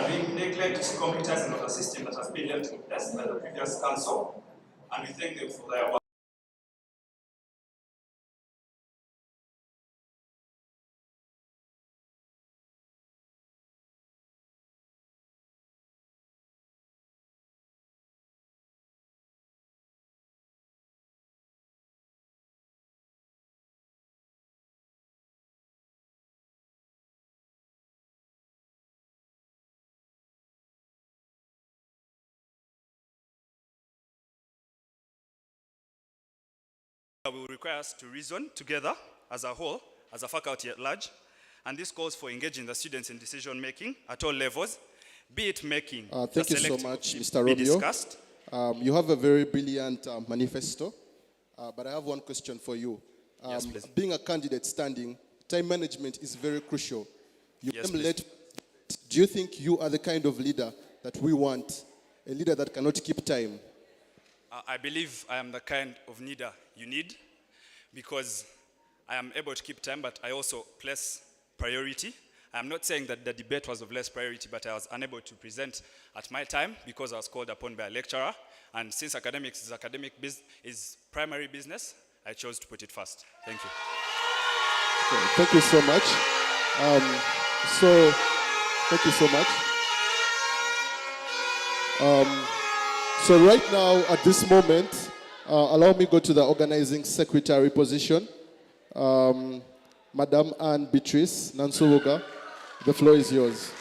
having neglected computers and other system that has been left in place by the previous council, and we thank them for their work. Will require us to reason together as a whole, as a faculty at large, and this calls for engaging the students in decision making at all levels, be it making. Thank you so much, Mr. Romeo. You have a very brilliant manifesto, but I have one question for you. Yes, please. Being a candidate standing, time management is very crucial. Yes, do you think you are the kind of leader that we want, a leader that cannot keep time? I believe I am the kind of leader you need because I am able to keep time, but I also place priority. I'm not saying that the debate was of less priority, but I was unable to present at my time because I was called upon by a lecturer. And since academics is primary business, I chose to put it first. Thank you. Okay, thank you so much. Thank you so much. So right now, at this moment, allow me go to the organizing secretary position. Madam Anne Beatrice Nansuwoga, the floor is yours.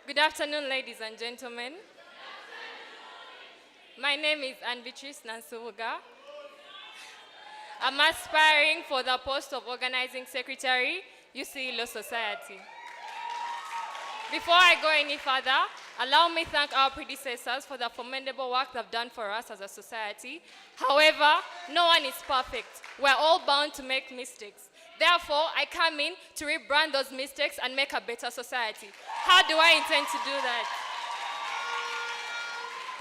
Good afternoon, ladies and gentlemen. My name is Anne Beatrice Nansuwoga. I'm aspiring for the post of Organizing Secretary, UC Law Society. Before I go any further, allow me to thank our predecessors for the formidable work they've done for us as a society. However, no one is perfect. We're all bound to make mistakes. Therefore, I come in to rebrand those mistakes and make a better society. How do I intend to do that?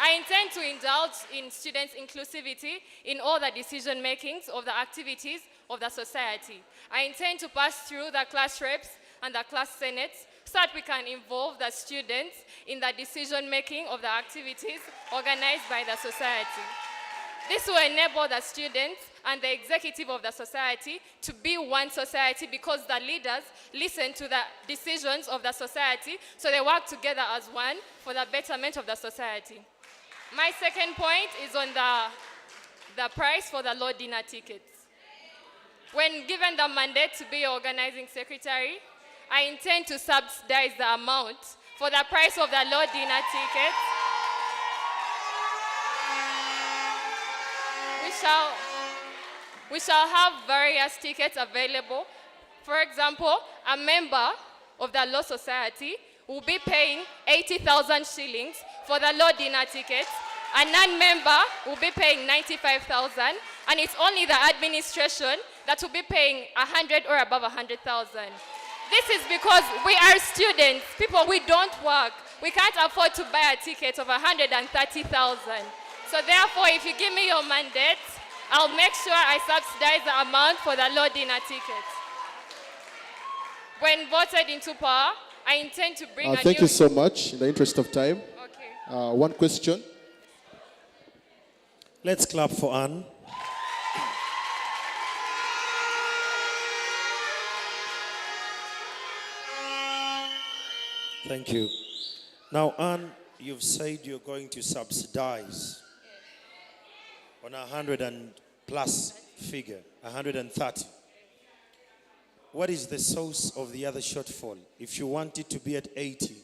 I intend to indulge in students' inclusivity in all the decision makings of the activities of the society. I intend to pass through the class reps and the class senates so that we can involve the students in the decision making of the activities organized by the society. This will enable the students and the executive of the society to be one society because the leaders listen to the decisions of the society, so they work together as one for the betterment of the society. My second point is on the price for the law dinner tickets. When given the mandate to be organizing secretary, I intend to subsidize the amount for the price of the law dinner tickets. We shall have various tickets available. For example, a member of the Law Society will be paying 80,000 shillings for the law dinner tickets. A non-member will be paying 95,000, and it's only the administration that will be paying 100 or above 100,000. This is because we are students, people, we don't work. We can't afford to buy a ticket of 130,000. So therefore, if you give me your mandate, I'll make sure I subsidize the amount for the law dinner tickets. When voted into power, I intend to bring Thank you so much. In the interest of time, okay. One question. Let's clap for Anne. Thank you. Now, Anne, you've said you're going to subsidize on 100 and plus figure, 130. What is the source of the other shortfall? If you want it to be at 80,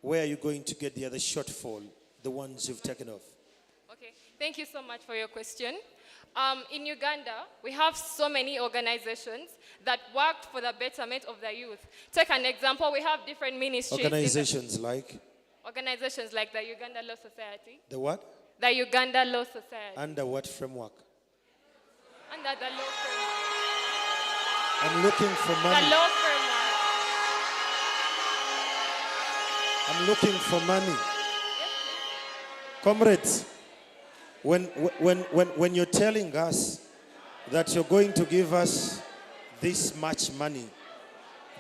where are you going to get the other shortfall, the ones you've taken off? Okay, thank you so much for your question. In Uganda, we have so many organizations that work for the betterment of the youth. Take an example, we have different ministries. Organizations like? Organizations like the Uganda Law Society. The what? The Uganda Law Society. Under what framework? Under the law framework. I'm looking for money. The law framework. I'm looking for money. Comrades, when you're telling us that you're going to give us this much money,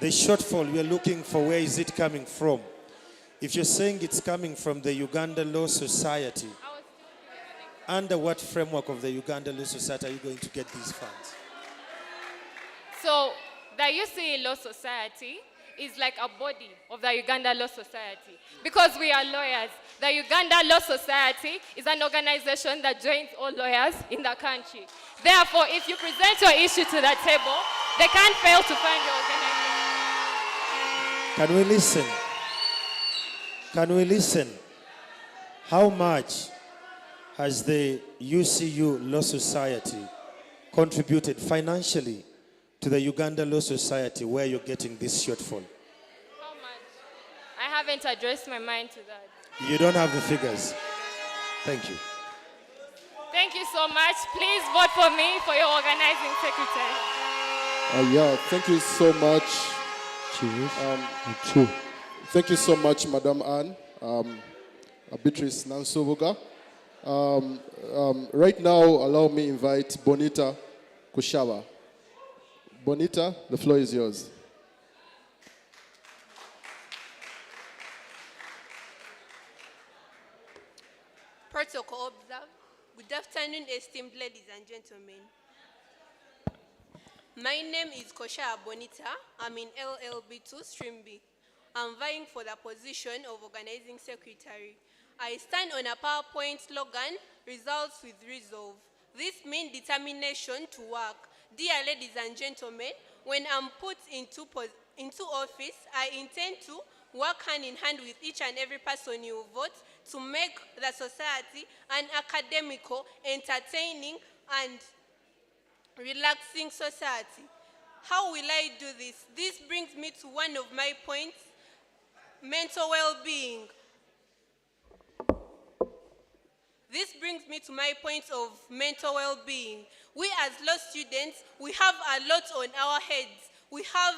the shortfall we're looking for, where is it coming from? If you're saying it's coming from the Uganda Law Society, under what framework of the Uganda Law Society are you going to get these funds? So the UCE Law Society is like a body of the Uganda Law Society because we are lawyers. The Uganda Law Society is an organization that joins all lawyers in the country. Therefore, if you present your issue to the table, they can't fail to find your organization. Can we listen? Can we listen? How much has the UCU Law Society contributed financially to the Uganda Law Society where you're getting this shortfall? How much? I haven't addressed my mind to that. You don't have the figures. Thank you. Thank you so much. Please vote for me for your organizing secretary. Yeah, thank you so much. Thank you so much, Madam Anne, Beatrice Nansubuga. Right now, allow me invite Bonita Kushaba. Bonita, the floor is yours. Protocol observed. Good afternoon, esteemed ladies and gentlemen. My name is Kosha Bonita. I'm in LLB2 Stream B. I'm vying for the position of organizing secretary. I stand on a PowerPoint slogan, results with resolve. This means determination to work. Dear ladies and gentlemen, when I'm put into office, I intend to work hand in hand with each and every person you vote to make the society an academical, entertaining, and relaxing society. How will I do this? This brings me to one of my points, mental well-being. This brings me to my point of mental well-being. We as law students, we have a lot on our heads. We have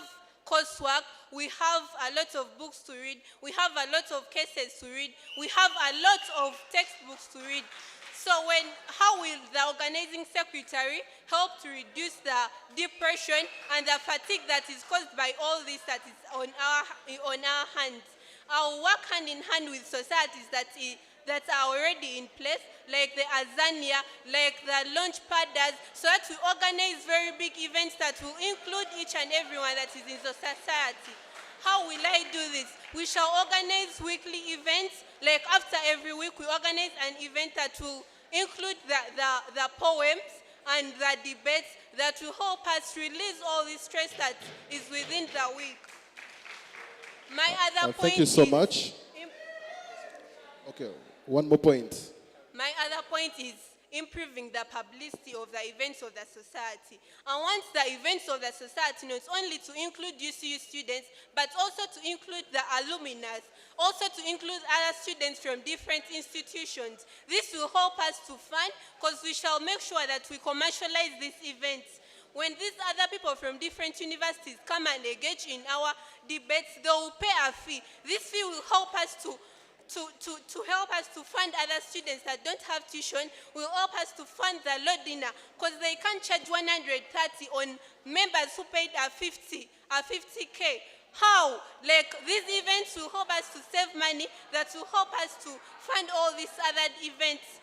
coursework, we have a lot of books to read, we have a lot of cases to read, we have a lot of textbooks to read. So how will the organizing secretary help to reduce the depression and the fatigue that is caused by all this that is on our hands? I'll work hand in hand with societies that are already in place, like the Azania, like the Launchpadders, so that we organize very big events that will include each and everyone that is in the society. How will I do this? We shall organize weekly events, like after every week we organize an event that will include the poems and the debates that will help us release all the stress that is within the week. My other point thank you so much. Okay, one more point. My other point is improving the publicity of the events of the society. I want the events of the society not only to include UCU students, but also to include the alumni, also to include other students from different institutions. This will help us to fund, because we shall make sure that we commercialize these events. When these other people from different universities come and engage in our debates, they will pay a fee. This fee will help us to help us to fund other students that don't have tuition, will help us to fund the law dinner, because they can't charge 130 on members who paid a 50K. How? Like, these events will help us to save money, that will help us to fund all these other events.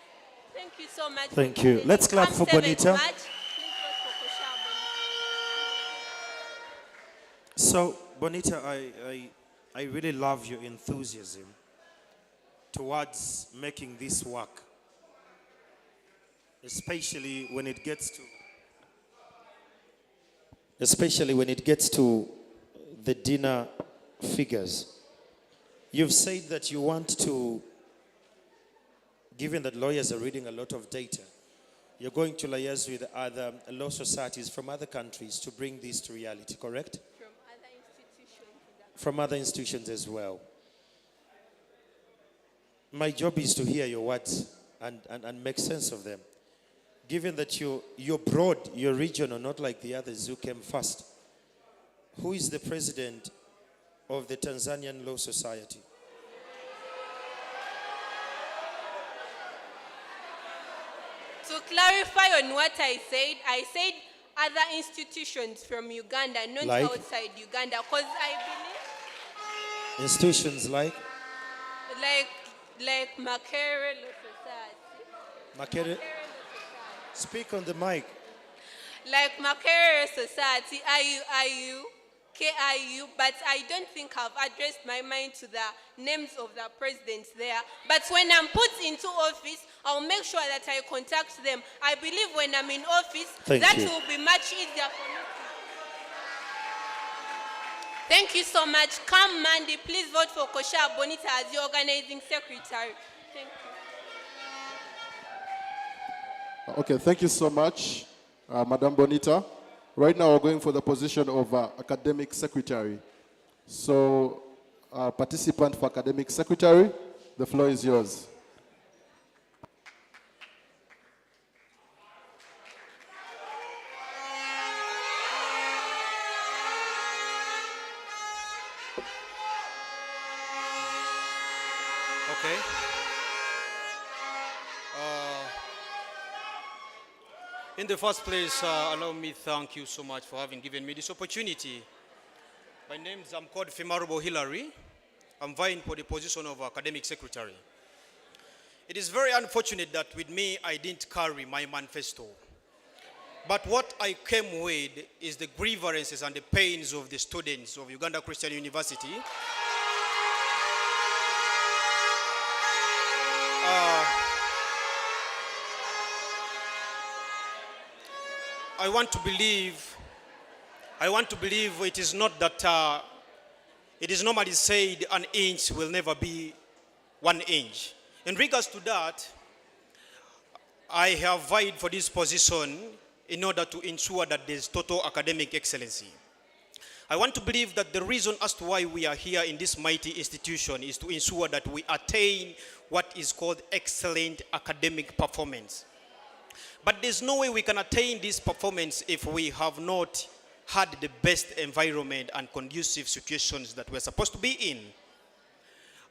Thank you so much. Thank you. Let's clap for Bonita. So, Bonita, I really love your enthusiasm towards making this work, especially when it gets to the dinner figures. You've said that you want to, given that lawyers are reading a lot of data, you're going to liaise with other law societies from other countries to bring this to reality, correct? From other institutions as well. My job is to hear your words and make sense of them. Given that you're broad, you're regional, not like the others who came first. Who is the president of the Tanzanian Law Society? To clarify on what I said other institutions from Uganda, not Like? outside Uganda, because I believe Institutions like like Makerere Law Society. Makere. Makerere Law Speak on the mic. Society. Like Makerere Society, IU, KIU, but I don't think I've addressed my mind to the names of the presidents there. But when I'm put into office, I'll make sure that I contact them. I believe when I'm in office, Thank that you. will be much easier for me. Thank you so much. Come Monday, please vote for Kosha Bonita as the organizing secretary. Thank you. Okay, thank you so much, Madam Bonita. Right now, we're going for the position of academic secretary. So, participant for academic secretary, the floor is yours. Okay. In the first place, allow me thank you so much for having given me this opportunity. My name is called Fimarobo Hilary. I'm vying for the position of academic secretary. It is very unfortunate that with me, I didn't carry my manifesto. But what I came with is the grievances and the pains of the students of Uganda Christian University. I want to believe it is not that it is normally said an inch will never be 1 inch. In regards to that, I have vied for this position in order to ensure that there's total academic excellency. I want to believe that the reason as to why we are here in this mighty institution is to ensure that we attain what is called excellent academic performance. But there's no way we can attain this performance if we have not had the best environment and conducive situations that we're supposed to be in.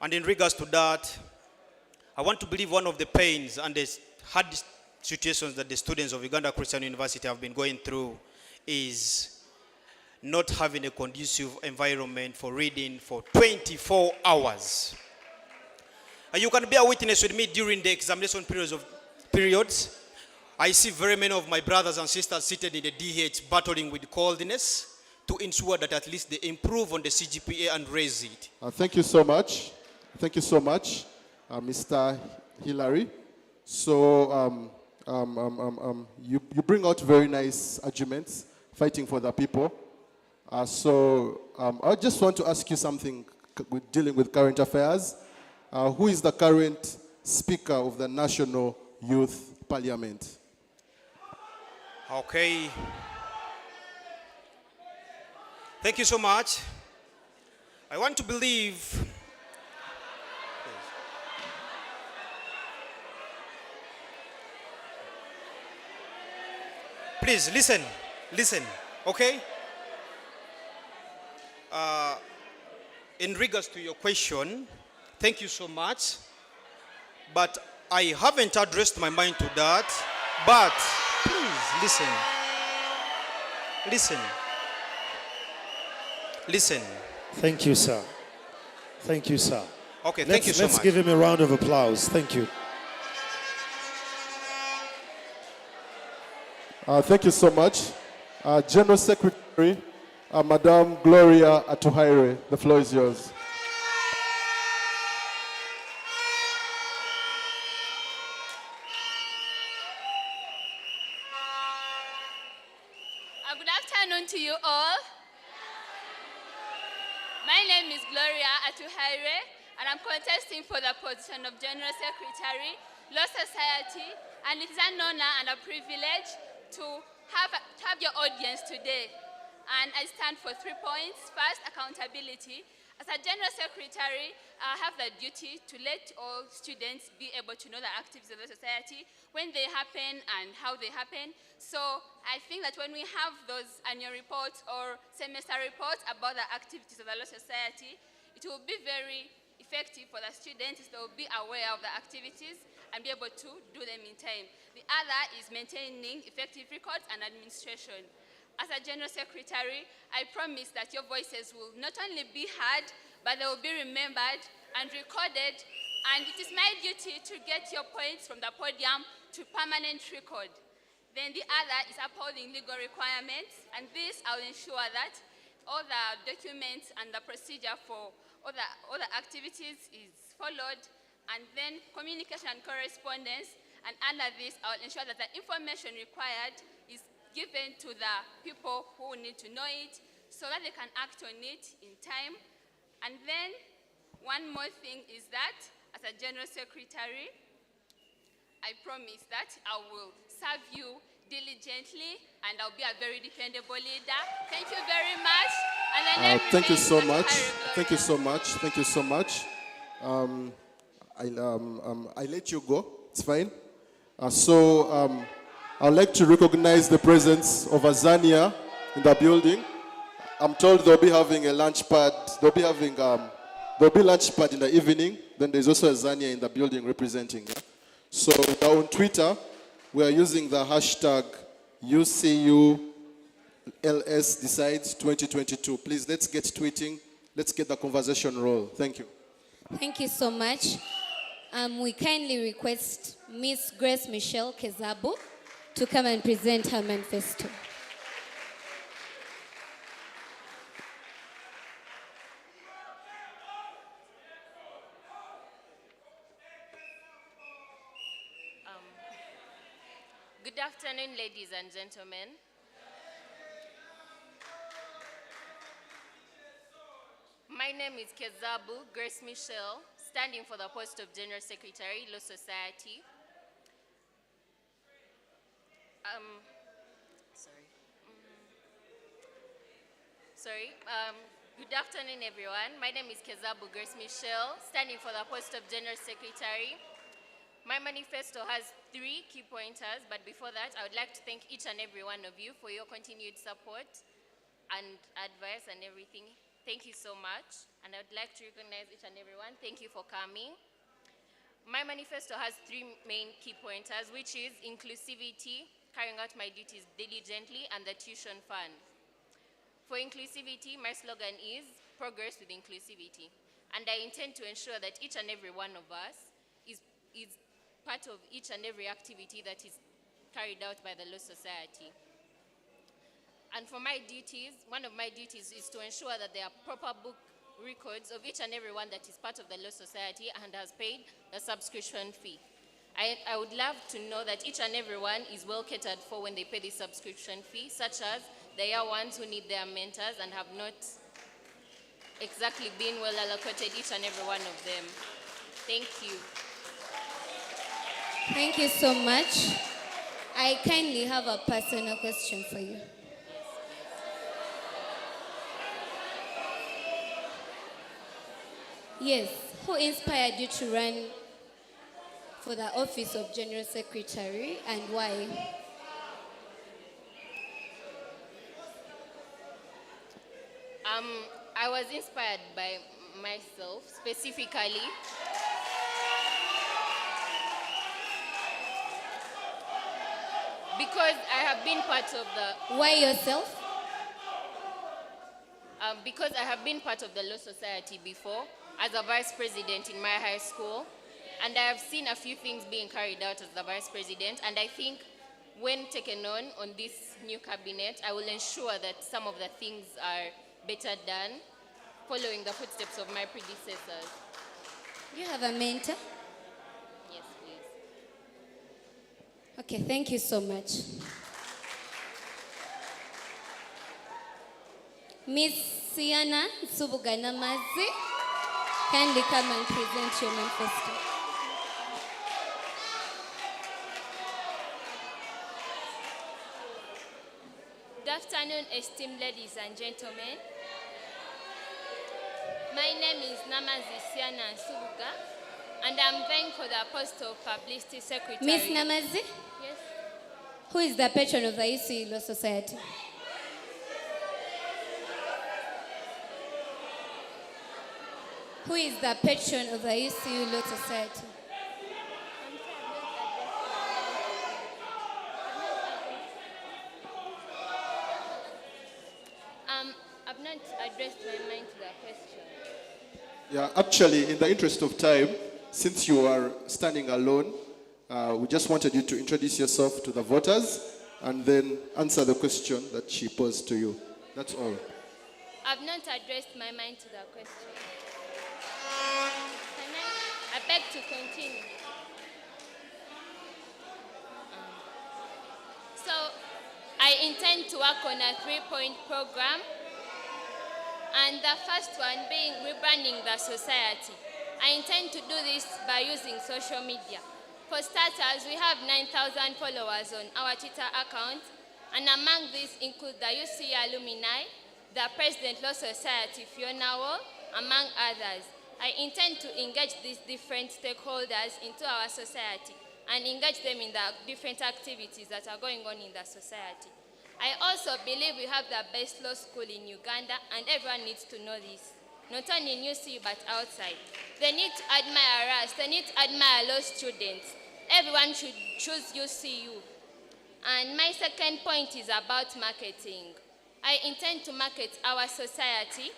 And in regards to that, I want to believe one of the pains and the hard situations that the students of Uganda Christian University have been going through is not having a conducive environment for reading for 24 hours. And you can bear witness with me during the examination periods. I see very many of my brothers and sisters seated in the DH battling with coldness to ensure that at least they improve on the CGPA and raise it. Thank you so much. Thank you so much, Mr. Hilary. So you bring out very nice arguments, fighting for the people. I just want to ask you something dealing with current affairs. Who is the current Speaker of the National Youth Parliament? Okay. Thank you so much. I want to believe. Please listen, okay? In regards to your question, thank you so much. But I haven't addressed my mind to that. But please listen. Thank you, sir. Thank you, sir. Okay, thank you so much. Let's give him a round of applause. Thank you. Thank you so much. General Secretary, Madam Gloria Atuhaire, the floor is yours. Good afternoon to you all. My name is Gloria Atuhaire, and I'm contesting for the position of General Secretary, Law Society, and it is an honor and a privilege to have your audience today. And I stand for 3 points. First, accountability. As a General Secretary, I have the duty to let all students be able to know the activities of the society, when they happen and how they happen. So I think that when we have those annual reports or semester reports about the activities of the Law Society, it will be very effective for the students. They will be aware of the activities and be able to do them in time. The other is maintaining effective records and administration. As a General Secretary, I promise that your voices will not only be heard, but they will be remembered and recorded, and it is my duty to get your points from the podium to permanent record. Then the other is upholding legal requirements, and this I will ensure that all the documents and the procedure for all the activities is followed, and then communication and correspondence, and under this I will ensure that the information required is given to the people who need to know it so that they can act on it in time. And then one more thing is that as a General Secretary, I promise that I will serve you diligently and I'll be a very dependable leader. Thank you very much. And then Thank you so remains much. at Harry Thank you Gloria. so much. Thank you so much. I let you go. It's fine. I'd like to recognize the presence of Azania in the building. I'm told they'll be having a lunch pad. There'll be lunch pad in the evening. Then there's also Azania in the building representing. Yeah? So on Twitter, we are using the hashtag UCULSDecides2022. Please, let's get tweeting. Let's get the conversation roll. Thank you. Thank you so much. We kindly request Miss Grace Michelle Kezabu to come and present her manifesto. Good afternoon, ladies and gentlemen. My name is Kezabu Grace Michelle, standing for the post of General Secretary, Law Society. Good afternoon, everyone. My name is Kezabu Grace Michelle, standing for the post of General Secretary. My manifesto has 3 key pointers, but before that, I would like to thank each and every one of you for your continued support and advice and everything. Thank you so much, and I would like to recognize each and every one. Thank you for coming. My manifesto has 3 main key pointers, which is inclusivity, carrying out my duties diligently, and the tuition fund. For inclusivity, my slogan is progress with inclusivity, and I intend to ensure that each and every one of us is part of each and every activity that is carried out by the Law Society. And for my duties, one of my duties is to ensure that there are proper book records of each and every one that is part of the Law Society and has paid the subscription fee. I would love to know that each and every one is well catered for when they pay the subscription fee, such as the year ones who need their mentors and have not exactly been well allocated, each and every one of them. Thank you. Thank you so much. I kindly have a personal question for you. Yes, who inspired you to run for the office of General Secretary and why? I was inspired by myself, specifically. Because I have been part of the... Why yourself? Because I have been part of the Law Society before as a vice president in my high school, and I have seen a few things being carried out as the vice president, and I think when taken on this new cabinet, I will ensure that some of the things are better done, following the footsteps of my predecessors. You have a mentor? Yes, please. Okay, thank you so much. Miss Siana Subuganamazi, kindly come and present your manifesto. Good afternoon, esteemed ladies and gentlemen. My name is Namazi Siana Subuga, and I'm vying for the post of Publicity Secretary. Miss Namazi, Yes. who is the patron of the UCU Law Society? Who is the patron of the UCU Law Society? not addressed my mind to the question. Yeah, actually, in the interest of time, since you are standing alone, we just wanted you to introduce yourself to the voters and then answer the question that she posed to you. That's all. I've not addressed my mind to the question. I beg to continue. So, I intend to work on a 3-point program, and the first one being rebranding the society. I intend to do this by using social media. For starters, we have 9,000 followers on our Twitter account, and among these include the UC alumni, the President Law Society, Fiona Wall, among others. I intend to engage these different stakeholders into our society and engage them in the different activities that are going on in the society. I also believe we have the best law school in Uganda, and everyone needs to know this. Not only in UCU, but outside. They need to admire us. They need to admire law students. Everyone should choose UCU. And my second point is about marketing. I intend to market our society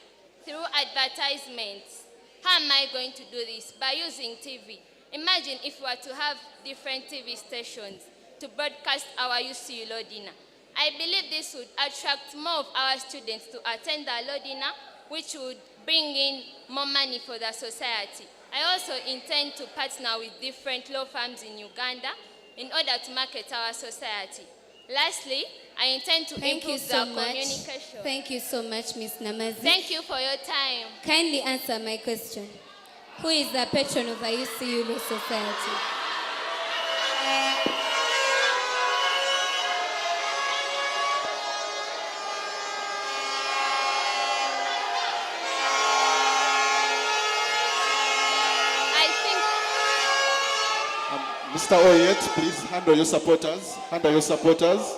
through advertisements. How am I going to do this? By using TV. Imagine if we were to have different TV stations to broadcast our UCU Law Dinner. I believe this would attract more of our students to attend the Law Dinner, which would bring in more money for the society. I also intend to partner with different law firms in Uganda in order to market our society. Lastly, I intend to improve the communication. Thank you so much, Ms. Namazi. Thank you for your time. Kindly answer my question. Who is the patron of the UCU Law Society? Mr. Oyet, please handle your supporters. Handle your supporters.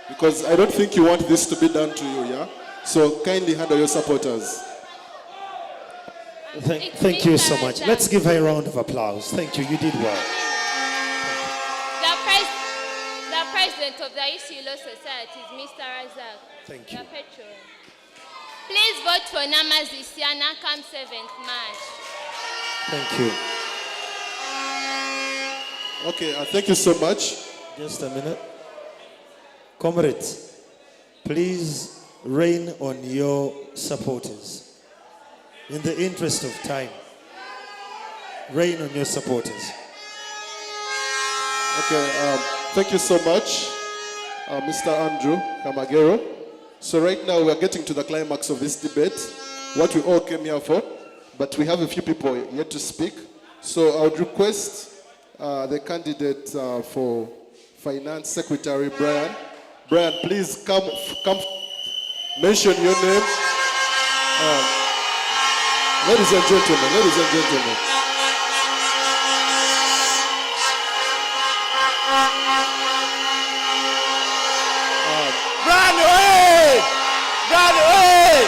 Because I don't think you want this to be done to you, yeah? So kindly handle your supporters. Thank you so much. Let's give her a round of applause. Thank you. You did well. The president of the UCU Law Society is Mr. Razak. Thank you. The patron. Please vote for Namazi Siana come 7th March. Thank you. Okay, thank you so much. Just a minute. Comrades, please rain on your supporters. In the interest of time, rain on your supporters. Okay, thank you so much, Mr. Andrew Kamagero. So right now we are getting to the climax of this debate, what we all came here for, but we have a few people yet to speak. So I would request the candidate for Finance Secretary, Brian. Brian, please come, mention your name. Ladies and gentlemen. Brian, away! Brian, away!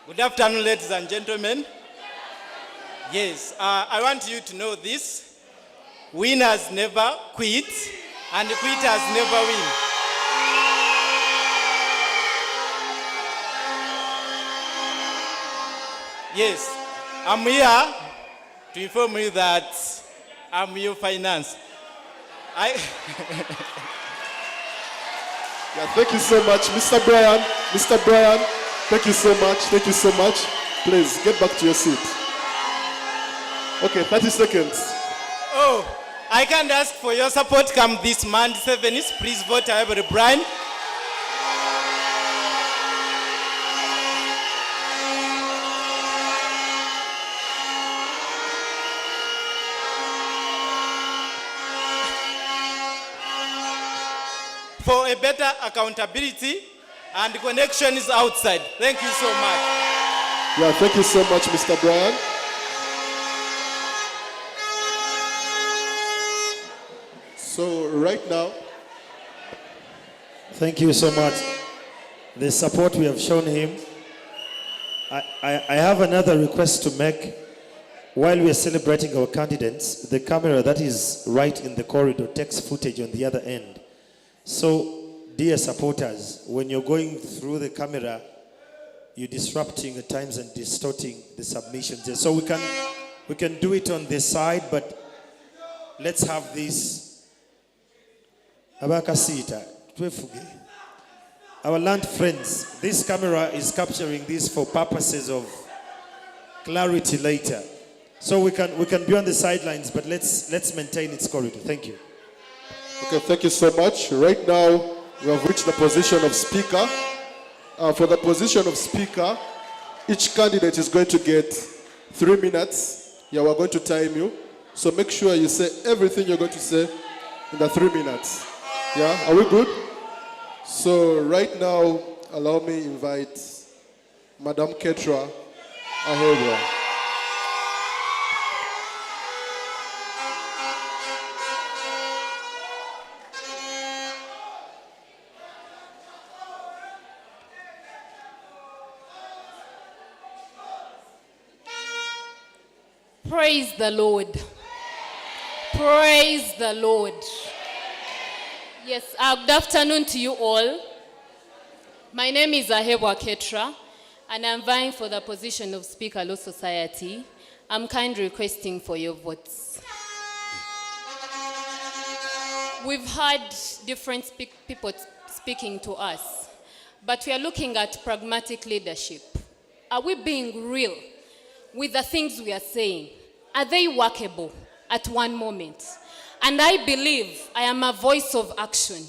Good afternoon, ladies and gentlemen. Yes, I want you to know this. Winners never quit, and quitters never win. Yes, I'm here to inform you that I'm your finance. Yeah, thank you so much, Mr. Brian. Mr. Brian, thank you so much. Thank you so much. Please get back to your seat. Okay, 30 seconds. Oh, I can't ask for your support come this month 7th. Please vote however, Brian. For a better accountability and connections outside. Thank you so much. Yeah, thank you so much, Mr. Brian. So right now, Thank you so much. The support we have shown him I have another request to make. While we are celebrating our candidates, the camera that is right in the corridor takes footage on the other end. So, dear supporters, when you're going through the camera, you're disrupting at times and distorting the submissions. So we can do it on the side, but let's have this. Abakasita, twefuge. Our land friends, this camera is capturing this for purposes of clarity later. So we can be on the sidelines, but let's maintain its corridor. Thank you. Okay, thank you so much. Right now, we have reached the position of speaker. For the position of speaker, each candidate is going to get 3 minutes. Yeah, we're going to time you. So make sure you say everything you're going to say in the 3 minutes. Yeah, are we good? So right now, allow me invite Madam Ketra Ahebwa. Praise the Lord. Praise the Lord. Yes, good afternoon to you all. My name is Ahebwa Ketra, and I'm vying for the position of Speaker Law Society. I'm kindly requesting for your votes. We've had different people speaking to us, but we are looking at pragmatic leadership. Are we being real with the things we are saying? Are they workable at one moment? And I believe I am a voice of action.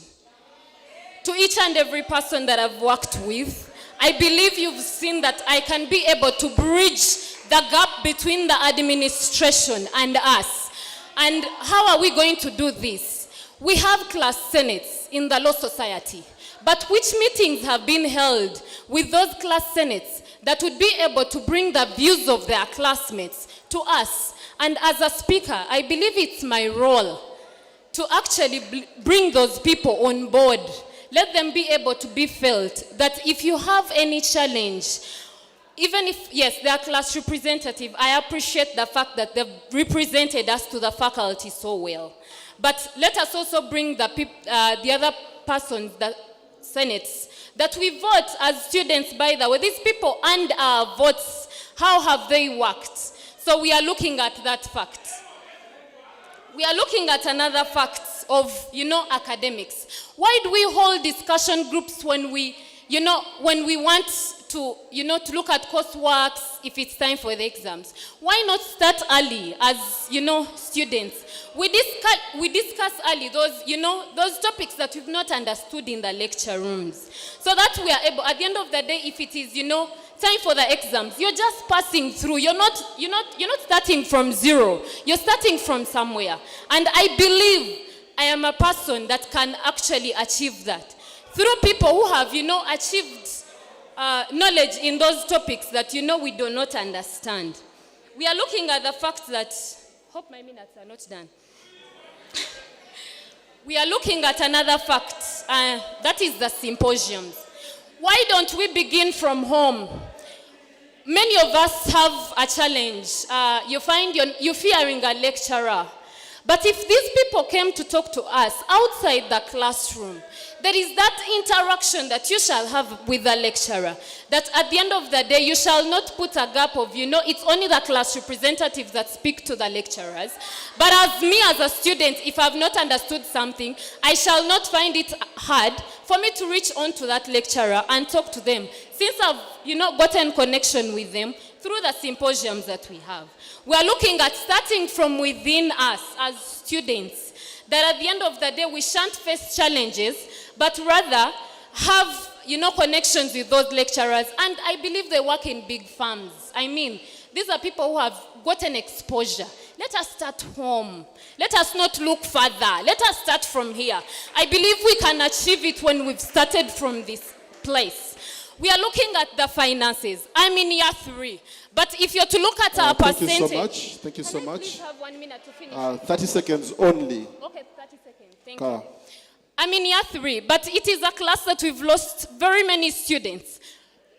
To each and every person that I've worked with, I believe you've seen that I can be able to bridge the gap between the administration and us. And how are we going to do this? We have class senates in the Law Society, but which meetings have been held with those class senates that would be able to bring the views of their classmates to us? And as a speaker, I believe it's my role to actually bring those people on board. Let them be able to be felt that if you have any challenge, even if, yes, they are class representative, I appreciate the fact that they've represented us to the faculty so well. But let us also bring the other persons, the senates, that we vote as students, by the way. These people earned our votes. How have they worked? So we are looking at that fact. We are looking at another fact of, academics. Why do we hold discussion groups when we want to, to look at courseworks if it's time for the exams? Why not start early as, students? We discuss early those topics that we've not understood in the lecture rooms, so that we are able, at the end of the day, if it is, time for the exams, you're just passing through. You're not starting from zero. You're starting from somewhere. And I believe I am a person that can actually achieve that through people who have, achieved knowledge in those topics that, we do not understand. We are looking at the fact that, hope my minutes are not done. We are looking at another fact, that is the symposiums. Why don't we begin from home? Many of us have a challenge. You find you're fearing a lecturer. But if these people came to talk to us outside the classroom, there is that interaction that you shall have with the lecturer. That at the end of the day, you shall not put a gap of, it's only the class representatives that speak to the lecturers. But as me as a student, if I've not understood something, I shall not find it hard for me to reach on to that lecturer and talk to them. Since I've, gotten connection with them through the symposiums that we have. We are looking at starting from within us as students, that at the end of the day, we shan't face challenges, but rather have, connections with those lecturers. And I believe they work in big firms. I mean, these are people who have gotten exposure. Let us start home. Let us not look further. Let us start from here. I believe we can achieve it when we've started from this place. We are looking at the finances. I'm in year 3. But if you're to look at our percentage... Thank you so much. Thank you so much. Please have 1 minute to finish. 30 seconds only. Okay, 30 seconds. Thank you. I'm in year 3, but it is a class that we've lost very many students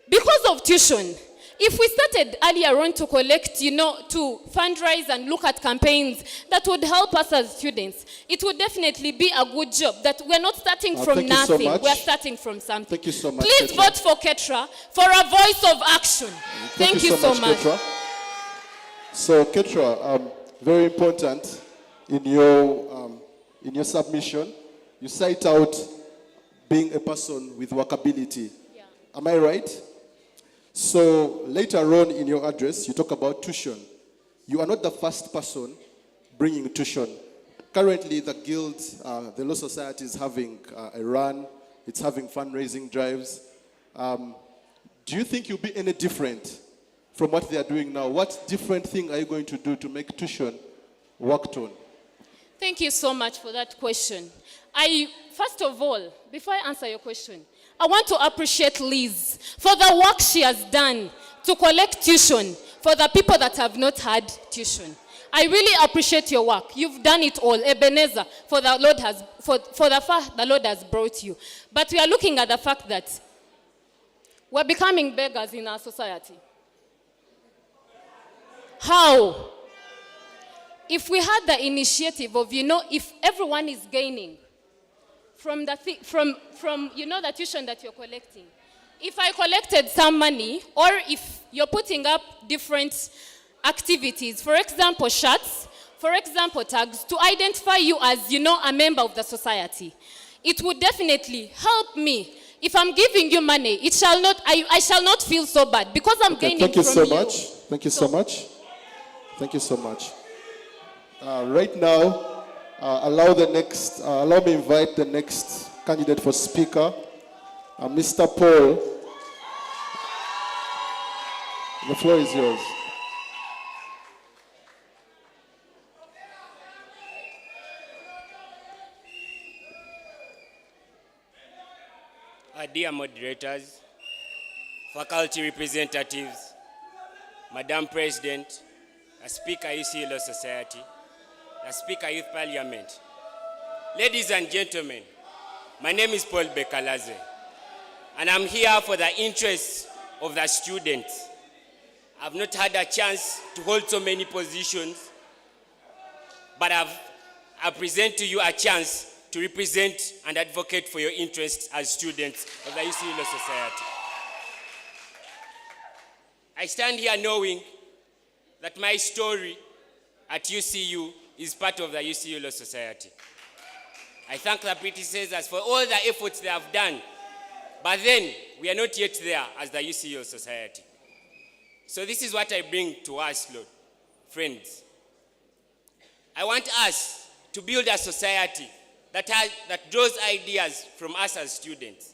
because of tuition. If we started earlier on to collect, to fundraise and look at campaigns that would help us as students, it would definitely be a good job that we're not starting from thank you so nothing. much. We're starting from something. Thank you so much, Please Ketra. vote for Ketra for a voice of action. Thank you so much. Ketra. So, Ketra, very important in your submission, you cite out being a person with workability. Yeah. Am I right? So later on in your address, you talk about tuition. You are not the first person bringing tuition. Currently, the guild, the Law Society is having a run. It's having fundraising drives. Do you think you'll be any different from what they are doing now? What different thing are you going to do to make tuition worked on? Thank you so much for that question. First of all, before I answer your question, I want to appreciate Liz for the work she has done to collect tuition for the people that have not had tuition. I really appreciate your work. You've done it all. Ebenezer, for the far the Lord has brought you. But we are looking at the fact that we're becoming beggars in our society. How? If we had the initiative of, if everyone is gaining from the tuition that you're collecting. If I collected some money, or if you're putting up different activities, for example, shirts, for example, tags, to identify you as, a member of the society, it would definitely help me. If I'm giving you money, I shall not feel so bad because I'm gaining from you. Thank you so much. Thank you so much. Thank you so much. Right now, allow me invite the next candidate for speaker, Mr. Paul. The floor is yours. Dear moderators, faculty representatives, Madam President, Speaker UCU Law Society, Speaker Youth Parliament. Ladies and gentlemen, my name is Paul Bekalaze, and I'm here for the interests of the students. I've not had a chance to hold so many positions, but I present to you a chance to represent and advocate for your interests as students of the UCU Law Society. I stand here knowing that my story at UCU is part of the UCU Law Society. I thank the predecessors for all the efforts they have done, but then we are not yet there as the UCU Law Society. So this is what I bring to us, Lord, friends. I want us to build a society that draws ideas from us as students.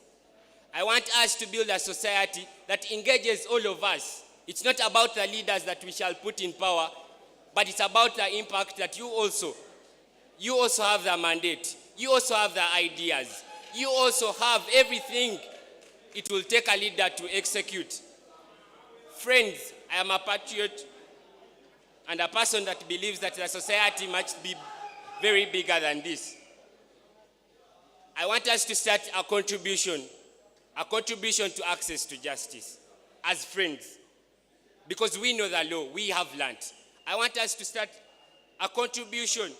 I want us to build a society that engages all of us. It's not about the leaders that we shall put in power, but it's about the impact that you also have the mandate. You also have the ideas. You also have everything it will take a leader to execute. Friends, I am a patriot and a person that believes that the society must be very bigger than this. I want us to start a contribution to access to justice as friends, because we know the law, we have learned. I want us to start a contribution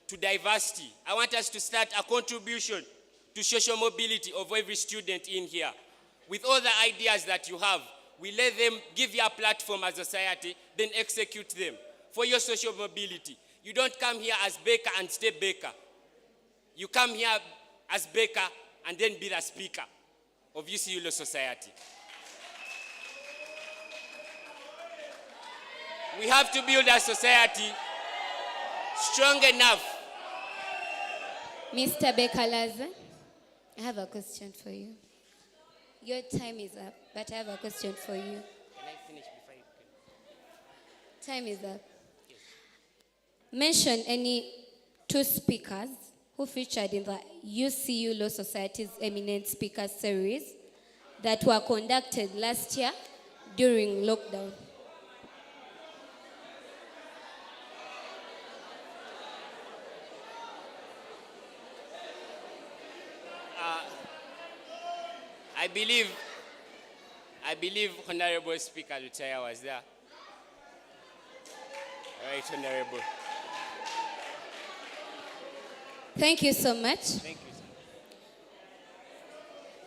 to diversity. I want us to start a contribution to social mobility of every student in here. With all the ideas that you have, we let them give you a platform as a society, then execute them for your social mobility. You don't come here as baker and stay baker. You come here as baker and then be the speaker of UCU Law Society. We have to build a society strong enough. Mr. Bekalaze, I have a question for you. Your time is up, but I have a question for you. Can I finish before you can? Time is up. Mention any two speakers who featured in the UCU Law Society's Eminent Speakers series that were conducted last year during lockdown. I I believe Honorable Speaker Lutaya was there. All right, Honorable. Thank you so much. Thank you, sir.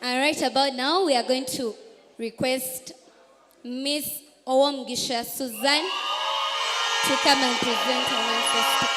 And right about now, we are going to request Miss Owomgisha Susan to come and present her manifesto.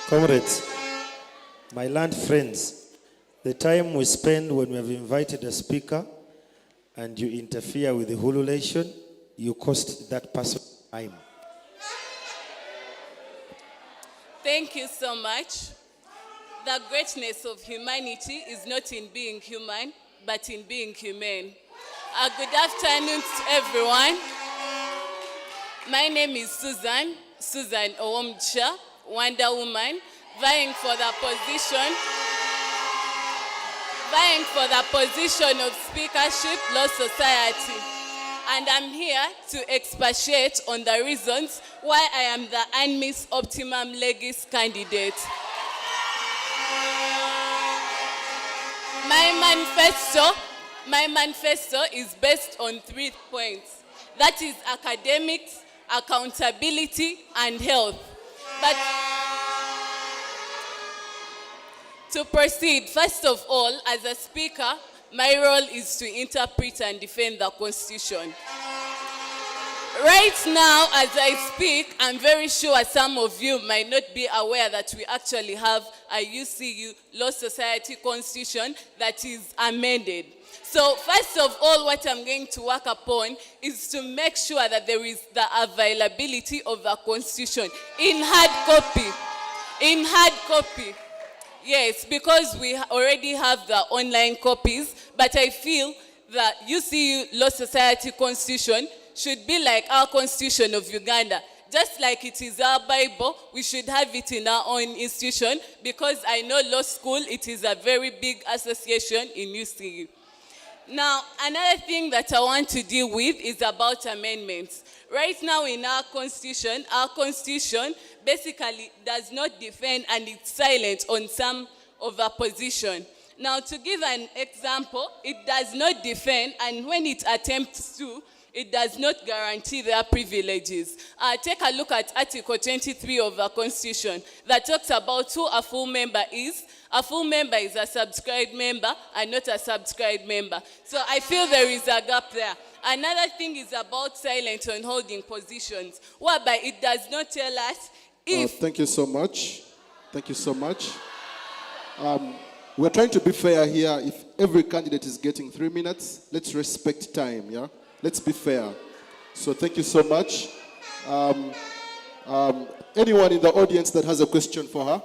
Comrades, my land friends, the time we spend when we have invited a speaker and you interfere with the hululation, you cost that person time. Thank you so much. The greatness of humanity is not in being human, but in being humane. Good afternoon to everyone. My name is Susan Owomgisha, Wonder Woman, vying for the position of Speakership, Law Society. And I'm here to expatiate on the reasons why I am the UNMISS Optimum Legis candidate. My manifesto is based on 3 points. That is academics, accountability, and health. But to proceed, first of all, as a speaker, my role is to interpret and defend the Constitution. Right now, as I speak, I'm very sure some of you might not be aware that we actually have a UCU Law Society Constitution that is amended. So first of all, what I'm going to work upon is to make sure that there is the availability of the Constitution in hard copy. In hard copy. Yes, because we already have the online copies, but I feel that UCU Law Society Constitution should be like our Constitution of Uganda. Just like it is our Bible, we should have it in our own institution, because I know law school, it is a very big association in UCU. Now, another thing that I want to deal with is about amendments. Right now in our constitution basically does not defend and it's silent on some of our position. Now, to give an example, it does not defend, and when it attempts to, it does not guarantee their privileges. Take a look at Article 23 of the Constitution that talks about who a full member is. A full member is a subscribed member and not a subscribed member. So I feel there is a gap there. Another thing is about silent on holding positions, whereby it does not tell us if... Thank you so much. Thank you so much. We're trying to be fair here. If every candidate is getting 3 minutes, let's respect time, yeah? Let's be fair. So thank you so much. Anyone in the audience that has a question for her?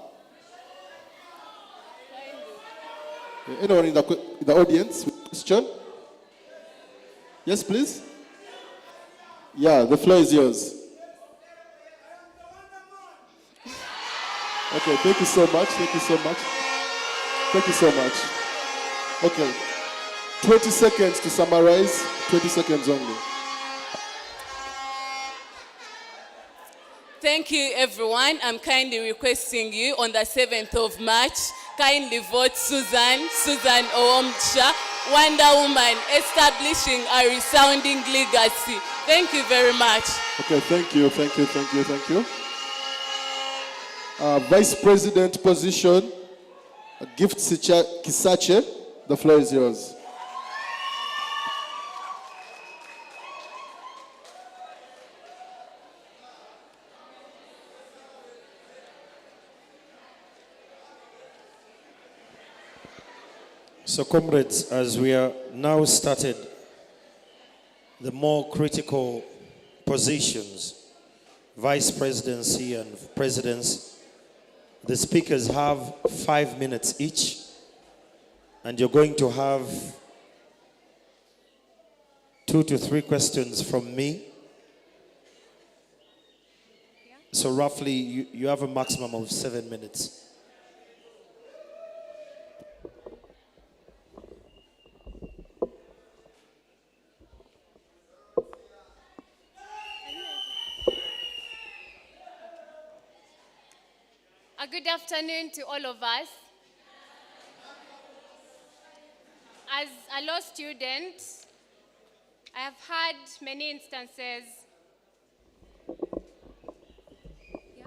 Anyone in the audience with a question? Yes, please. Yeah, the floor is yours. Okay, thank you so much. Thank you so much. Thank you so much. Okay, 20 seconds to summarize. 20 seconds only. Thank you, everyone. I'm kindly requesting you on the 7th of March, kindly vote Susan Owomgisha, Wonder Woman, establishing a resounding legacy. Thank you very much. Okay, thank you. Vice President position, Gift Kisache, the floor is yours. So, comrades, as we are now started the more critical positions, vice presidency and presidency, the speakers have 5 minutes each, and you're going to have 2 to 3 questions from me, So roughly, you have a maximum of 7 minutes. A good afternoon to all of us. As a law student, I have had many instances. Yeah?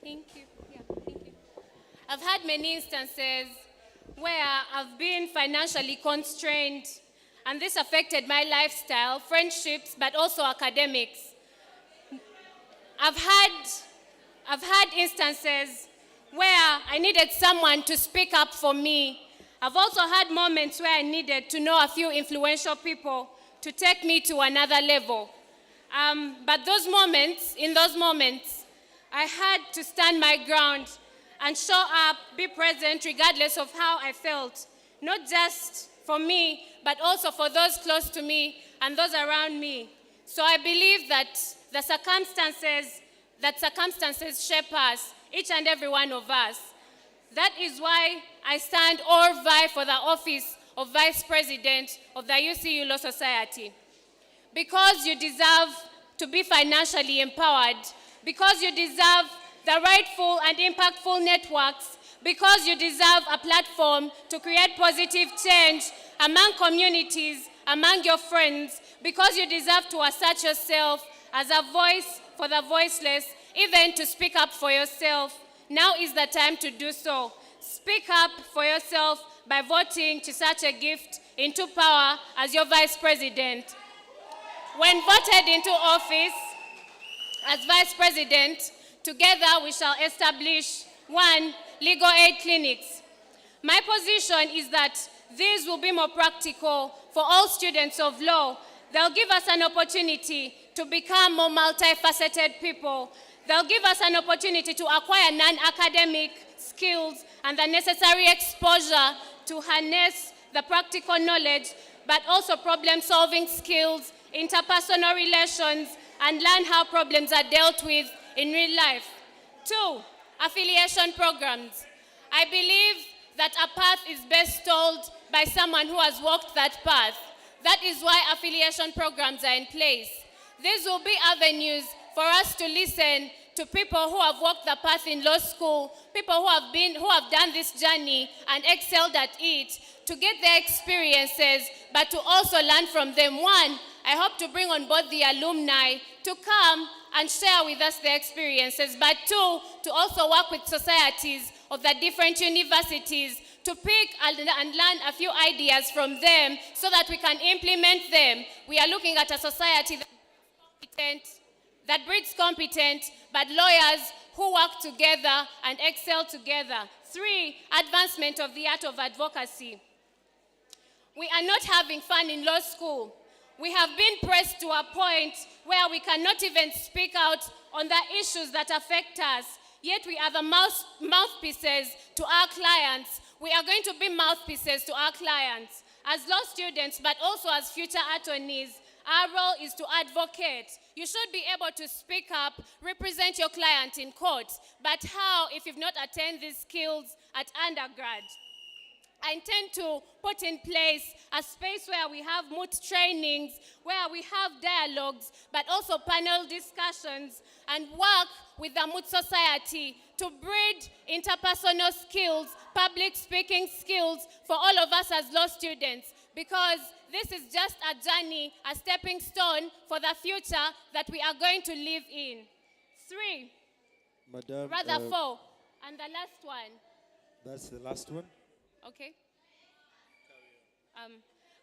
Thank you. Yeah, thank you. I've had many instances where I've been financially constrained, and this affected my lifestyle, friendships, but also academics. I've had instances where I needed someone to speak up for me. I've also had moments where I needed to know a few influential people to take me to another level. But in those moments, I had to stand my ground and show up, be present regardless of how I felt. Not just for me, but also for those close to me and those around me. So I believe that circumstances shape us, each and every one of us. That is why I stand or vie for the office of Vice President of the UCU Law Society. Because you deserve to be financially empowered, because you deserve the rightful and impactful networks, because you deserve a platform to create positive change among communities, among your friends, because you deserve to assert yourself as a voice for the voiceless, even to speak up for yourself. Now is the time to do so. Speak up for yourself by voting to such a gift into power as your Vice President. When voted into office as Vice President, together we shall establish 1, legal aid clinics. My position is that these will be more practical for all students of law. They'll give us an opportunity to become more multifaceted people. They'll give us an opportunity to acquire non-academic skills and the necessary exposure to harness the practical knowledge, but also problem-solving skills, interpersonal relations, and learn how problems are dealt with in real life. 2, affiliation programs. I believe that a path is best told by someone who has walked that path. That is why affiliation programs are in place. These will be avenues for us to listen to people who have walked the path in law school, people who have done this journey and excelled at it, to get their experiences, but to also learn from them. 1, I hope to bring on board the alumni to come and share with us their experiences, but 2, to also work with societies of the different universities to pick and learn a few ideas from them so that we can implement them. We are looking at a society that breeds competent, but lawyers who work together and excel together. 3, advancement of the art of advocacy. We are not having fun in law school. We have been pressed to a point where we cannot even speak out on the issues that affect us. Yet we are the mouthpieces to our clients. We are going to be mouthpieces to our clients. As law students, but also as future attorneys, our role is to advocate. You should be able to speak up, represent your client in court. But how if you've not attained these skills at undergrad? I intend to put in place a space where we have moot trainings, where we have dialogues, but also panel discussions, and work with the Moot Society to breed interpersonal skills, public speaking skills for all of us as law students, because this is just a journey, a stepping stone for the future that we are going to live in. 3, Madam, 4, and the last one. That's the last one? Okay.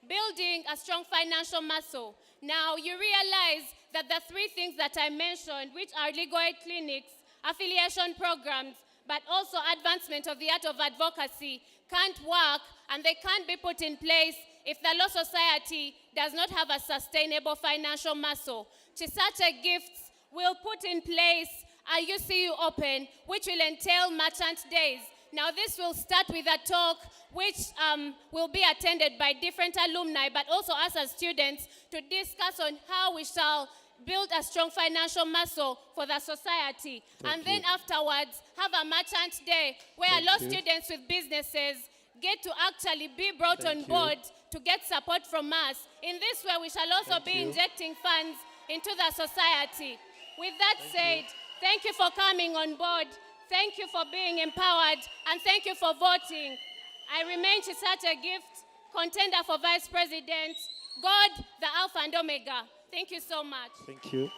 Building a strong financial muscle. Now, you realize that the 3 things that I mentioned, which are legal aid clinics, affiliation programs, but also advancement of the art of advocacy, can't work and they can't be put in place if the Law Society does not have a sustainable financial muscle. Chisache Gifts will put in place a UCU Open, which will entail merchant days. Now, this will start with a talk which will be attended by different alumni, but also us as students, to discuss on how we shall build a strong financial muscle for the society. And then afterwards, have a merchant day where a lot of students with businesses get to actually be brought on board to get support from us. In this way, we shall also be injecting funds into the society. With that said, thank you for coming on board. Thank you for being empowered, and thank you for voting. I remain Chisache Gift, contender for Vice President. God, the Alpha and Omega. Thank you so much. Thank you.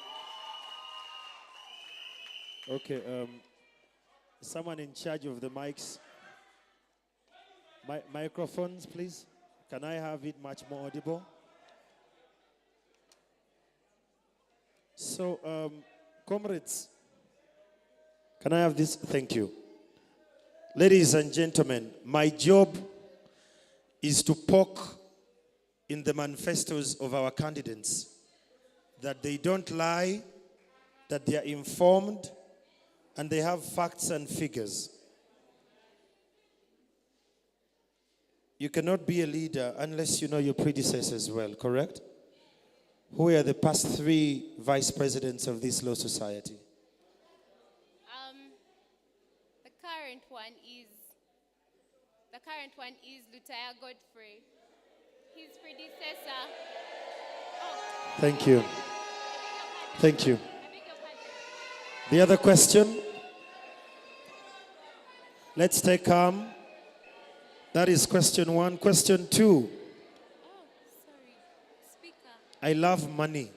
Okay, someone in charge of the mics. Microphones, please. Can I have it much more audible? So, comrades, can I have this? Thank you. Ladies and gentlemen, my job is to poke in the manifestos of our candidates that they don't lie, that they are informed, and they have facts and figures. You cannot be a leader unless you know your predecessors well, correct? Who are the past 3 vice presidents of this law society? The current one is Lutaya Godfrey. His predecessor. Thank you. Thank you. The other question? Let's take that is question 1. Question 2. I love money.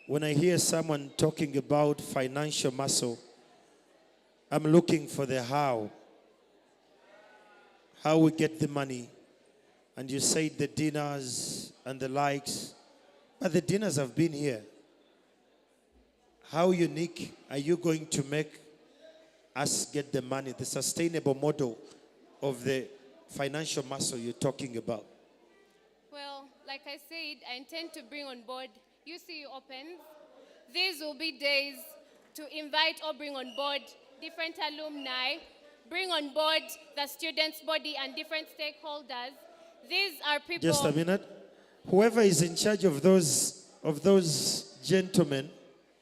When I hear someone talking about financial muscle, I'm looking for the how. How we get the money. And you say the dinners and the likes. But the dinners have been here. How unique are you going to make us get the money, the sustainable model of the financial muscle you're talking about? Well, like I said, I intend to bring on board UCU Opens. These will be days to invite or bring on board different alumni, bring on board the students' body and different stakeholders. These are people... Just a minute. Whoever is in charge of those gentlemen,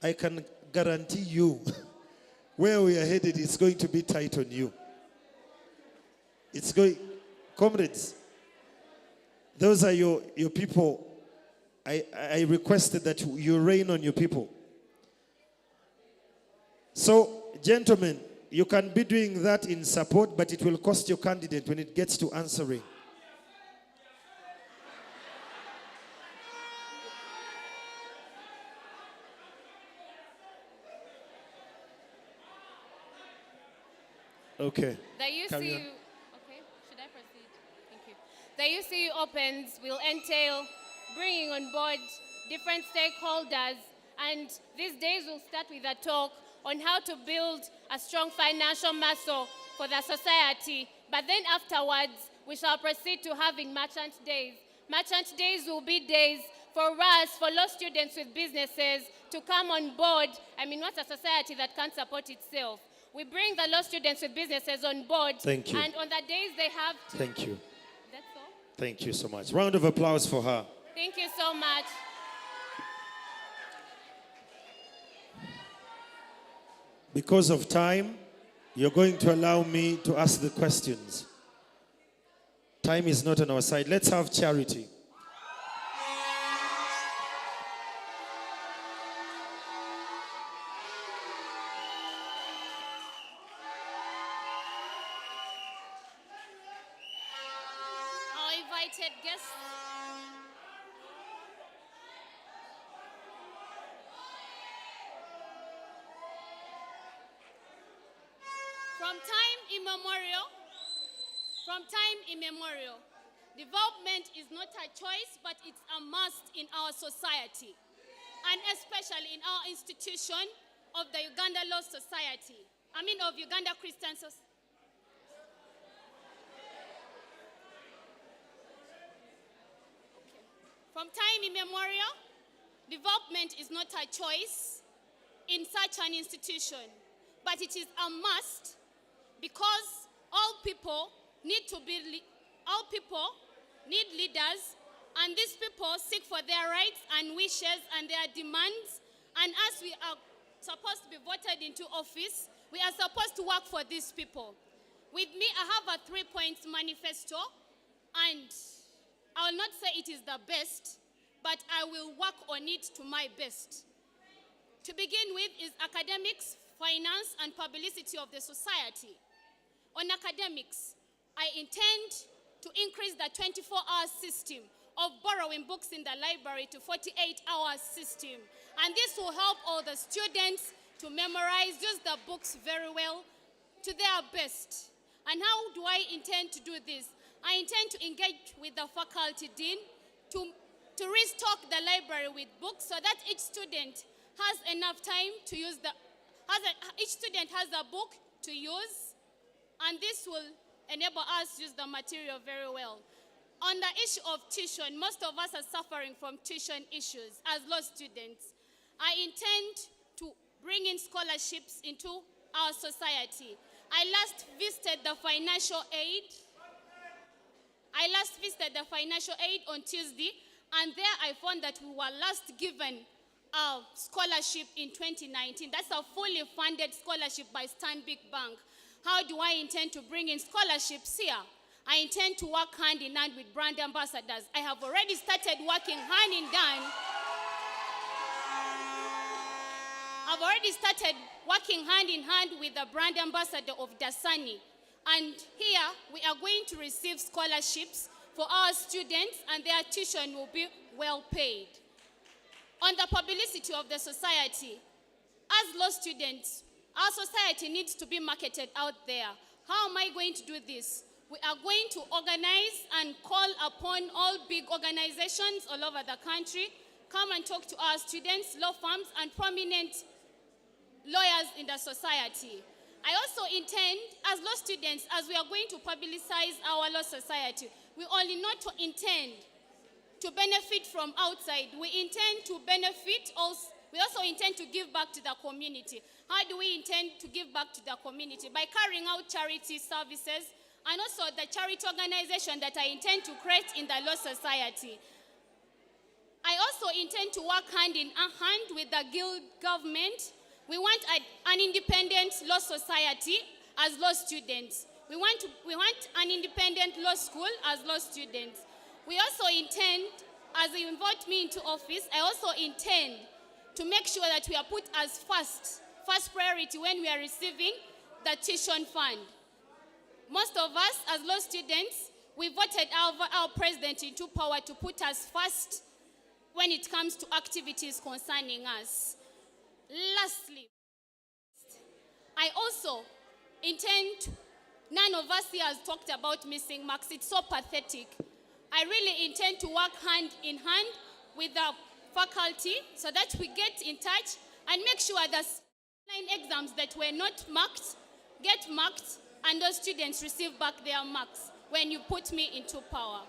I can guarantee you where we are headed is going to be tight on you. It's going... Comrades, those are your people. I requested that you reign on your people. So, gentlemen, you can be doing that in support, but it will cost your candidate when it gets to answering. Okay. The UCU, okay, should I proceed? Thank you. The UCU Opens will entail bringing on board different stakeholders, and these days will start with a talk on how to build a strong financial muscle for the society. But then afterwards, we shall proceed to having merchant days. Merchant days will be days for us, for law students with businesses, to come on board. I mean, what's a society that can't support itself? We bring the law students with businesses on board. Thank you. And on the days they have to... Thank you. That's all. Thank you so much. Round of applause for her. Thank you so much. Because of time, you're going to allow me to ask the questions. Time is not on our side. Let's have charity. Our invited guests. From time immemorial, development is not a choice, but it's a must in our society, and especially in our institution of the Uganda Law Society. Of Uganda Christian Society. From time immemorial, development is not a choice in such an institution, but it is a must because all people need leaders, and these people seek for their rights and wishes and their demands. And as we are supposed to be voted into office, we are supposed to work for these people. With me, I have a 3-point manifesto, and I will not say it is the best, but I will work on it to my best. To begin with is academics, finance, and publicity of the society. On academics, I intend to increase the 24-hour system of borrowing books in the library to 48-hour system. And this will help all the students to memorize, use the books very well to their best. And how do I intend to do this? I intend to engage with the faculty dean to restock the library with books so that each student has enough time to use each student has a book to use, and this will enable us to use the material very well. On the issue of tuition, most of us are suffering from tuition issues as law students. I intend to bring in scholarships into our society. I last visited the financial aid on Tuesday, and there I found that we were last given a scholarship in 2019. That's a fully funded scholarship by Stanbic Bank. How do I intend to bring in scholarships here? I intend to work hand in hand with brand ambassadors. I have already started working hand in hand. I've already started working hand in hand with the brand ambassador of Dasani. And here we are going to receive scholarships for our students, and their tuition will be well paid. On the publicity of the society, as law students, our society needs to be marketed out there. How am I going to do this? We are going to organize and call upon all big organizations all over the country, come and talk to our students, law firms, and prominent lawyers in the society. I also intend, as law students, as we are going to publicize our law society, we only not intend to benefit from outside. We intend to benefit also. We also intend to give back to the community. How do we intend to give back to the community? By carrying out charity services, and also the charity organization that I intend to create in the law society. I also intend to work hand in hand with the guild government. We want an independent law society as law students. We want an independent law school as law students. We also intend, as you vote me into office, I also intend to make sure that we are put as first priority when we are receiving the tuition fund. Most of us as law students, we voted our president into power to put us first when it comes to activities concerning us. Lastly, I also intend, none of us here has talked about missing marks. It's so pathetic. I really intend to work hand in hand with the faculty so that we get in touch and make sure that online exams that were not marked get marked, and those students receive back their marks when you put me into power.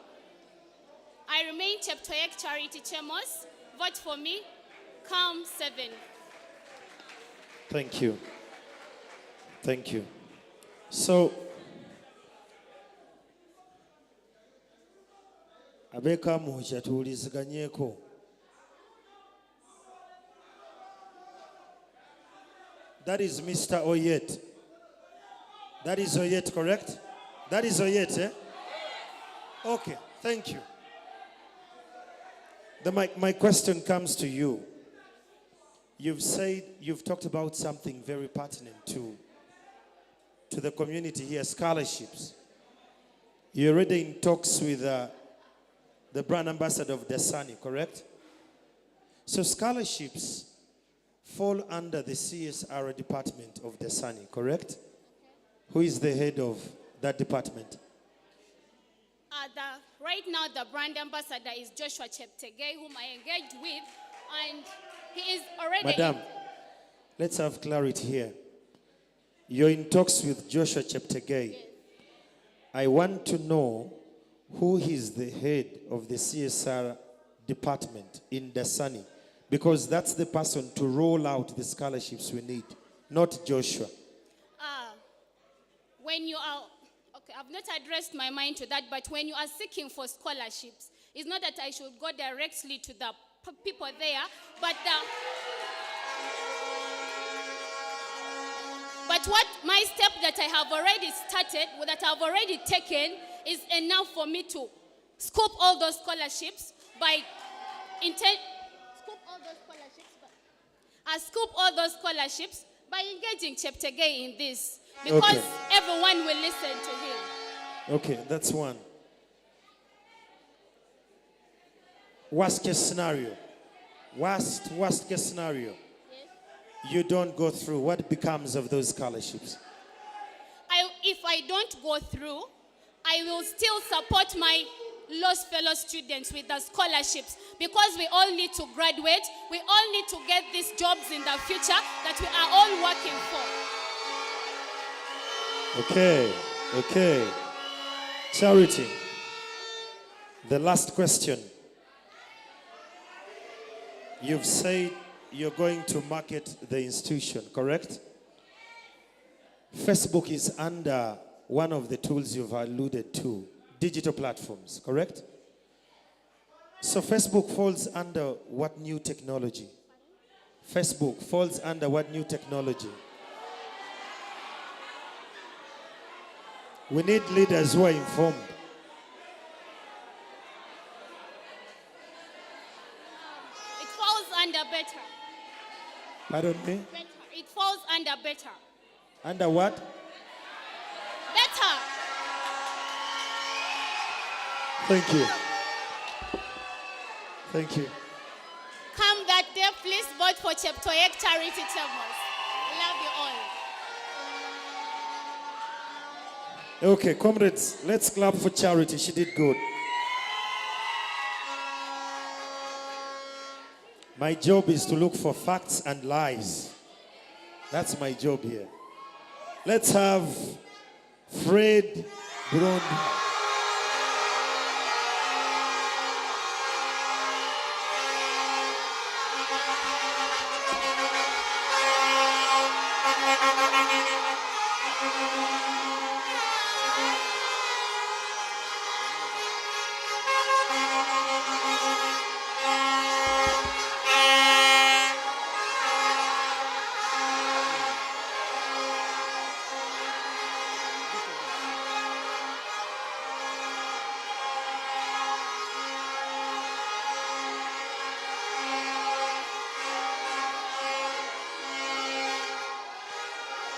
I remain Cheptoyek Charity Chemos. Vote for me. CALM 7. Thank you. Thank you. So, abeka muhya tuwuliziganyeko. That is Mr. Oyet. That is Oyet, correct? That is Oyet, eh? Okay, thank you. My question comes to you. You've talked about something very pertinent to the community here, scholarships. You're already in talks with the brand ambassador of Dasani, correct? So scholarships fall under the CSR department of Dasani, correct? Okay. Who is the head of that department? Right now, the brand ambassador is Joshua Cheptegei, whom I engaged with, and he is already... Madam, let's have clarity here. You're in talks with Joshua Cheptegei. Yes. I want to know who is the head of the CSR department in Dasani, because that's the person to roll out the scholarships we need, not Joshua. when you are, okay, I've not addressed my mind to that, but when you are seeking for scholarships, it's not that I should go directly to the people there, but what my step that I have already started, that I've already taken, is enough for me to scoop all those scholarships by scoop all those scholarships by engaging Cheptegei in this, because everyone will listen to him. Okay, that's one. Worst case scenario. Worst case scenario. Yes. You don't go through. What becomes of those scholarships? If I don't go through, I will still support my lost fellow students with the scholarships, because we all need to graduate. We all need to get these jobs in the future that we are all working for. Okay. Charity. The last question. You've said you're going to market the institution, correct? Facebook is under one of the tools you've alluded to, digital platforms, correct? So Facebook falls under what new technology? Facebook falls under what new technology? We need leaders who are informed. It falls under better. Pardon me? Better. It falls under better. Under what? Better. Thank you. Thank you. Come that day, please vote for Cheptoyek Charity Tables. Love you all. Okay, comrades, let's clap for Charity. She did good. My job is to look for facts and lies. That's my job here. Let's have Fred Burundi.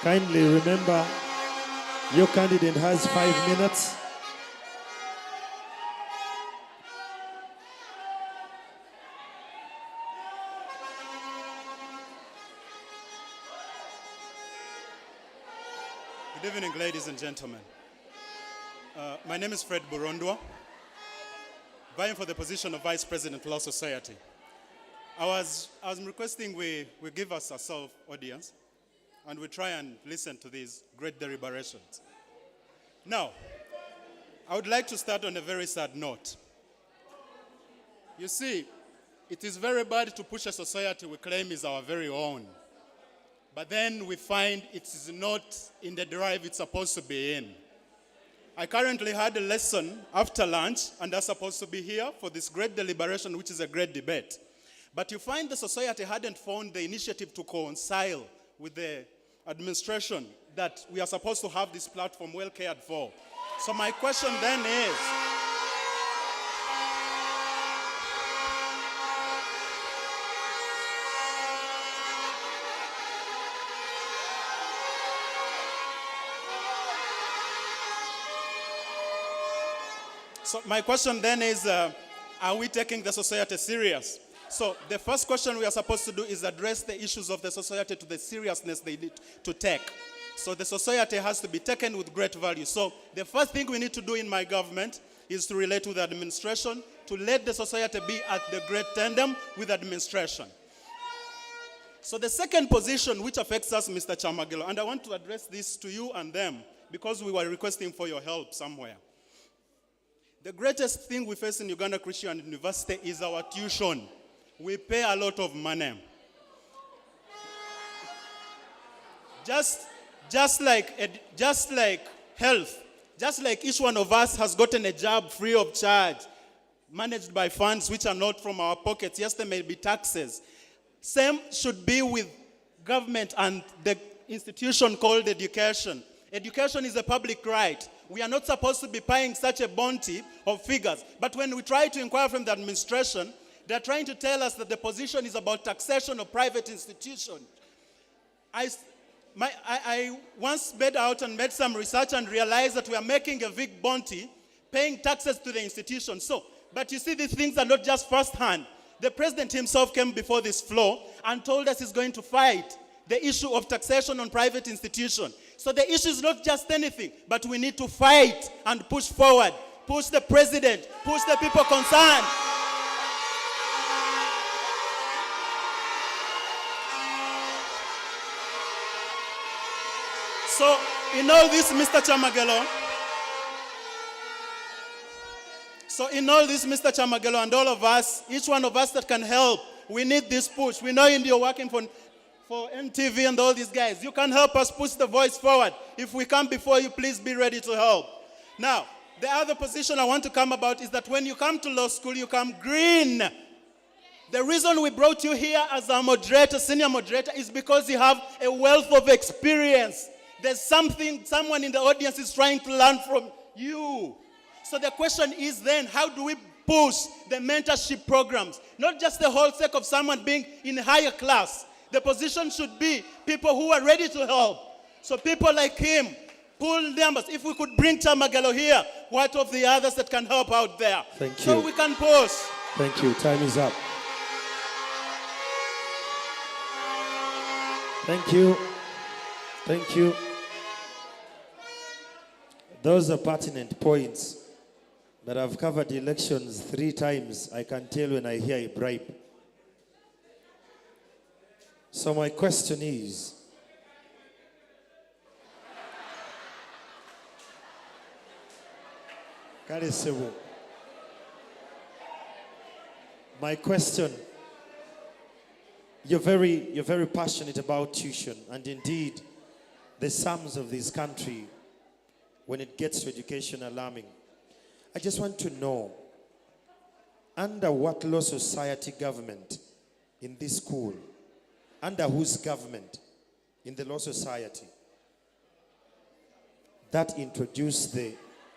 Kindly remember, your candidate has 5 minutes. Good evening, ladies and gentlemen. My name is Fred Burondwa, vying for the position of Vice President Law Society. I was requesting we give us a self-audience and we try and listen to these great deliberations. Now, I would like to start on a very sad note. You see, it is very bad to push a society we claim is our very own, but then we find it is not in the drive it's supposed to be in. I currently had a lesson after lunch, and I'm supposed to be here for this great deliberation, which is a great debate. But you find the society hadn't found the initiative to reconcile with the administration that we are supposed to have this platform well cared for. So my question then is, are we taking the society serious? So the first question we are supposed to do is address the issues of the society to the seriousness they need to take. So the society has to be taken with great value. So the first thing we need to do in my government is to relate to the administration, to let the society be at the great tandem with administration. So the second position which affects us, Mr. Chamagilo, and I want to address this to you and them because we were requesting for your help somewhere. The greatest thing we face in Uganda Christian University is our tuition. We pay a lot of money. Just like health. Just like each one of us has gotten a job free of charge, managed by funds which are not from our pockets. Yes, there may be taxes. Same should be with government and the institution called education. Education is a public right. We are not supposed to be paying such a bounty of figures. But when we try to inquire from the administration, they're trying to tell us that the position is about taxation of private institutions. I once made out and made some research and realized that we are making a big bounty, paying taxes to the institution. So, but you see, these things are not just first-hand. The president himself came before this floor and told us he's going to fight the issue of taxation on private institutions. So the issue is not just anything, but we need to fight and push forward. Push the president, push the people concerned. So, in all this, Mr. Chamagelo, and all of us, each one of us that can help, we need this push. We know you're working for NTV and all these guys. You can help us push the voice forward. If we come before you, please be ready to help. Now, the other position I want to come about is that when you come to law school, you come green. The reason we brought you here as our moderator, senior moderator, is because you have a wealth of experience. There's someone in the audience is trying to learn from you. So the question is then, how do we push the mentorship programs? Not just the whole sake of someone being in a higher class. The position should be people who are ready to help. So people like him, pull numbers. If we could bring Chamagelo here, what of the others that can help out there? Thank you. So we can push. Thank you. Time is up. Thank you. Thank you. Those are pertinent points. But I've covered elections 3 times. I can tell when I hear a bribe. So my question is, my question, you're very passionate about tuition, and indeed, the sums of this country, when it gets to education, alarming. I just want to know, under what law society government in this school, under whose government in the law society that introduced the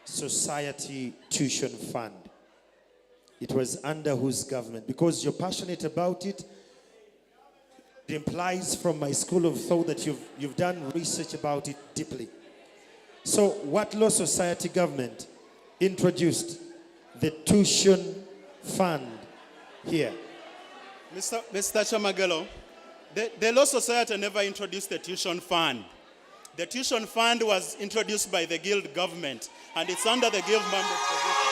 society tuition fund? It was under whose government? Because you're passionate about it. It implies from my school of thought that you've done research about it deeply. So what law society government introduced the tuition fund here? Mr. Chamagelo, the Law Society never introduced the tuition fund. The tuition fund was introduced by the guild government, and it's under the guild member's position.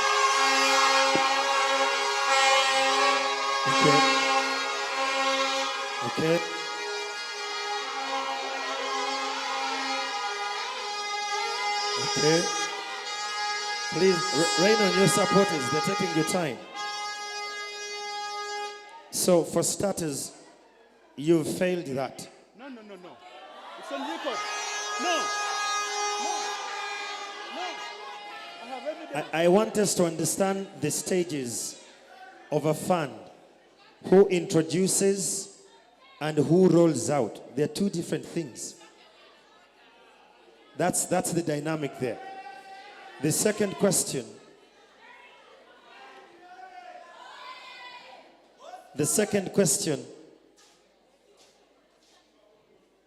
Okay. Okay. Please rain on your supporters. They're taking your time. So, for starters, you failed that. No. It's on record. No. I have evidence. I want us to understand the stages of a fund. Who introduces and who rolls out. They're 2 different things. That's the dynamic there. The second question.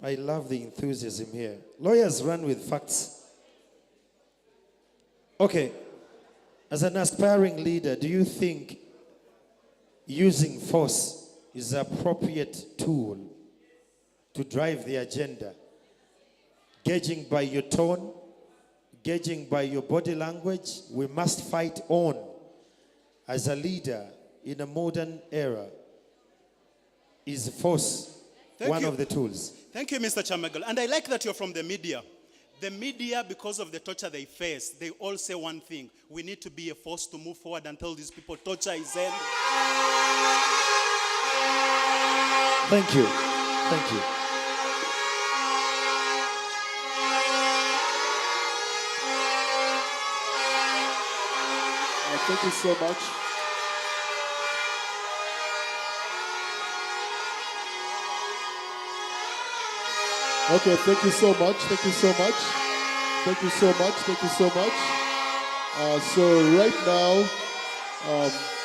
I love the enthusiasm here. Lawyers run with facts. Okay. As an aspiring leader, do you think using force is an appropriate tool to drive the agenda? Gauging by your tone, gauging by your body language, we must fight on. As a leader in a modern era, is force one of the tools? Thank you, Mr. Chamagelo. And I like that you're from the media. The media, because of the torture they face, they all say one thing. We need to be a force to move forward and tell these people torture is ending. Thank you. Thank you. Thank you so much. Okay, thank you so much. Thank you so much. Thank you so much. Thank you so much. So right now,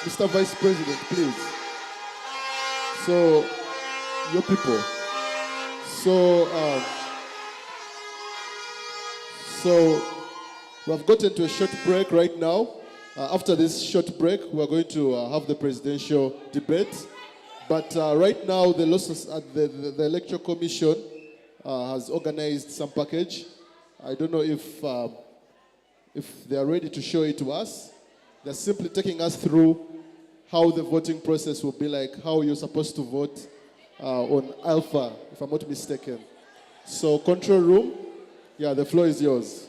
Mr. Vice President, please. So, your people. So we have gotten to a short break right now. After this short break, we are going to have the presidential debate. But right now, the Electoral Commission has organized some package. I don't know if they are ready to show it to us. They're simply taking us through how the voting process will be like, how you're supposed to vote on Alpha, if I'm not mistaken. So, control room, yeah, the floor is yours.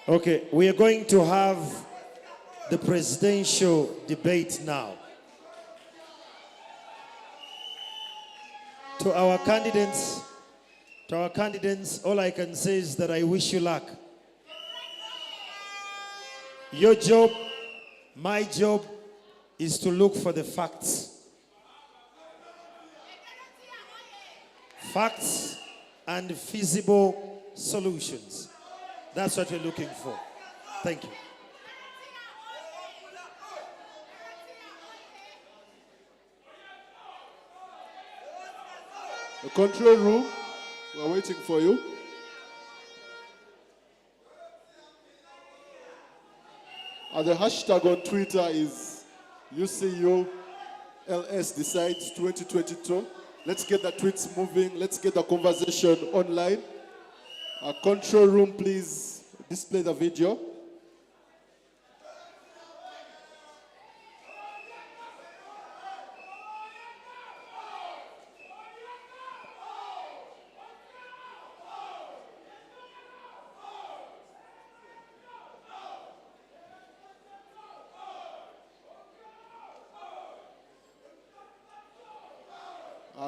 Okay, we are going to have the presidential debate now. To our candidates, all I can say is that I wish you luck. Your job, my job, is to look for the facts. Facts and feasible solutions. That's what we're looking for. Thank you. The control room, we're waiting for you. The hashtag on Twitter is UCULS Decides 2022. Let's get the tweets moving. Let's get the conversation online. Control room, please display the video.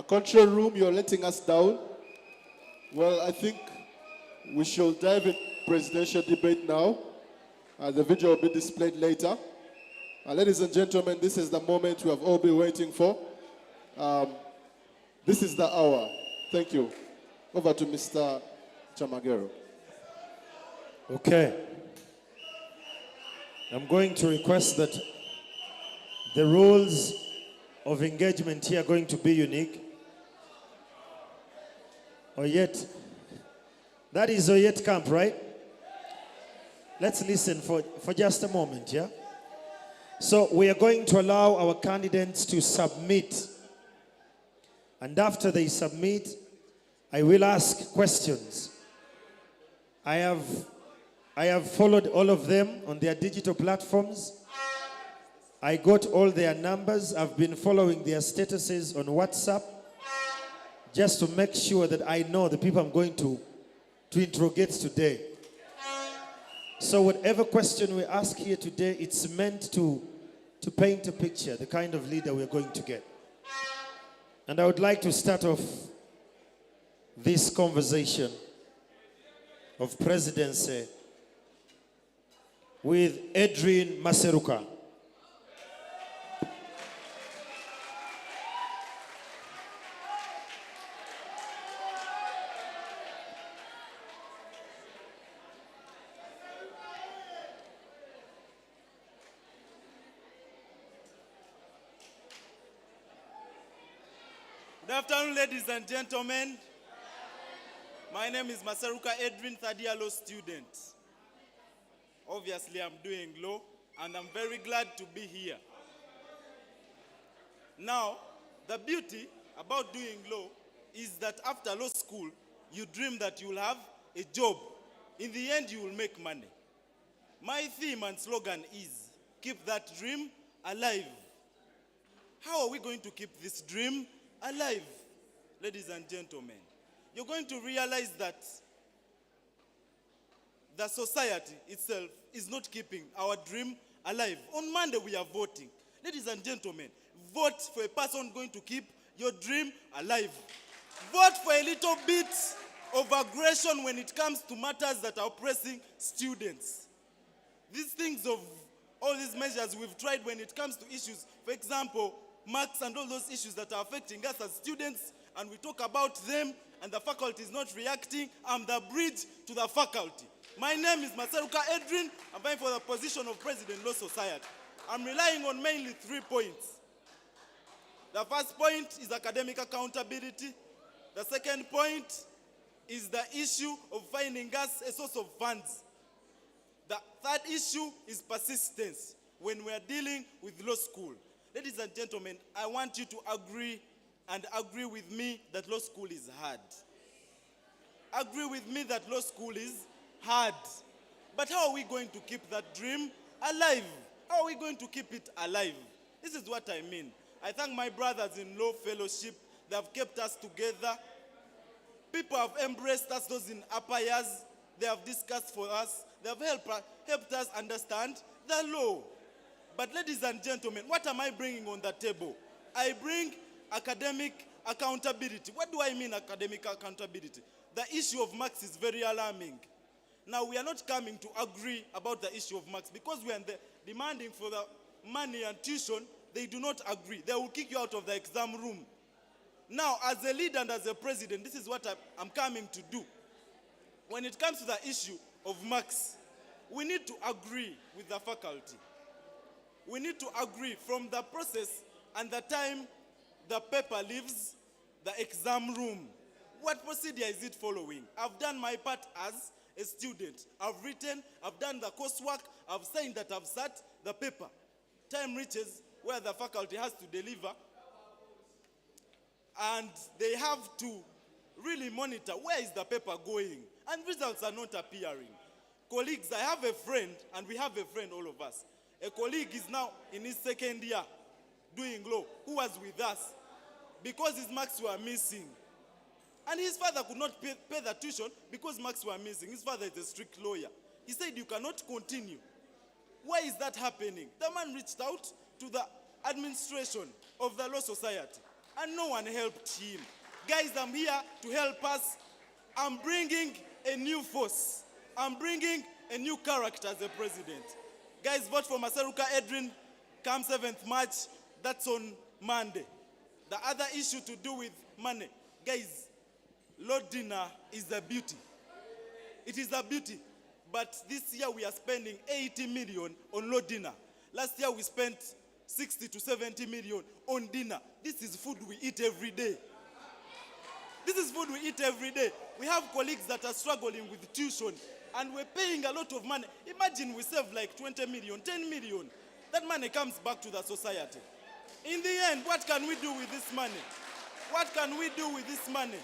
Control room, you're letting us down. Well, I think we shall dive in presidential debate now. The video will be displayed later. Ladies and gentlemen, this is the moment we have all been waiting for. This is the hour. Thank you. Over to Mr. Chamagero. Okay. I'm going to request that the rules of engagement here are going to be unique. Oyet. That is Oyet Camp, right? Let's listen for just a moment, yeah? So we are going to allow our candidates to submit. And after they submit, I will ask questions. I have followed all of them on their digital platforms. I got all their numbers. I've been following their statuses on WhatsApp just to make sure that I know the people I'm going to interrogate today. So whatever question we ask here today, it's meant to paint a picture, the kind of leader we're going to get. And I would like to start off this conversation of presidency with Edwin Maseruka. Good afternoon, ladies and gentlemen. My name is Maseruka Edwin, third year law student. Obviously, I'm doing law, and I'm very glad to be here. Now, the beauty about doing law is that after law school, you dream that you will have a job. In the end, you will make money. My theme and slogan is, keep that dream alive. How are we going to keep this dream alive? Ladies and gentlemen, you're going to realize that the society itself is not keeping our dream alive. On Monday, we are voting. Ladies and gentlemen, vote for a person going to keep your dream alive. Vote for a little bit of aggression when it comes to matters that are oppressing students. These things of all these measures we've tried when it comes to issues, for example, marks and all those issues that are affecting us as students, and we talk about them and the faculty is not reacting. I'm the bridge to the faculty. My name is Maseruka Edwin. I'm vying for the position of President Law Society. I'm relying on mainly 3 points. The first point is academic accountability. The second point is the issue of finding us a source of funds. The third issue is persistence when we are dealing with law school. Ladies and gentlemen, I want you to agree with me that law school is hard. Agree with me that law school is hard. But how are we going to keep that dream alive? How are we going to keep it alive? This is what I mean. I thank my brothers in law fellowship. They have kept us together. People have embraced us, those in upper years. They have discussed for us. They have helped us understand the law. But ladies and gentlemen, what am I bringing on the table? I bring academic accountability. What do I mean academic accountability? The issue of marks is very alarming. Now, we are not coming to agree about the issue of marks because we are demanding for the money and tuition. They do not agree. They will kick you out of the exam room. Now, as a leader and as a president, this is what I'm coming to do. When it comes to the issue of marks, we need to agree with the faculty. We need to agree from the process and the time the paper leaves the exam room. What procedure is it following? I've done my part as a student. I've written, I've done the coursework, I've signed that I've sat the paper. Time reaches where the faculty has to deliver, and they have to really monitor where is the paper going, and results are not appearing. Colleagues, I have a friend, and we have a friend, all of us. A colleague is now in his second year doing law, who was with us because his marks were missing. And his father could not pay the tuition because marks were missing. His father is a strict lawyer. He said, you cannot continue. Why is that happening? The man reached out to the administration of the Law Society, and no one helped him. Guys, I'm here to help us. I'm bringing a new force. I'm bringing a new character as a president. Guys, vote for Maseruka Edwin come 7th March. That's on Monday. The other issue to do with money. Guys, law dinner is a beauty. It is a beauty. But this year we are spending 80 million on law dinner. Last year we spent 60 to 70 million on dinner. This is food we eat every day. This is food we eat every day. We have colleagues that are struggling with tuition, and we're paying a lot of money. Imagine we save like 20 million, 10 million. That money comes back to the society. In the end, what can we do with this money? What can we do with this money?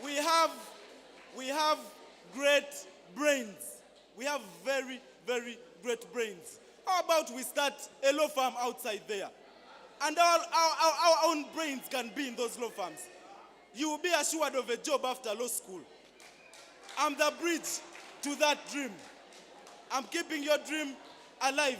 We have great brains. We have very, very great brains. How about we start a law firm outside there? And our own brains can be in those law firms. You will be assured of a job after law school. I'm the bridge to that dream. I'm keeping your dream alive.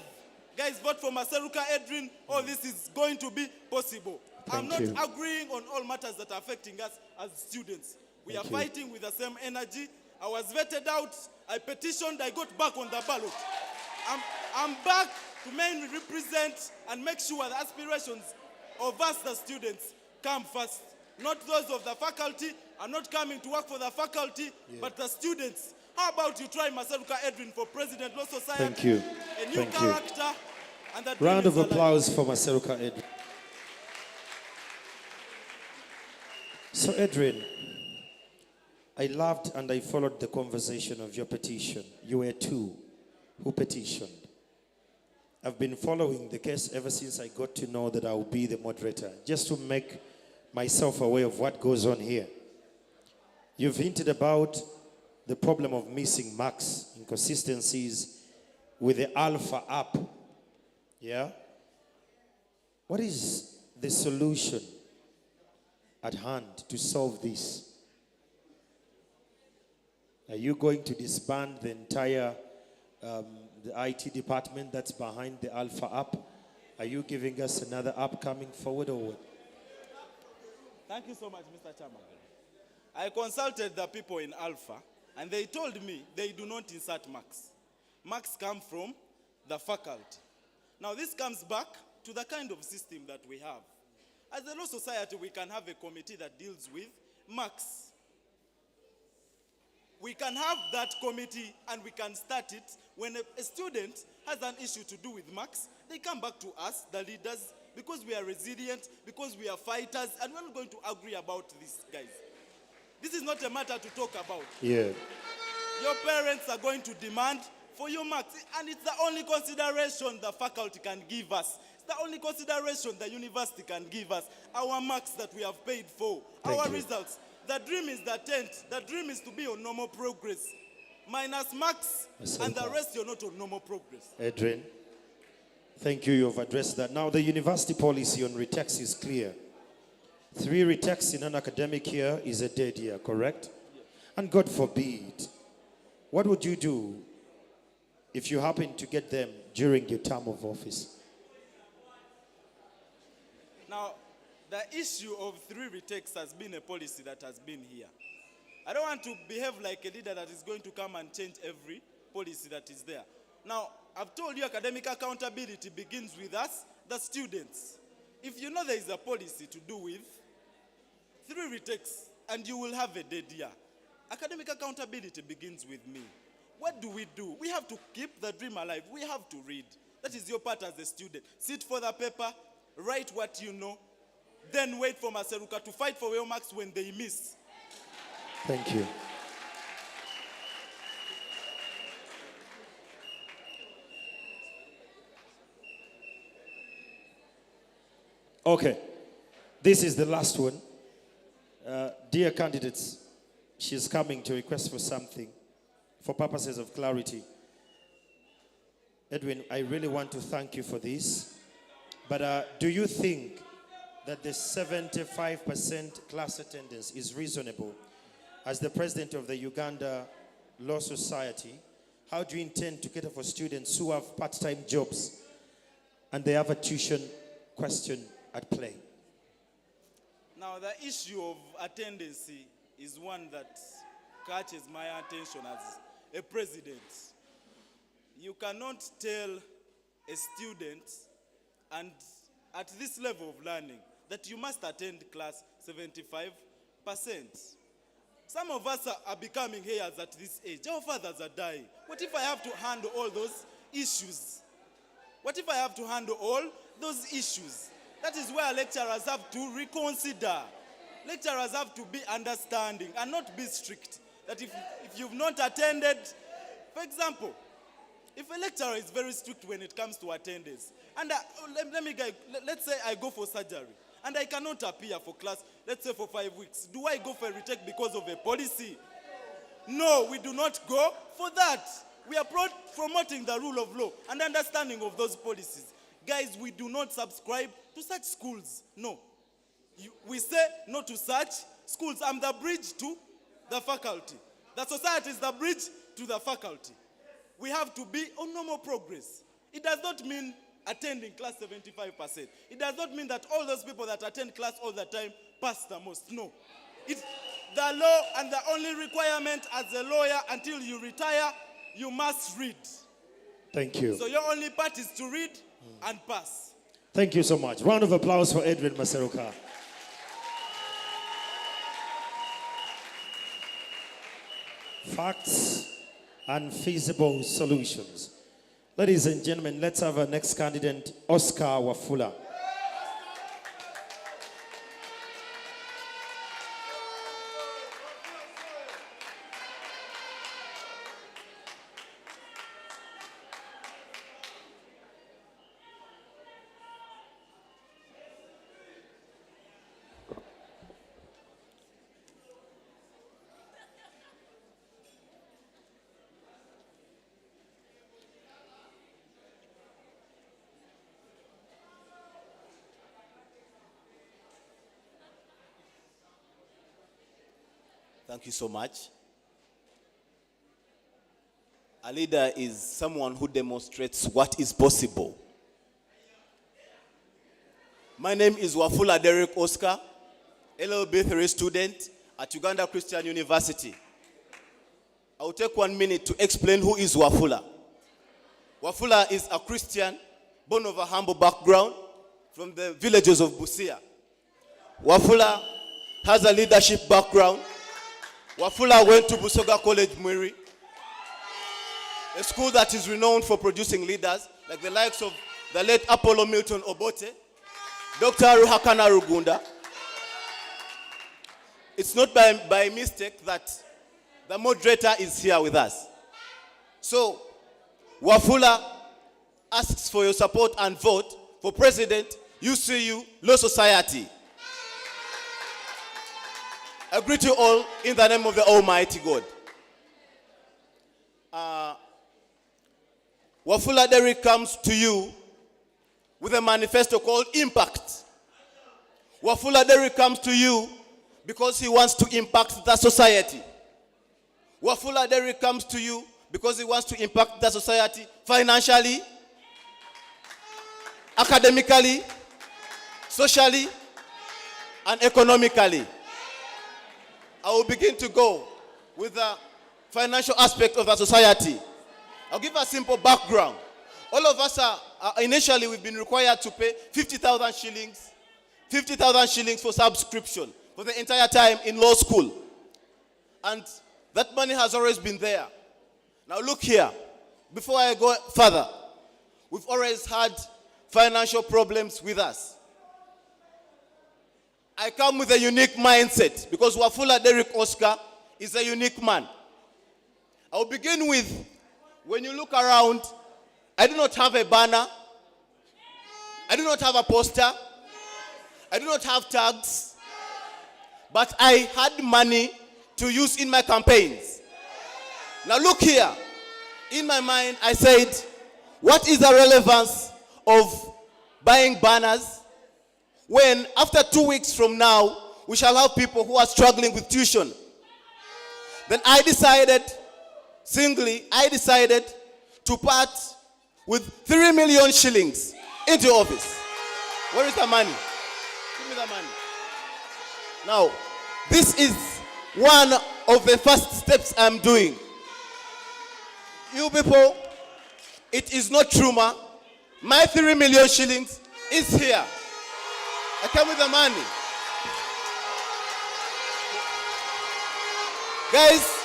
Guys, vote for Maseruka Edwin. All this is going to be possible. I'm not agreeing on all matters that are affecting us as students. We are fighting with the same energy. I was vetted out. I petitioned. I got back on the ballot. I'm back to mainly represent and make sure the aspirations of us, the students, come first. Not those of the faculty. I'm not coming to work for the faculty, but the students. How about you try Maseruka Edwin for President Law Society? Thank you. A new character. And the Round of dream is applause for Maseruka Edwin. So Edwin, I loved and I followed the conversation of your petition. You were two who petitioned. I've been following the case ever since I got to know that I will be the moderator, just to make myself aware of what goes on here. You've hinted about the problem of missing marks, inconsistencies with the Alpha app. Yeah? What is the solution at hand to solve this? Are you going to disband the entire the IT department that's behind the Alpha app? Are you giving us another upcoming forward or what? Thank you so much, Mr. Chairman. I consulted the people in Alpha, and they told me they do not insert marks. Marks come from the faculty. Now, this comes back to the kind of system that we have. As a law society, we can have a committee that deals with marks. We can have that committee and we can start it when a student has an issue to do with marks. They come back to us, the leaders, because we are resilient, because we are fighters, and we're not going to agree about this, guys. This is not a matter to talk about. Yeah. Your parents are going to demand for your marks, and it's the only consideration the faculty can give us. It's the only consideration the university can give us. Our marks that we have paid for, our results. The dream is the tent. The dream is to be on normal progress. Minus marks, and the rest you're not on normal progress. Adrian, thank you. You've addressed that. Now, the university policy on retakes is clear. 3 retakes in an academic year is a dead year, correct? And God forbid, what would you do if you happen to get them during your term of office? Now, the issue of 3 retakes has been a policy that has been here. I don't want to behave like a leader that is going to come and change every policy that is there. Now, I've told you academic accountability begins with us, the students. If you know there is a policy to do with 3 retakes and you will have a dead year, academic accountability begins with me. What do? We have to keep the dream alive. We have to read. That is your part as a student. Sit for the paper, write what you know, then wait for Maseruka to fight for your marks when they miss. Thank you. Okay, this is the last one. Dear candidates, she's coming to request for something for purposes of clarity. Edwin, I really want to thank you for this, but do you think that the 75% class attendance is reasonable? As the president of the Uganda Law Society, how do you intend to cater for students who have part-time jobs and they have a tuition question at play? Now, the issue of attendance is one that catches my attention as a president. You cannot tell a student, and at this level of learning, that you must attend class 75%. Some of us are becoming heirs at this age. Our fathers are dying. What if I have to handle all those issues? What if I have to handle all those issues? That is where lecturers have to reconsider. Lecturers have to be understanding and not be strict. That if you've not attended, for example, if a lecturer is very strict when it comes to attendance, and let's say I go for surgery, and I cannot appear for class, let's say for 5 weeks. Do I go for a retake because of a policy? No, we do not go for that. We are promoting the rule of law and understanding of those policies. Guys, we do not subscribe to such schools. No. We say no to such schools. I'm the bridge to the faculty. The society is the bridge to the faculty. We have to be on normal progress. It does not mean attending class 75%. It does not mean that all those people that attend class all the time pass the most. No. It's the law, and the only requirement as a lawyer until you retire, you must read. Thank you. So your only part is to read and pass. Thank you so much. Round of applause for Edwin Maseruka. Facts and feasible solutions. Ladies and gentlemen, let's have our next candidate, Oscar Wafula. Thank you so much. A leader is someone who demonstrates what is possible. My name is Wafula Derek Oscar, LLB3 student at Uganda Christian University. I will take 1 minute to explain who is Wafula. Wafula is a Christian born of a humble background from the villages of Busia. Wafula has a leadership background. Wafula went to Busoga College, Mwiri, a school that is renowned for producing leaders like the likes of the late Apollo Milton Obote, Dr. Ruhakana Rugunda. It's not by mistake that the moderator is here with us. So, Wafula asks for your support and vote for President UCU Law Society. I greet you all in the name of the Almighty God. Wafula Derek comes to you with a manifesto called Impact. Wafula Derek comes to you because he wants to impact the society. Wafula Derek comes to you because he wants to impact the society financially, academically, socially, and economically. I will begin to go with the financial aspect of the society. I'll give a simple background. All of us initially we've been required to pay 50,000 shillings, 50,000 shillings for subscription for the entire time in law school. And that money has always been there. Now look here, before I go further, we've always had financial problems with us. I come with a unique mindset because Wafula Derek Oscar is a unique man. I'll begin with, when you look around, I do not have a banner. I do not have a poster. I do not have tags. But I had money to use in my campaigns. Now look here. In my mind, I said, what is the relevance of buying banners when after 2 weeks from now, we shall have people who are struggling with tuition? Then I decided, to part with 3 million shillings into office. Where is the money? Give me the money. Now, this is one of the first steps I'm doing. You people, it is not rumor. My 3 million shillings is here. I come with the money. Guys,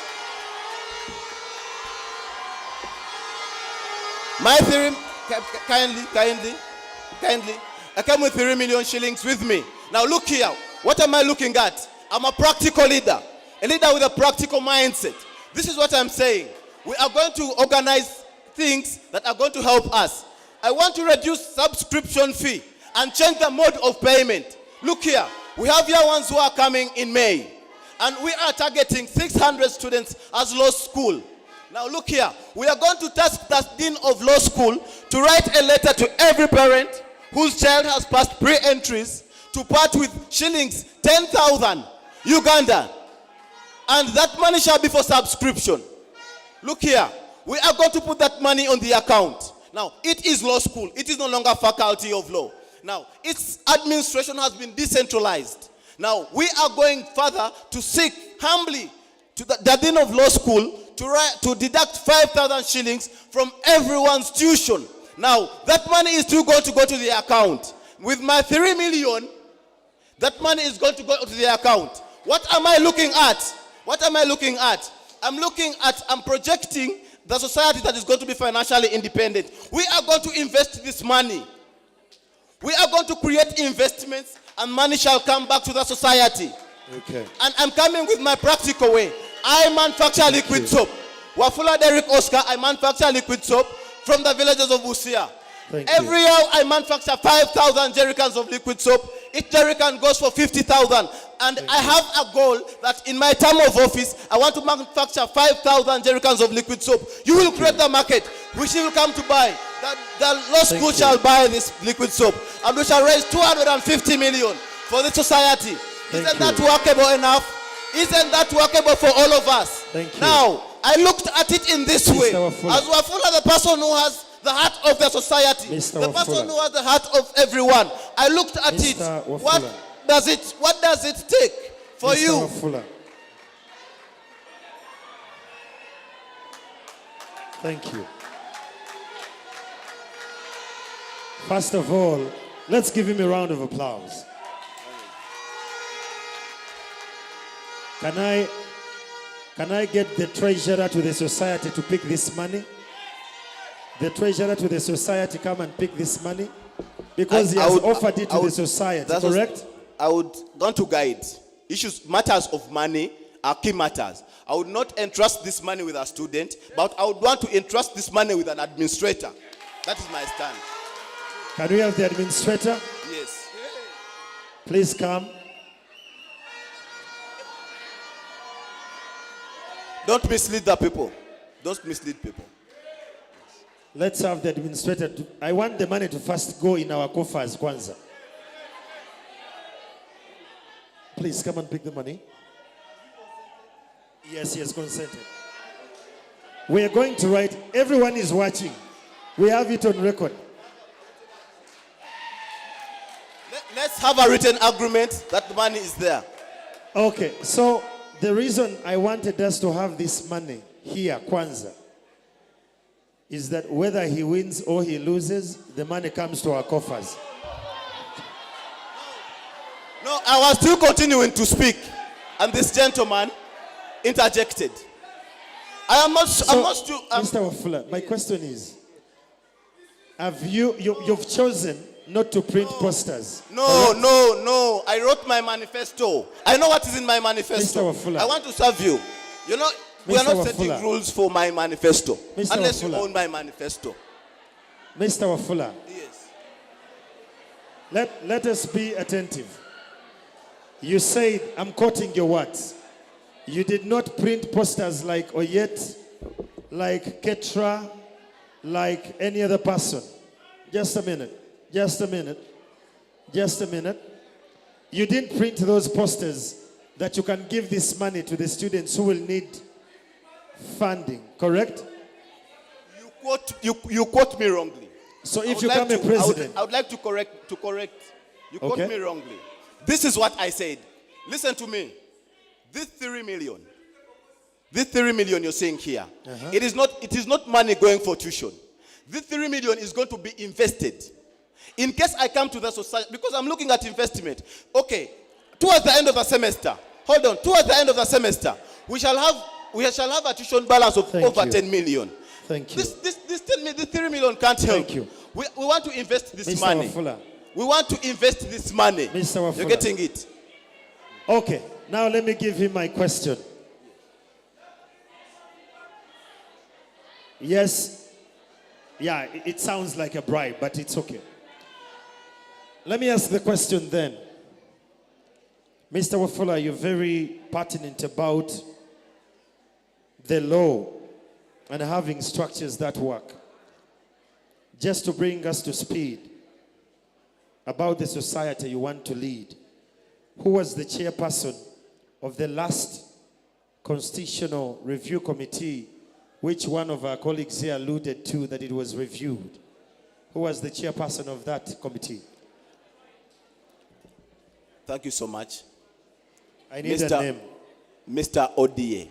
my 3, kindly, I come with 3 million shillings with me. Now look here, what am I looking at? I'm a practical leader, a leader with a practical mindset. This is what I'm saying. We are going to organize things that are going to help us. I want to reduce subscription fee and change the mode of payment. Look here, we have young ones who are coming in May, and we are targeting 600 students as law school. Now look here, we are going to task the Dean of Law School to write a letter to every parent whose child has passed pre-entries to part with shillings 10,000 Uganda. And that money shall be for subscription. Look here, we are going to put that money on the account. Now, it is law school. It is no longer faculty of law. Now, its administration has been decentralized. Now, we are going further to seek humbly to the Dean of Law School to deduct 5,000 shillings from everyone's tuition. Now, that money is still going to go to the account. With my 3 million, that money is going to go to the account. What am I looking at? What am I looking at? I'm projecting the society that is going to be financially independent. We are going to invest this money. We are going to create investments and money shall come back to the society. Okay. And I'm coming with my practical way. I manufacture liquid soap. Wafula Derek Oscar, I manufacture liquid soap from the villages of Busia. Every year I manufacture 5,000 jerrycans of liquid soap. Each jerrycan goes for 50,000. And I have a goal that in my term of office, I want to manufacture 5,000 jerrycans of liquid soap. You will create the market, which you will come to buy. The law school shall buy this liquid soap. And we shall raise 250 million for the society. Isn't that workable enough? Isn't that workable for all of us? Now, I looked at it in this way. As Wafula, the person who has the heart of the society, Mr. the person Wafula. who has the heart of everyone. I looked at Mr. it. Wafula. What does it take for Mr. you? Wafula. Thank you. First of all, let's give him a round of applause. Can I get the treasurer to the society to pick this money? The treasurer to the society come and pick this money? Because he has offered it to the society, correct? I would want to guide. Matters of money are key matters. I would not entrust this money with a student, but I would want to entrust this money with an administrator. That is my stand. Can we have the administrator? Yes. Please come. Don't mislead the people. Don't mislead people. Let's have the administrator. I want the money to first go in our coffers, Kwanza. Please come and pick the money. Yes, he has consented. We are going to write, everyone is watching. We have it on record. Let's have a written agreement that the money is there. Okay, so the reason I wanted us to have this money here, Kwanza, is that whether he wins or he loses, the money comes to our coffers. No, I was still continuing to speak, and this gentleman interjected. Mr. Wafula, my question is, have you've chosen not to print posters? No. I wrote my manifesto. I know what is in my manifesto. Mr. Wafula. I want to serve you. You know, we are not setting rules for my manifesto. Mr. Unless Wafula. you own my manifesto. Mr. Wafula. Yes. Let us be attentive. You said, I'm quoting your words. You did not print posters like Oyet, like Ketra, like any other person. Just a minute. You didn't print those posters that you can give this money to the students who will need funding, correct? You quote me wrongly. So if you become a president, I would like to correct. You quote Okay. me wrongly. This is what I said. Listen to me. This 3 million you're saying here, it is not money going for tuition. This 3 million is going to be invested. In case I come to the society, because I'm looking at investment. Okay, towards the end of the semester, towards the end of the semester, we shall have a tuition balance of over 10 million. Thank you. This 3 million can't help. Thank you. We want to invest this Mr. money. Wafula. We want to invest this money. Mr. Wafula. You're getting it. Okay, now let me give him my question. Yes, yeah, it sounds like a bribe, but it's okay. Let me ask the question then. Mr. Wafula, you're very pertinent about the law and having structures that work. Just to bring us to speed about the society you want to lead, who was the chairperson of the last Constitutional Review Committee, which one of our colleagues here alluded to that it was reviewed? Who was the chairperson of that committee? Thank you so much. I need a name. Mr. Odie.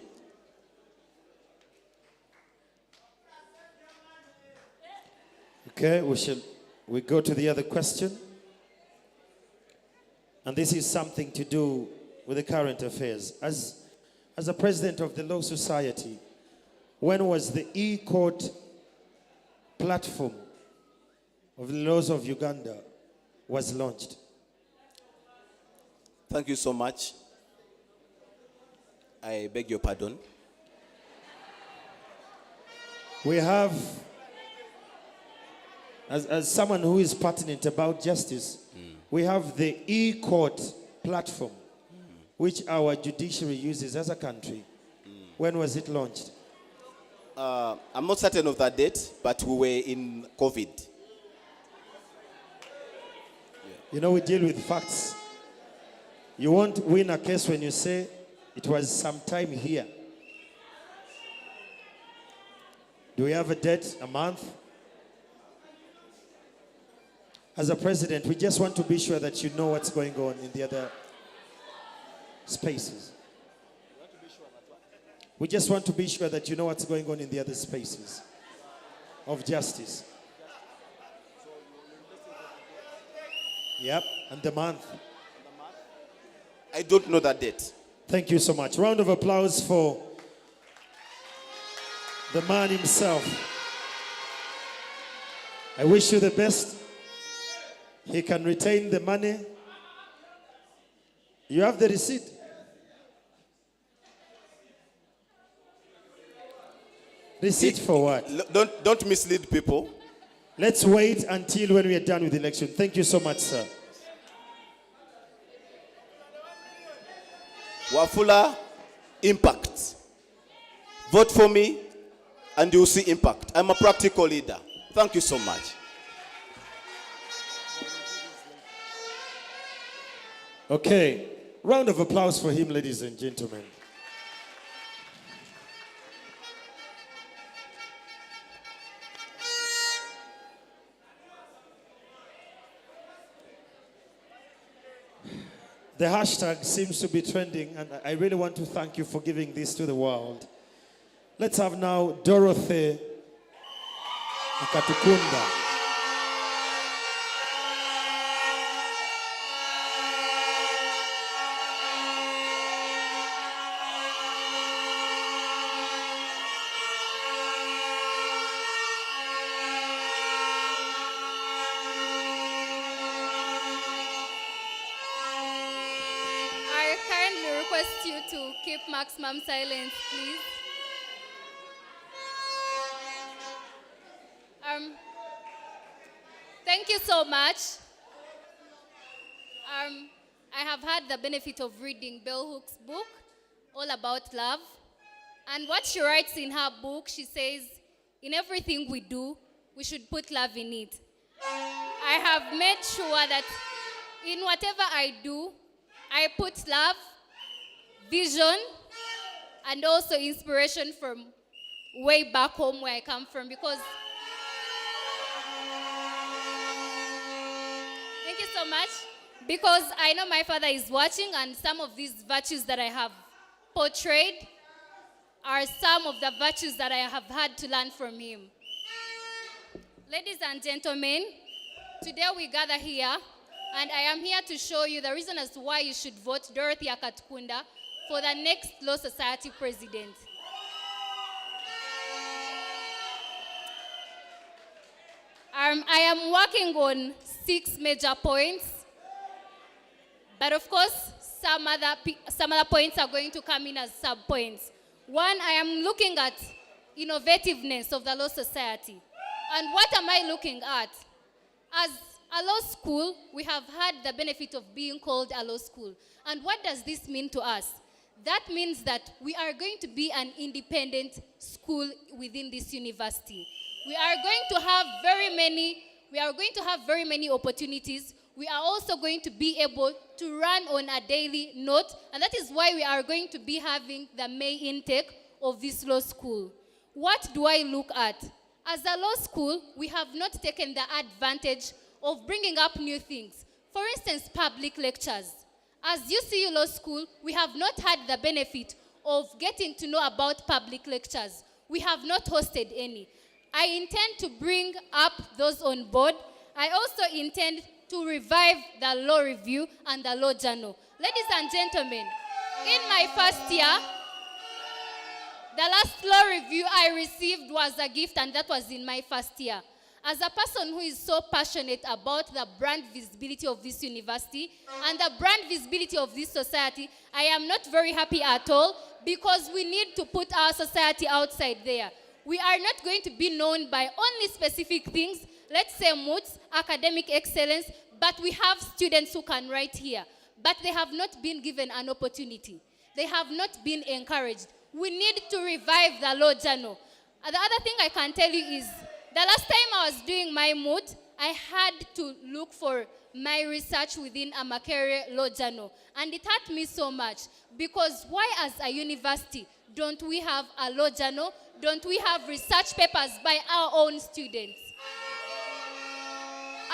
Okay, we go to the other question. And this is something to do with the current affairs. As a president of the Law Society, when was the e-court platform of the laws of Uganda was launched? Thank you so much. I beg your pardon. We have, as someone who is pertinent about justice, we have the e-court platform, which our judiciary uses as a country. When was it launched? I'm not certain of that date, but we were in COVID. You know, we deal with facts. You won't win a case when you say it was sometime here. Do we have a date, a month? As a president, we just want to be sure that you know what's going on in the other spaces. We just want to be sure that you know what's going on in the other spaces of justice. Yep, and the month. I don't know that date. Thank you so much. Round of applause for the man himself. I wish you the best. He can retain the money. You have the receipt. Receipt for what? Don't mislead people. Let's wait until when we are done with the election. Thank you so much, sir. Wafula, impact. Vote for me and you'll see impact. I'm a practical leader. Thank you so much. Okay. Round of applause for him, ladies and gentlemen. The hashtag seems to be trending, and I really want to thank you for giving this to the world. Let's have now Dorothy Katukunda. I kindly request you to keep maximum silence, please. Thank you so much. I have had the benefit of reading Bell Hooks' book, All About Love. And what she writes in her book, she says, in everything we do, we should put love in it. I have made sure that in whatever I do, I put love, vision, and also inspiration from way back home where I come from, because thank you so much, because I know my father is watching, and some of these virtues that I have portrayed are some of the virtues that I have had to learn from him. Ladies and gentlemen, today we gather here, and I am here to show you the reason as to why you should vote Dorothy Katukunda for the next Law Society president. I am working on 6 major points, but of course, some other points are going to come in as sub-points. One, I am looking at innovativeness of the Law Society. And what am I looking at? As a law school, we have had the benefit of being called a law school. And what does this mean to us? That means that we are going to be an independent school within this university. We are going to have very many opportunities. We are also going to be able to run on a daily note, and that is why we are going to be having the May intake of this law school. What do I look at? As a law school, we have not taken the advantage of bringing up new things. For instance, public lectures. As UCU Law School, we have not had the benefit of getting to know about public lectures. We have not hosted any. I intend to bring up those on board. I also intend to revive the law review and the law journal. Ladies and gentlemen, in my first year, the last law review I received was a gift, and that was in my first year. As a person who is so passionate about the brand visibility of this university and the brand visibility of this society, I am not very happy at all, because we need to put our society outside there. We are not going to be known by only specific things, let's say moods, academic excellence, but we have students who can write here, but they have not been given an opportunity. They have not been encouraged. We need to revive the law journal. The other thing I can tell you is, the last time I was doing my mood, I had to look for my research within a Makerere Law Journal. And it hurt me so much, because why as a university don't we have a law journal? Don't we have research papers by our own students?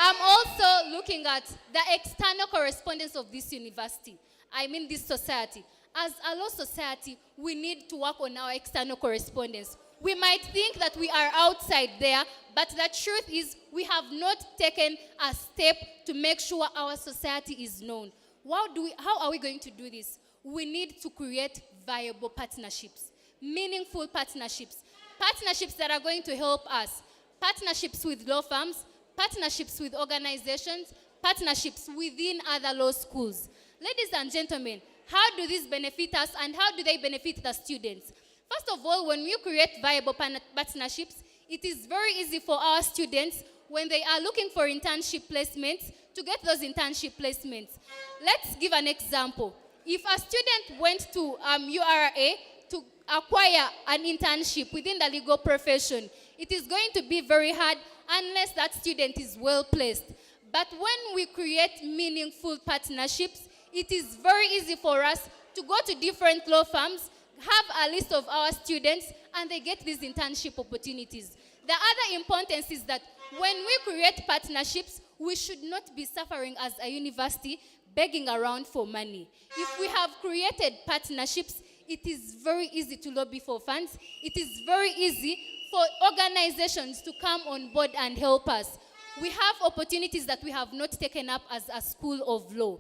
I'm also looking at the external correspondence of this university. I mean this society. As a law society, we need to work on our external correspondence. We might think that we are outside there, but the truth is we have not taken a step to make sure our society is known. How are we going to do this? We need to create viable partnerships, meaningful partnerships, partnerships that are going to help us, partnerships with law firms, partnerships with organizations, partnerships within other law schools. Ladies and gentlemen, how do these benefit us and how do they benefit the students? First of all, when we create viable partnerships, it is very easy for our students when they are looking for internship placements to get those internship placements. Let's give an example. If a student went to URA to acquire an internship within the legal profession, it is going to be very hard unless that student is well placed. But when we create meaningful partnerships, it is very easy for us to go to different law firms, have a list of our students, and they get these internship opportunities. The other importance is that when we create partnerships, we should not be suffering as a university begging around for money. If we have created partnerships, it is very easy to lobby for funds. It is very easy for organizations to come on board and help us. We have opportunities that we have not taken up as a school of law.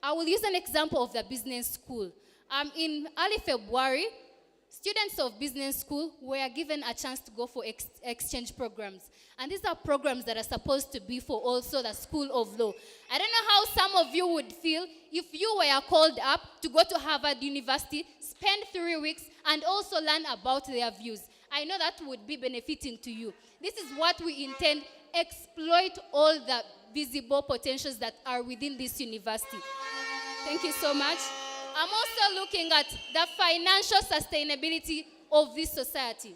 I will use an example of the business school. In early February, students of business school were given a chance to go for exchange programs. And these are programs that are supposed to be for also the school of law. I don't know how some of you would feel if you were called up to go to Harvard University, spend 3 weeks, and also learn about their views. I know that would be benefiting to you. This is what we intend, exploit all the visible potentials that are within this university. Thank you so much. I'm also looking at the financial sustainability of this society.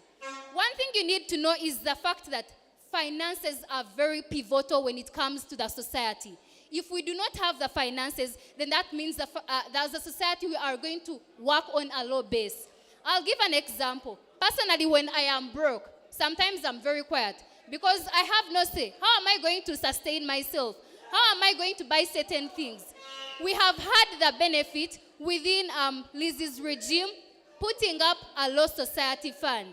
One thing you need to know is the fact that finances are very pivotal when it comes to the society. If we do not have the finances, then that means that as a society we are going to work on a low base. I'll give an example. Personally, when I am broke, sometimes I'm very quiet because I have no say. How am I going to sustain myself? How am I going to buy certain things? We have had the benefit within Lizzie's regime putting up a law society fund.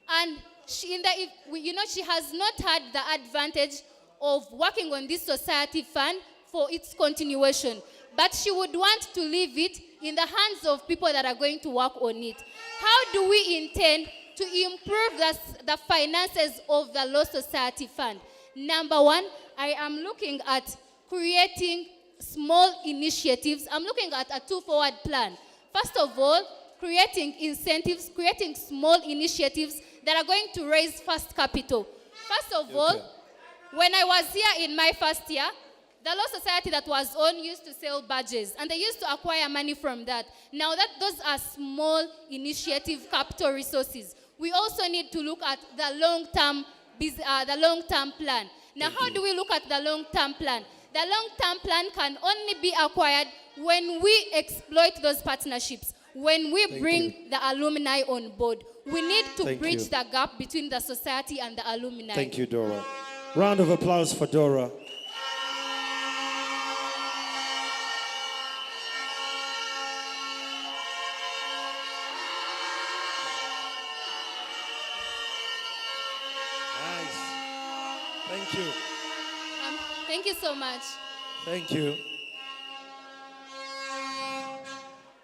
And she has not had the advantage of working on this society fund for its continuation. But she would want to leave it in the hands of people that are going to work on it. How do we intend to improve the finances of the Law Society Fund? Number one, I am looking at creating small initiatives. I'm looking at a two-forward plan. First of all, creating incentives, creating small initiatives that are going to raise first capital. First of all, when I was here in my first year, the law society that was on used to sell badges, and they used to acquire money from that. Now that those are small initiative capital resources, we also need to look at the long-term plan. Now, how do we look at the long-term plan? The long-term plan can only be acquired when we exploit those partnerships, when we bring the alumni on board. We need to bridge the gap between the society and the alumni. Thank you, Dora. Round of applause for Dora. Thank you. Thank you so much. Thank you.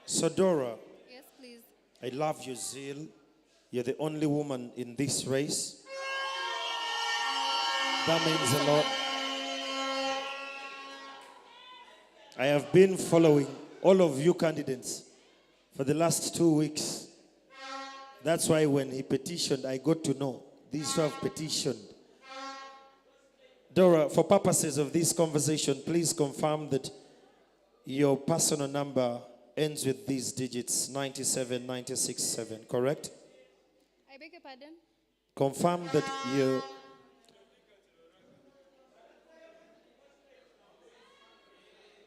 So Dora. Yes, please. I love your zeal. You're the only woman in this race. That means a lot. I have been following all of you candidates for the last 2 weeks. That's why when he petitioned, I got to know these two have petitioned. Dora, for purposes of this conversation, please confirm that your personal number ends with these digits, 97967, correct? I beg your pardon? Confirm that you...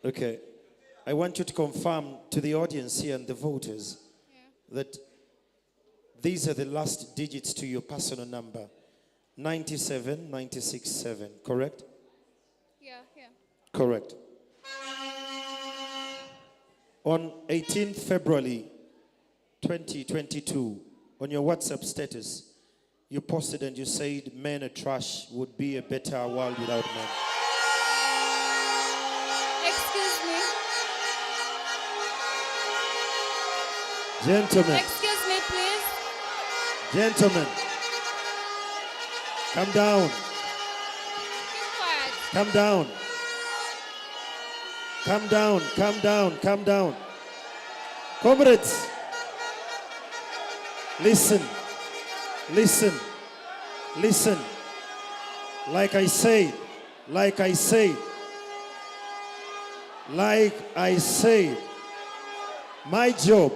Okay. I want you to confirm to the audience here and the voters that these are the last digits to your personal number. 97967, correct? Yeah. Correct. On 18th February 2022, on your WhatsApp status, you posted and you said men are trash, would be a better world without men. Excuse me. Gentlemen, Excuse me, please. gentlemen, come down, Keep quiet. come down. Come down, come down, come down. Comrades, listen, listen, listen. Like I said, like I said, like I said, my job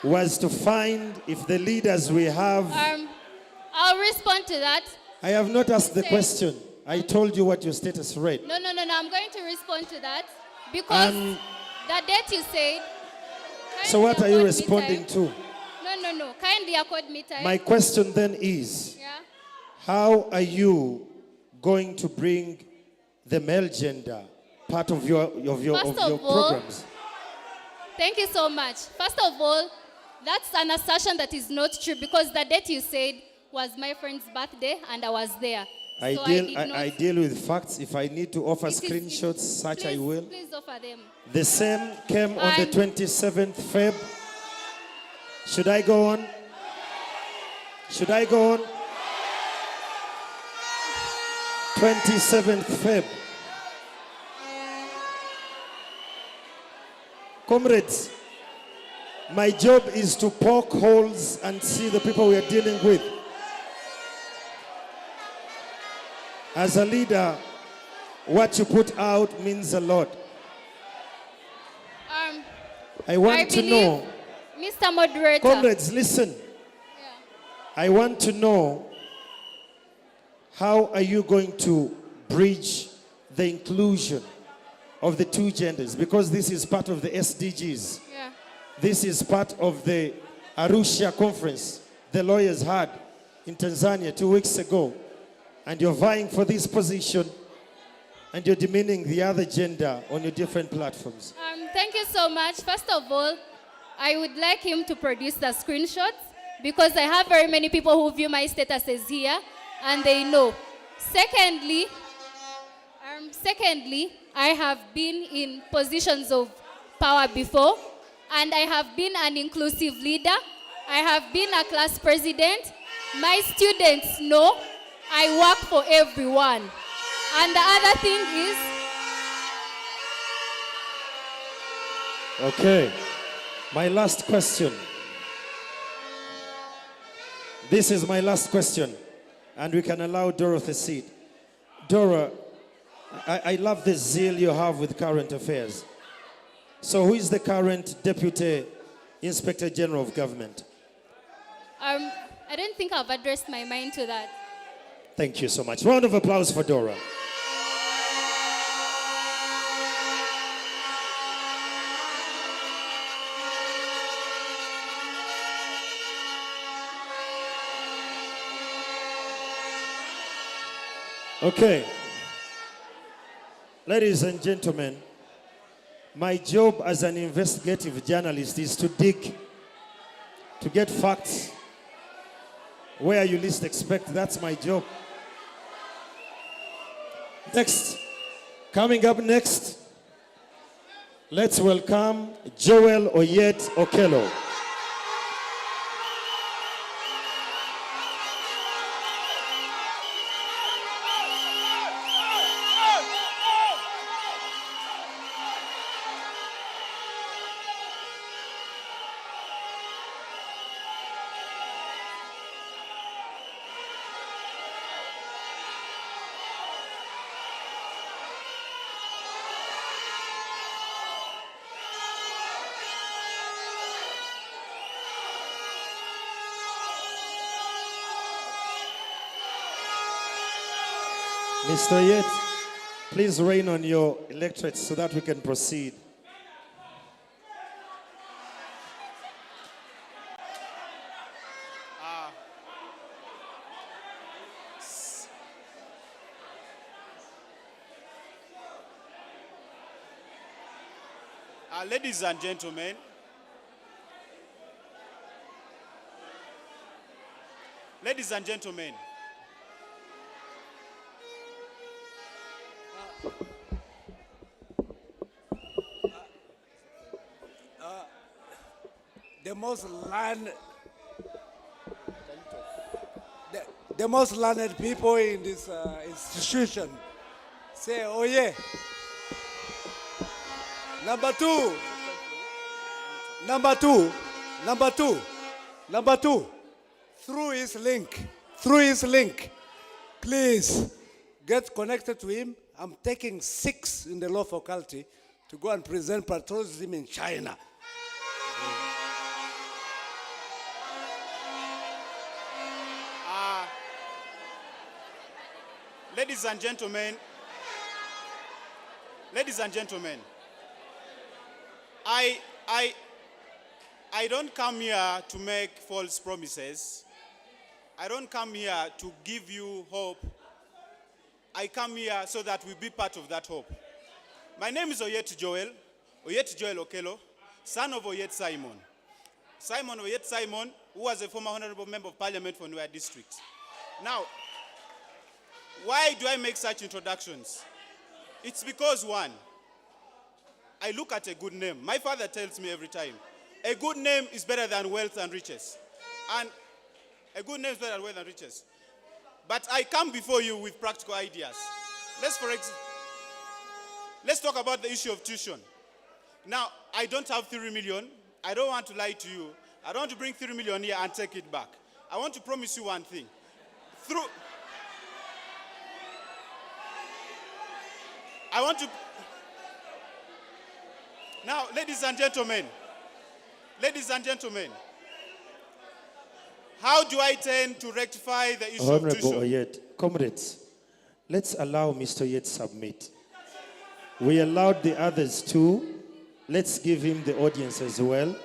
was to find if the leaders we have. I'll respond to that. I have not asked the question. I told you what your status read. No. I'm going to respond to that because the date you said. So what are you accord me responding time. to? No. Kindly accord me time. My question then is, Yeah. how are you going to bring the male gender part of your First of all, programs? Thank you so much. First of all, that's an assertion that is not true because the date you said was my friend's birthday and I was there. I So deal did not- I deal with facts. If I need to offer It is- screenshots, such I will. Please offer them. The same came on the And- 27th Feb. Should I go on? Should I go on? 27th Feb. Comrades, my job is to poke holes and see the people we are dealing with. As a leader, what you put out means a lot. I want to know, Mr. Moderator. comrades, listen. I want to know, how are you going to bridge the inclusion of the two genders? Because this is part of the SDGs. Yeah. This is part of the Arusha conference the lawyers had in Tanzania 2 weeks ago. And you're vying for this position and you're demeaning the other gender on your different platforms. Thank you so much. First of all, I would like him to produce the screenshots because I have very many people who view my statuses here and they know. Secondly, I have been in positions of power before and I have been an inclusive leader. I have been a class president. My students know I work for everyone. And the other thing is, Okay, my last question. This is my last question, and we can allow Dorothy a seat. Dora, I love the zeal you have with current affairs. So who is the current Deputy Inspector General of Government? I don't think I've addressed my mind to that. Thank you so much. Round of applause for Dora. Okay. Ladies and gentlemen, my job as an investigative journalist is to dig, to get facts where you least expect. That's my job. Next, coming up next, let's welcome Joel Oyet Okello. Mr. Yet, please rain on your electorates so that we can proceed. Ladies and gentlemen, ladies and gentlemen, the most learned people in this institution say, oh yeah. Number two, through his link, please get connected to him. I'm taking 6 in the law faculty to go and present patriotism in China. ladies and gentlemen, I don't come here to make false promises. I don't come here to give you hope. I come here so that we be part of that hope. My name is Oyet Joel Okello, son of Oyet Simon. Simon Oyet Simon, who was a former Honorable Member of Parliament for Nuer District. Now, why do I make such introductions? It's because, one, I look at a good name. My father tells me every time, a good name is better than wealth and riches. And a good name is better than wealth and riches. But I come before you with practical ideas. Let's talk about the issue of tuition. Now, I don't have 3 million. I don't want to lie to you. I don't want to bring 3 million here and take it back. I want to promise you one thing. Now, ladies and gentlemen, how do I tend to rectify the issue of tuition? Honorable Oyet, comrades, let's allow Mr. Oyet submit. We allowed the others too. Let's give him the audience as well.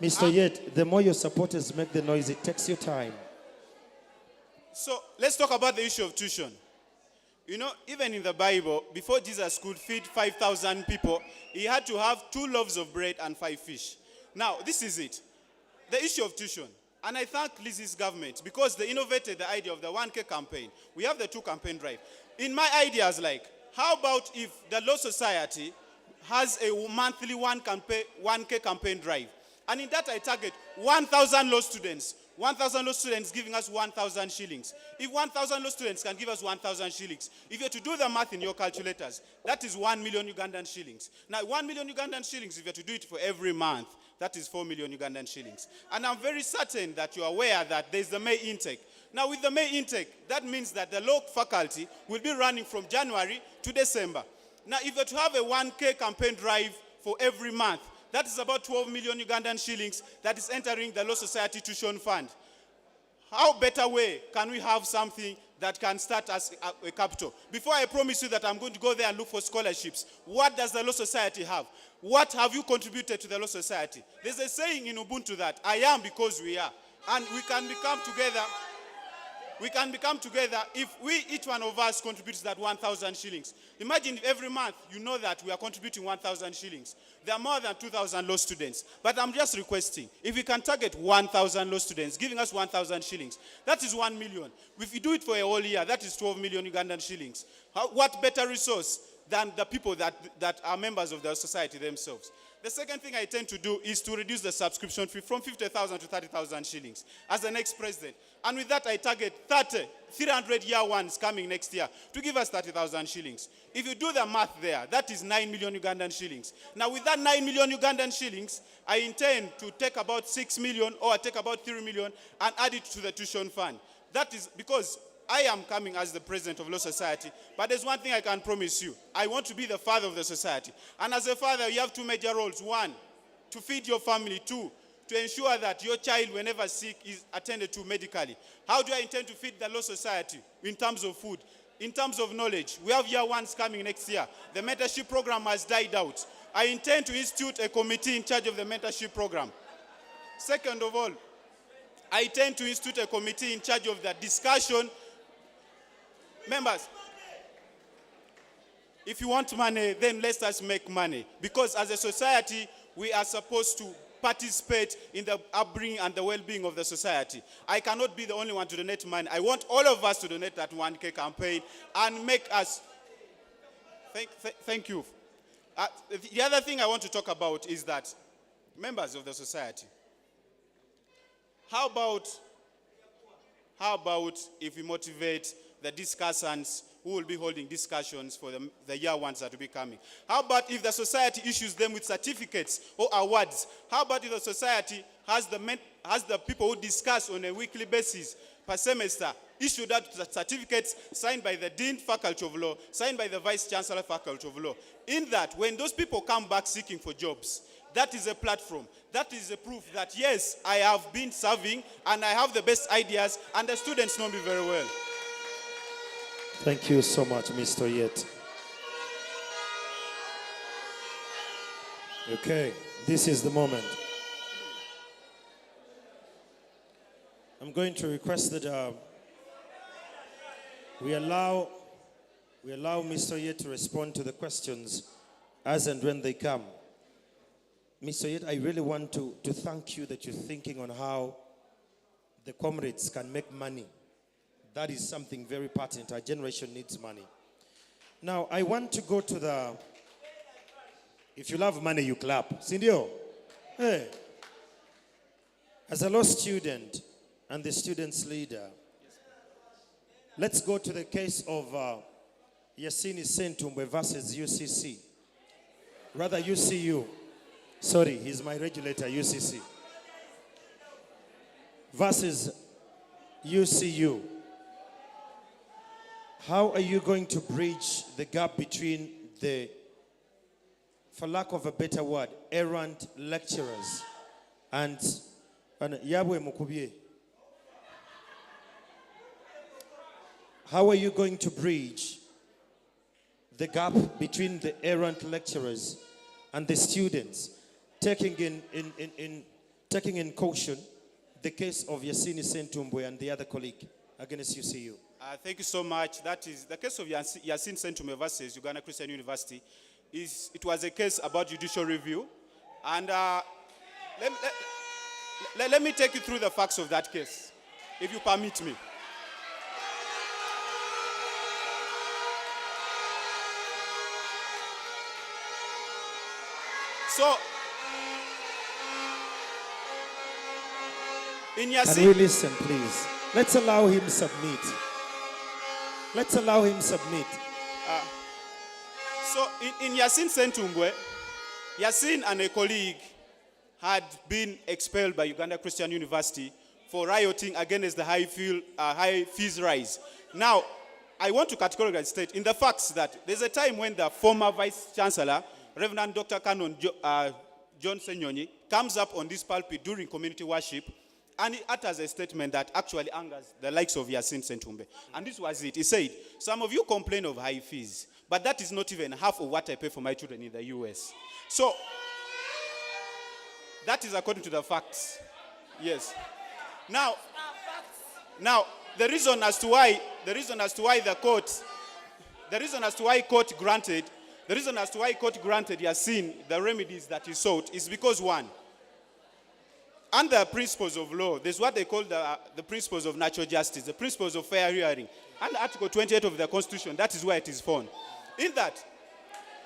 Mr. Oyet, the more your supporters make the noise, it takes your time. So let's talk about the issue of tuition. You know, even in the Bible, before Jesus could feed 5,000 people, he had to have 2 loaves of bread and 5 fish. Now, this is it. The issue of tuition. And I thank Lizzie's government because they innovated the idea of the 1K campaign. We have the 2 campaign drive. In my ideas, like, how about if the Law Society has a monthly 1K campaign drive? And in that I target 1,000 law students. 1,000 law students giving us 1,000 shillings. If 1,000 law students can give us 1,000 shillings, if you're to do the math in your calculators, that is 1 million Ugandan shillings. Now, 1 million Ugandan shillings, if you're to do it for every month, that is 4 million Ugandan shillings. And I'm very certain that you're aware that there's the May intake. Now, with the May intake, that means that the law faculty will be running from January to December. Now, if you're to have a 1K campaign drive for every month, that is about 12 million Ugandan shillings that is entering the Law Society Tuition Fund. How better way can we have something that can start as a capital? Before I promise you that I'm going to go there and look for scholarships, what does the Law Society have? What have you contributed to the Law Society? There's a saying in Ubuntu that I am because we are. And we can become together. We can become together if each one of us contributes that 1,000 shillings. Imagine if every month you know that we are contributing 1,000 shillings. There are more than 2,000 law students. But I'm just requesting, if we can target 1,000 law students, giving us 1,000 shillings, that is 1 million. If you do it for a whole year, that is 12 million Ugandan shillings. What better resource than the people that are members of the society themselves? The second thing I tend to do is to reduce the subscription fee from 50,000 to 30,000 shillings as the next president. And with that, I target 300 year ones coming next year to give us 30,000 shillings. If you do the math there, that is 9 million Ugandan shillings. Now, with that 9 million Ugandan shillings, I intend to take about 6 million or take about 3 million and add it to the tuition fund. That is because I am coming as the president of Law Society, but there's one thing I can promise you. I want to be the father of the society. And as a father, you have 2 major roles. 1, to feed your family. 2, to ensure that your child, whenever sick, is attended to medically. How do I intend to feed the Law Society in terms of food? In terms of knowledge, we have year ones coming next year. The mentorship program has died out. I intend to institute a committee in charge of the mentorship program. Second of all, I intend to institute a committee in charge of the discussion. Members, If you want money, then let us make money. Because as a society, we are supposed to participate in the upbringing and the well-being of the society. I cannot be the only one to donate money. I want all of us to donate that 1K campaign and make us... Thank you. The other thing I want to talk about is that members of the society, how about if we motivate the discussants who will be holding discussions for the year ones that will be coming? How about if the society issues them with certificates or awards? How about if the society has the people who discuss on a weekly basis per semester, issued out certificates signed by the Dean, Faculty of Law, signed by the Vice Chancellor, Faculty of Law? In that, when those people come back seeking for jobs, that is a platform. That is a proof that, yes, I have been serving and I have the best ideas and the students know me very well. Thank you so much, Mr. Yet. Okay, this is the moment. I'm going to request that we allow Mr. Yet to respond to the questions as and when they come. Mr. Yet, I really want to thank you that you're thinking on how the comrades can make money. That is something very pertinent. Our generation needs money. Now, I want to go to the... If you love money, you clap. Sindio? Hey. As a law student and the student's leader, let's go to the case of Yassini Sentumbwe versus UCC. Rather, UCU. Sorry, he's my regulator, UCC. Versus UCU. How are you going to bridge the gap between the, for lack of a better word, errant lecturers and Yabwe Mukubye? How are you going to bridge the gap between the errant lecturers and the students, taking in caution the case of Yassini Sentumbwe and the other colleague against UCU? Thank you so much. That is the case of Yassini Sentumbwe versus Uganda Christian University. It was a case about judicial review, and let me take you through the facts of that case, if you permit me. So, in Yassini... Can we listen, please? Let's allow him submit. Let's allow him submit. So, in Yassini Sentumbwe, Yassine and a colleague had been expelled by Uganda Christian University for rioting against the high fees rise. Now, I want to categorically state in the facts that there's a time when the former Vice Chancellor, Reverend Dr. Canon John Senyonyi, comes up on this pulpit during community worship and he utters a statement that actually angers the likes of Yassini Sentumbwe. And this was it. He said, some of you complain of high fees, but that is not even half of what I pay for my children in the US. So, that is according to the facts. Yes. Now, the reason as to why court granted Yassine the remedies that he sought is because, one, under principles of law, there's what they call the principles of natural justice, the principles of fair hearing. Under Article 28 of the Constitution, that is where it is found. In that,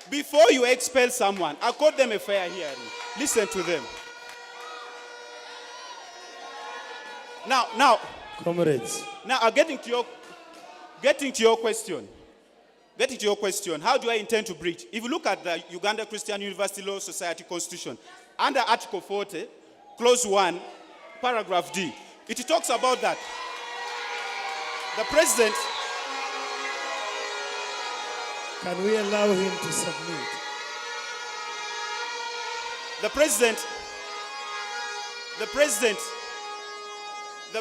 before you expel someone, accord them a fair hearing. Listen to them. Now, comrades. Now, getting to your question, how do I intend to bridge? If you look at the Uganda Christian University Law Society Constitution, under Article 40, Clause 1, Paragraph D, it talks about that. The president... Can we allow him to submit? The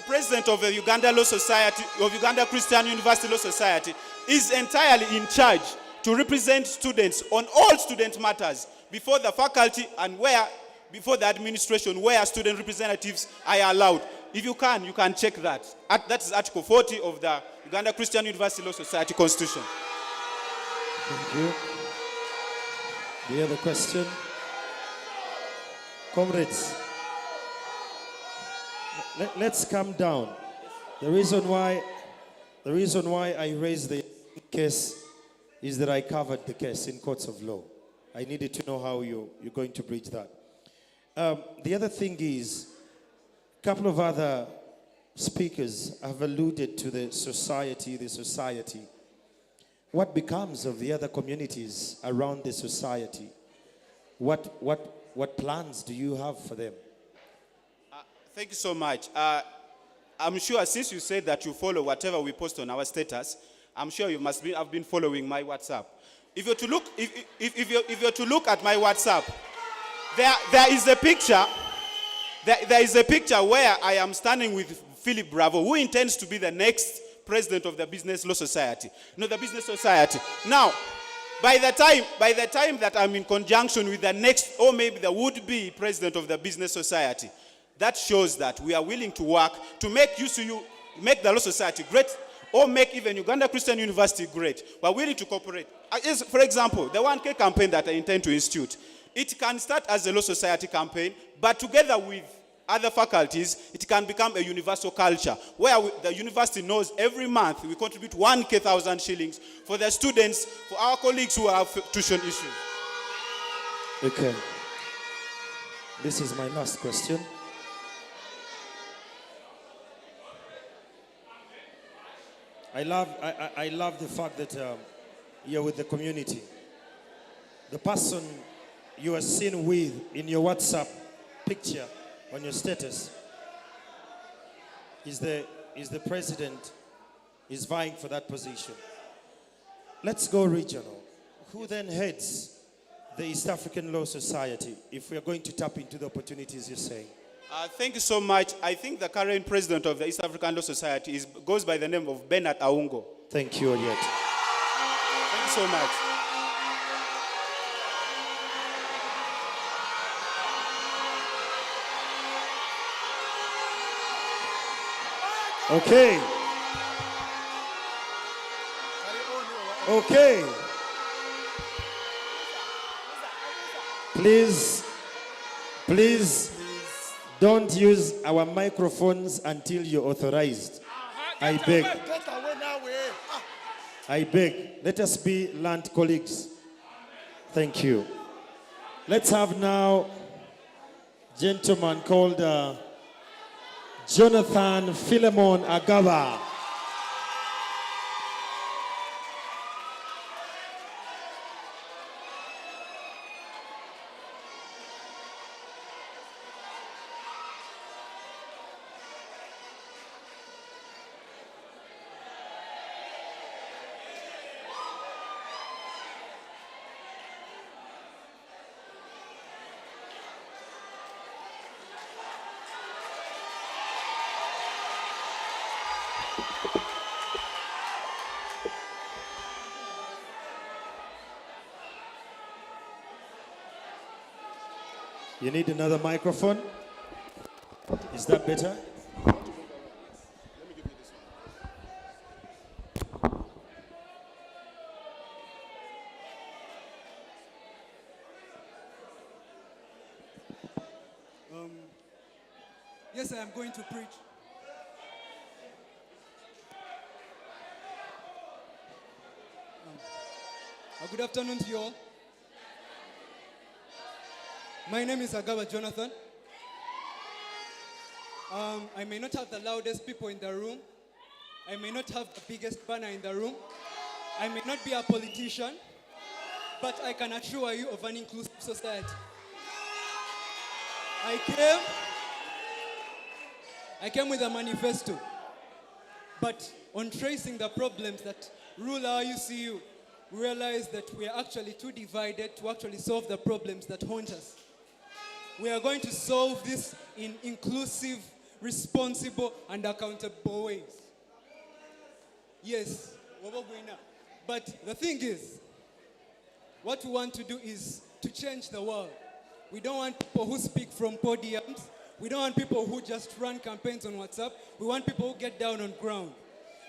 president of the Uganda Law Society, of Uganda Christian University Law Society, is entirely in charge to represent students on all student matters before the faculty and before the administration, where student representatives are allowed. If you can check that. That is Article 40 of the Uganda Christian University Law Society Constitution. Thank you. The other question? Comrades, let's calm down. The reason why I raised the case is that I covered the case in courts of law. I needed to know how you're going to bridge that. The other thing is, a couple of other speakers have alluded to the society. What becomes of the other communities around the society? What plans do you have for them? Thank you so much. I'm sure since you said that you follow whatever we post on our status, I'm sure you must have been following my WhatsApp. If you're to look, if you're to look at my WhatsApp, there is a picture. There is a picture where I am standing with Philip Bravo, who intends to be the next president of the Business Law Society. No, the Business Society. Now, by the time that I'm in conjunction with the next, or maybe the would-be president of the Business Society, that shows that we are willing to work to make UCU, make the Law Society great, or make even Uganda Christian University great. We're willing to cooperate. For example, the 1K campaign that I intend to institute, it can start as a Law Society campaign, but together with other faculties, it can become a universal culture where the university knows every month we contribute 1,000 shillings for the students, for our colleagues who have tuition issues. Okay. This is my last question. I love the fact that you're with the community. The person you are seen with in your WhatsApp picture on your status is the president, is vying for that position. Let's go regional. Who then heads the East African Law Society if we are going to tap into the opportunities you're saying? Thank you so much. I think the current president of the East African Law Society goes by the name of Bernard Aungo. Thank you, Oliet. Thank you so much. Okay. Okay. Please don't use our microphones until you're authorized. I beg. I beg. Let us be land colleagues. Thank you. Let's have now a gentleman called Jonathan Philemon Agaba. You need another microphone? Is that better? Yes, I am going to preach. Good afternoon to you all. My name is Agaba Jonathan. I may not have the loudest people in the room. I may not have the biggest banner in the room. I may not be a politician, but I can assure you of an inclusive society. I came with a manifesto, but on tracing the problems that rule our UCU, we realized that we are actually too divided to actually solve the problems that haunt us. We are going to solve this in inclusive, responsible, and accountable ways. Yes, but the thing is, what we want to do is to change the world. We don't want people who speak from podiums. We don't want people who just run campaigns on WhatsApp. We want people who get down on ground.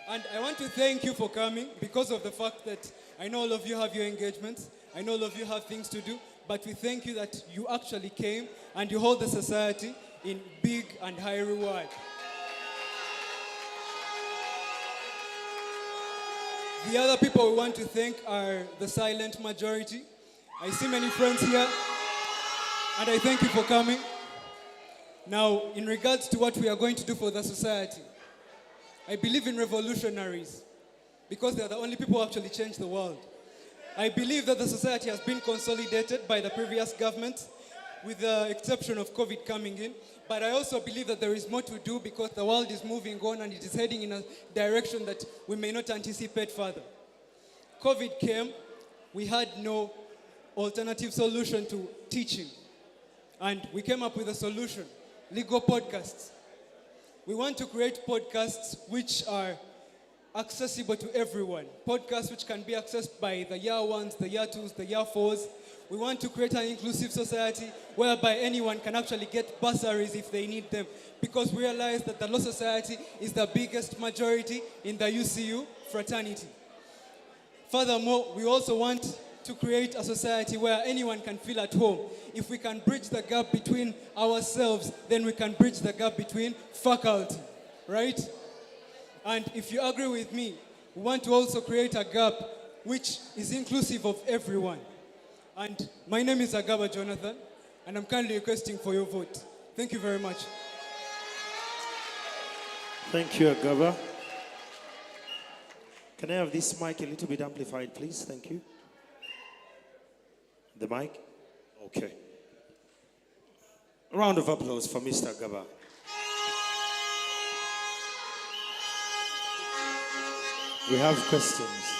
And I want to thank you for coming because of the fact that I know all of you have your engagements. I know all of you have things to do. But we thank you that you actually came and you hold the society in big and high reward. The other people we want to thank are the silent majority. I see many friends here, and I thank you for coming. Now, in regards to what we are going to do for the society, I believe in revolutionaries because they are the only people who actually change the world. I believe that the society has been consolidated by the previous government, with the exception of COVID coming in. But I also believe that there is more to do because the world is moving on and it is heading in a direction that we may not anticipate further. COVID came, we had no alternative solution to teaching. And we came up with a solution, legal podcasts. We want to create podcasts which are accessible to everyone. Podcasts which can be accessed by the year ones, the year twos, the year fours. We want to create an inclusive society whereby anyone can actually get bursaries if they need them, because we realize that the Law Society is the biggest majority in the UCU fraternity. Furthermore, we also want to create a society where anyone can feel at home. If we can bridge the gap between ourselves, then we can bridge the gap between faculty, right? And if you agree with me, we want to also create a gap which is inclusive of everyone. And my name is Agaba Jonathan, and I'm kindly requesting for your vote. Thank you very much. Thank you, Agaba. Can I have this mic a little bit amplified, please? Thank you. The mic? Okay. A round of applause for Mr. Agaba. We have questions.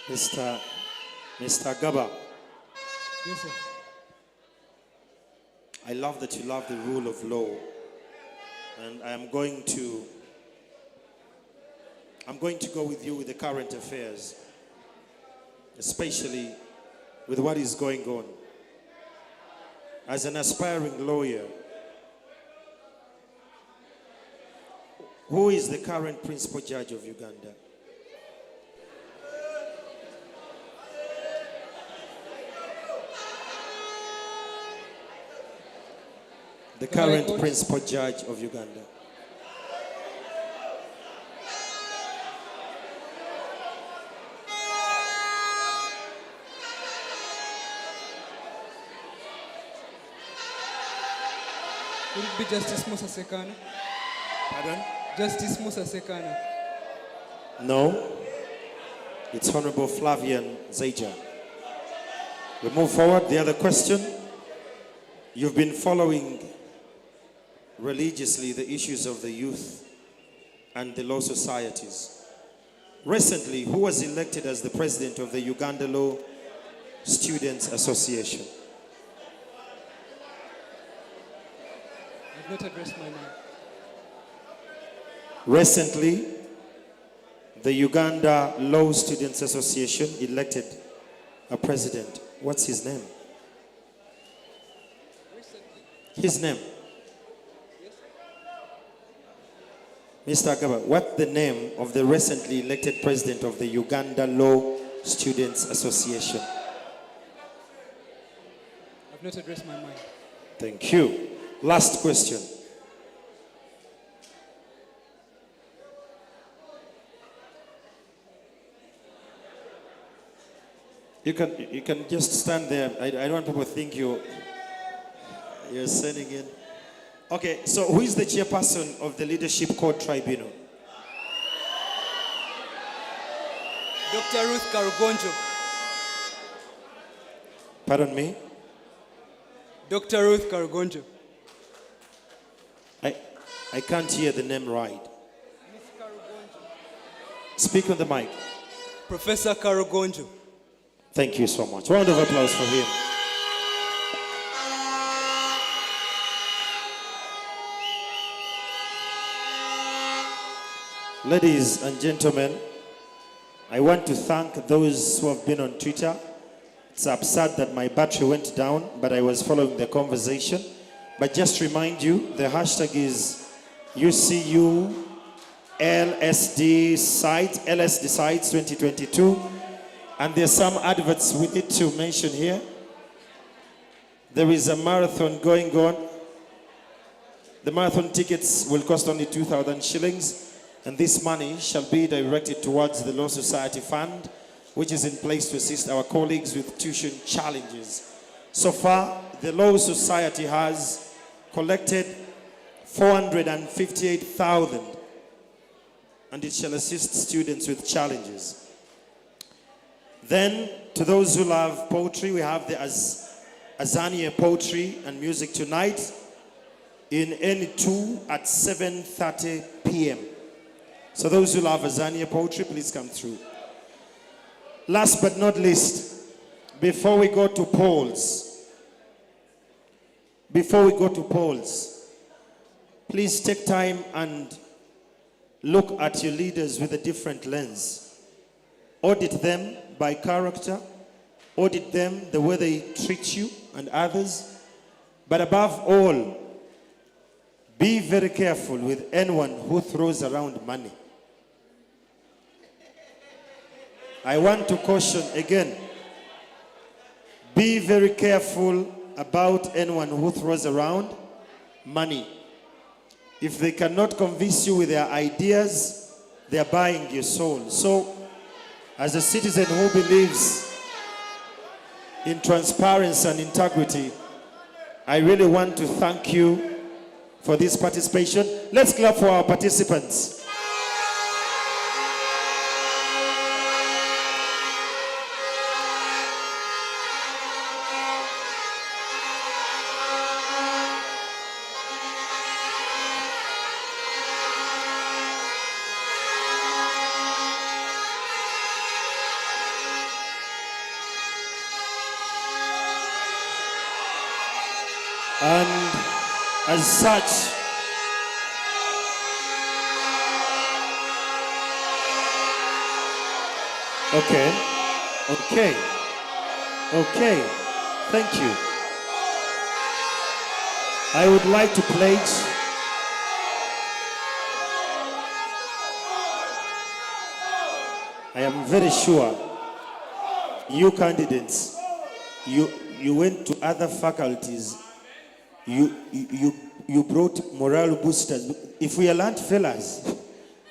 Mr. Agaba. Yes, sir. I love that you love the rule of law. And I'm going to go with you with the current affairs, especially with what is going on. As an aspiring lawyer, who is the current principal judge of Uganda? The current principal judge of Uganda. Would it be Justice Musa Sekana? Pardon? Justice Musa Sekana. No. It's Honorable Flavian Zaija. We move forward. The other question. You've been following religiously the issues of the youth and the law societies. Recently, who was elected as the president of the Uganda Law Students Association? I've not addressed my name. Recently, the Uganda Law Students Association elected a president. What's his name? His name? Mr. Agaba, what's the name of the recently elected president of the Uganda Law Students Association? I've not addressed my mind. Thank you. Last question. You can just stand there. I don't want people to think you're sending in. Okay, so who is the chairperson of the Leadership Court Tribunal? Dr. Ruth Karugonjo. Pardon me? Dr. Ruth Karugonjo. I can't hear the name right. Speak on the mic. Professor Karugonjo. Thank you so much. Round of applause for him. Ladies and gentlemen, I want to thank those who have been on Twitter. It's absurd that my battery went down, but I was following the conversation. But just remind you, the hashtag is UCU LSD Sites 2022. And there's some adverts we need to mention here. There is a marathon going on. The marathon tickets will cost only 2,000 shillings. And this money shall be directed towards the Law Society Fund, which is in place to assist our colleagues with tuition challenges. So far, the Law Society has collected 458,000, and it shall assist students with challenges. Then, to those who love poetry, we have the Azania Poetry and Music tonight in N2 at 7:30 p.m. So those who love Azania Poetry, please come through. Last but not least, before we go to polls, please take time and look at your leaders with a different lens. Audit them by character, audit them the way they treat you and others, but above all, be very careful with anyone who throws around money. I want to caution again, be very careful about anyone who throws around money. If they cannot convince you with their ideas, they are buying your soul. So, as a citizen who believes in transparency and integrity, I really want to thank you for this participation. Let's clap for our participants. And as such, okay, thank you. I would like to pledge I am very sure you candidates, you went to other faculties. You brought morale boosters. If we are land fellas,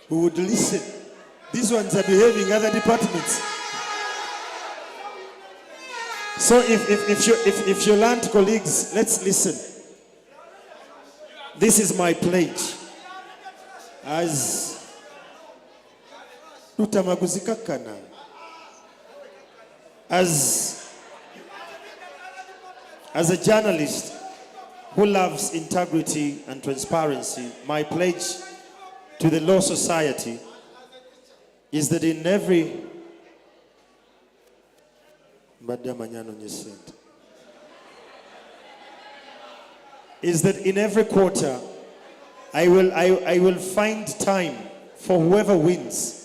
we would listen. These ones are behaving other departments. So if your land colleagues, let's listen. This is my pledge. As a journalist who loves integrity and transparency, my pledge to the Law Society is that in every quarter I will find time for whoever wins.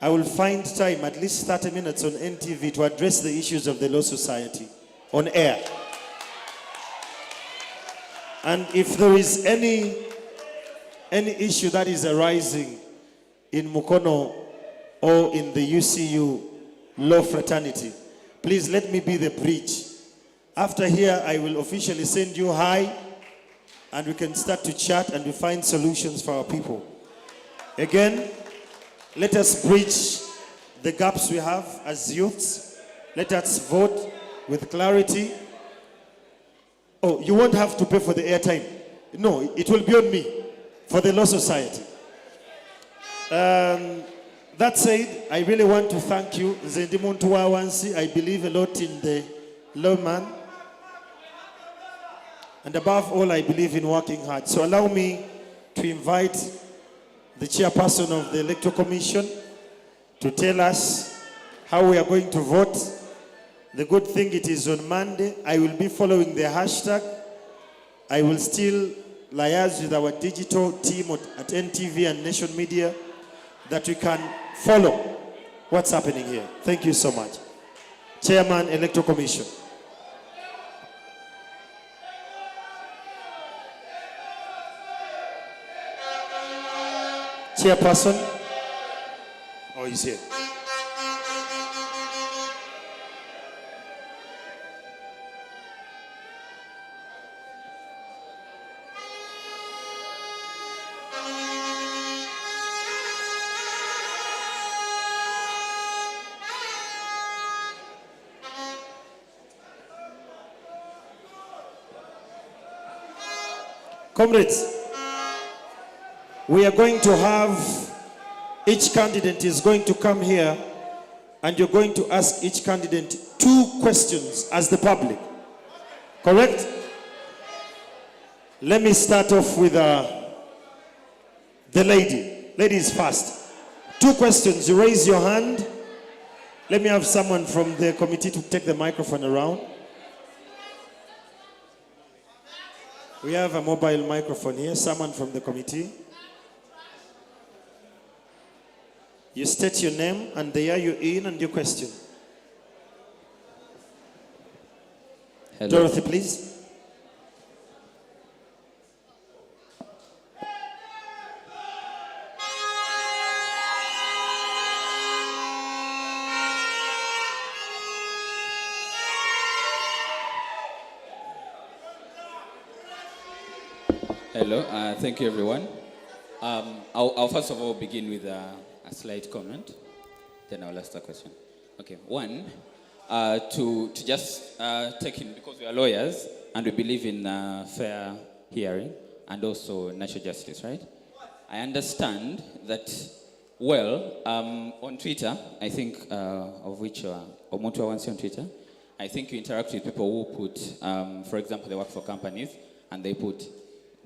I will find time, at least 30 minutes on NTV, to address the issues of the Law Society on air. And if there is any issue that is arising in Mukono or in the UCU Law Fraternity, please let me be the bridge. After here, I will officially send you hi, and we can start to chat and we find solutions for our people. Again, let us bridge the gaps we have as youths. Let us vote with clarity. Oh, you won't have to pay for the airtime. No, it will be on me for the Law Society. That said, I really want to thank you. I believe a lot in the lawman. And above all, I believe in working hard. So allow me to invite the chairperson of the Electoral Commission to tell us how we are going to vote. The good thing, it is on Monday. I will be following the hashtag. I will still liaise with our digital team at NTV and Nation Media that we can follow what's happening here. Thank you so much. Chairman, Electoral Commission. Chairperson? Oh, he's here. Comrades, we are going to have, each candidate is going to come here and you're going to ask each candidate 2 questions as the public. Correct? Let me start off with the lady. Ladies first. 2 questions. You raise your hand. Let me have someone from the committee to take the microphone around. We have a mobile microphone here. Someone from the committee. You state your name and the year you're in and your question. Hello. Dorothy, please. Hello, thank you everyone. I'll first of all begin with a slight comment, then I'll ask the question. Okay, one, to just take in, because we are lawyers and we believe in fair hearing and also natural justice, right? I understand that, well, on Twitter, I think, of which Omoto wants you on Twitter, I think you interact with people who put, for example, they work for companies and they put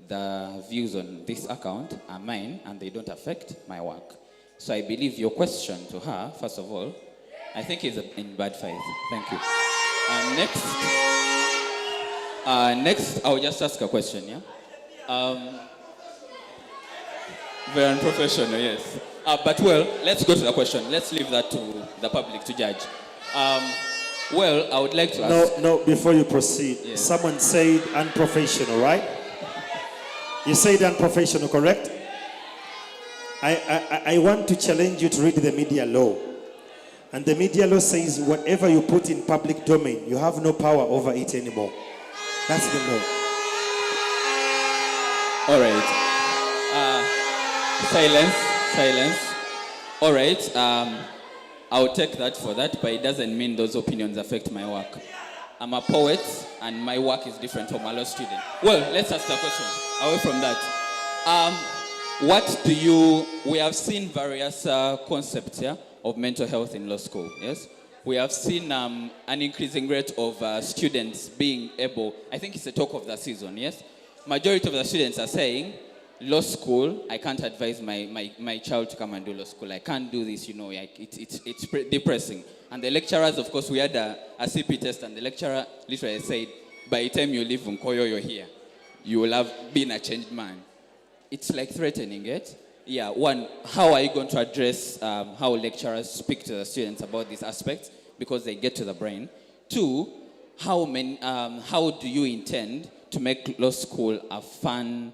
the views on this account are mine and they don't affect my work. So I believe your question to her, first of all, I think is in bad faith. Thank you. Next, I'll just ask a question, yeah? Very unprofessional, yes. But well, let's go to the question. Let's leave that to the public to judge. Well, I would like to ask... No, before you proceed, yes. Someone said unprofessional, right? You said unprofessional, correct? I want to challenge you to read the media law. And the media law says whatever you put in public domain, you have no power over it anymore. That's the law. All right. Silence. All right. I'll take that for that, but it doesn't mean those opinions affect my work. I'm a poet, and my work is different from a law student. Well, let's ask the question. Away from that. We have seen various concepts here of mental health in law school, yes? We have seen an increasing rate of students being able, I think it's the talk of the season, yes? Majority of the students are saying, law school, I can't advise my child to come and do law school. I can't do this, it's depressing. And the lecturers, of course, we had a CP test, and the lecturer literally said, by the time you leave Nkoyo, you're here. You will have been a changed man. It's like threatening it. Yeah, one, how are you going to address how lecturers speak to the students about these aspects because they get to the brain? 2, how do you intend to make law school a fun,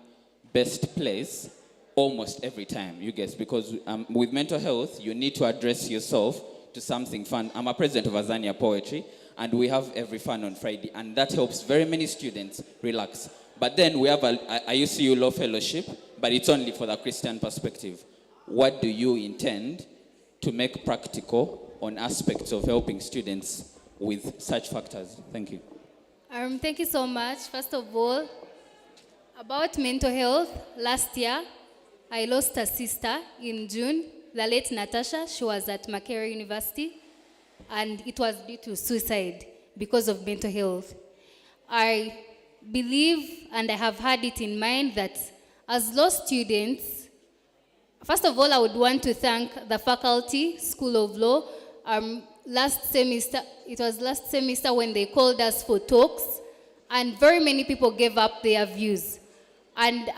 best place almost every time, you guess? Because with mental health, you need to address yourself to something fun. I'm a president of Azania Poetry, and we have every fun on Friday, and that helps very many students relax. But then we have a UCU Law Fellowship, but it's only for the Christian perspective. What do you intend to make practical on aspects of helping students with such factors? Thank you. Thank you so much. First of all, about mental health, last year, I lost a sister in June, the late Natasha. She was at Makerere University, and it was due to suicide because of mental health. I believe, and I have had it in mind, that as law students, first of all, I would want to thank the faculty, School of Law. It was last semester when they called us for talks, and very many people gave up their views. And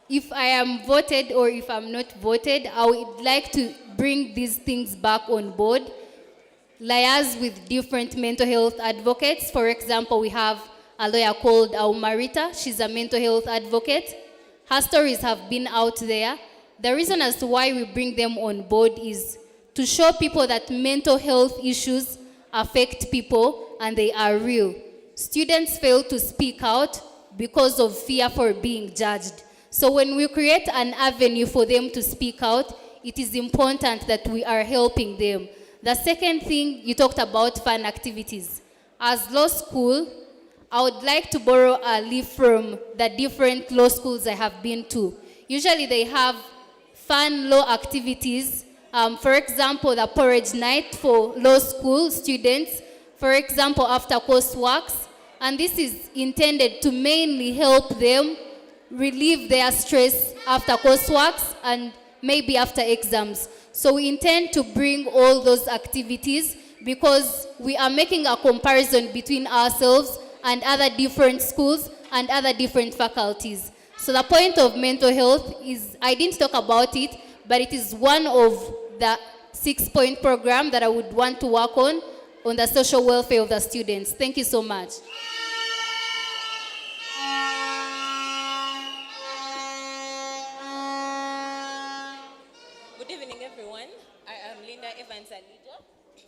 if I am voted or if I'm not voted, I would like to bring these things back on board. Liaise with different mental health advocates. For example, we have a lawyer called Aumarita. She's a mental health advocate. Her stories have been out there. The reason as to why we bring them on board is to show people that mental health issues affect people and they are real. Students fail to speak out because of fear for being judged. So when we create an avenue for them to speak out, it is important that we are helping them. The second thing, you talked about fun activities. As law school, I would like to borrow a leaf from the different law schools I have been to. Usually they have fun law activities. For example, the porridge night for law school students. For example, after courseworks. And this is intended to mainly help them relieve their stress after courseworks and maybe after exams. So we intend to bring all those activities because we are making a comparison between ourselves and other different schools and other different faculties. So the point of mental health is, I didn't talk about it, but it is one of the 6-point program that I would want to work on the social welfare of the students. Thank you so much. Good evening, everyone. I am Linda Evans Alijo.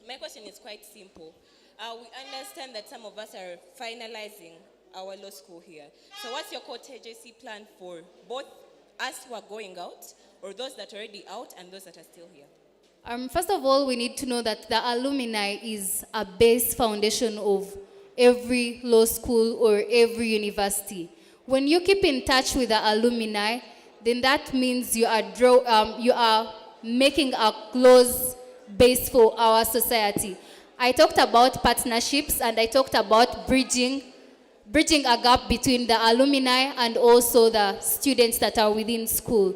My question is quite simple. We understand that some of us are finalizing our law school here. So what's your contingency plan for both us who are going out or those that are already out and those that are still here? First of all, we need to know that the alumni is a base foundation of every law school or every university. When you keep in touch with the alumni, then that means you are making a close base for our society. I talked about partnerships and I talked about bridging a gap between the alumni and also the students that are within school.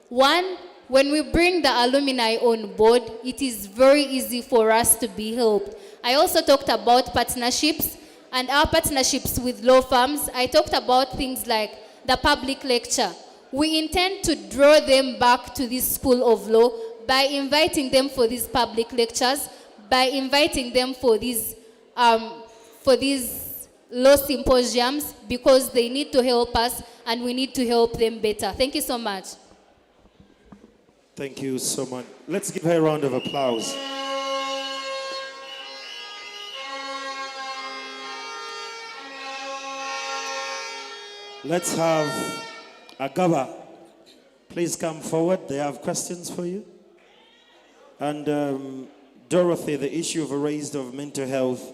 One, when we bring the alumni on board, it is very easy for us to be helped. I also talked about partnerships and our partnerships with law firms. I talked about things like the public lecture. We intend to draw them back to this school of law by inviting them for these public lectures, by inviting them for these law symposiums, because they need to help us and we need to help them better. Thank you so much. Thank you so much. Let's give her a round of applause. Let's have Agaba. Please come forward. They have questions for you. And Dorothy, the issue raised of mental health.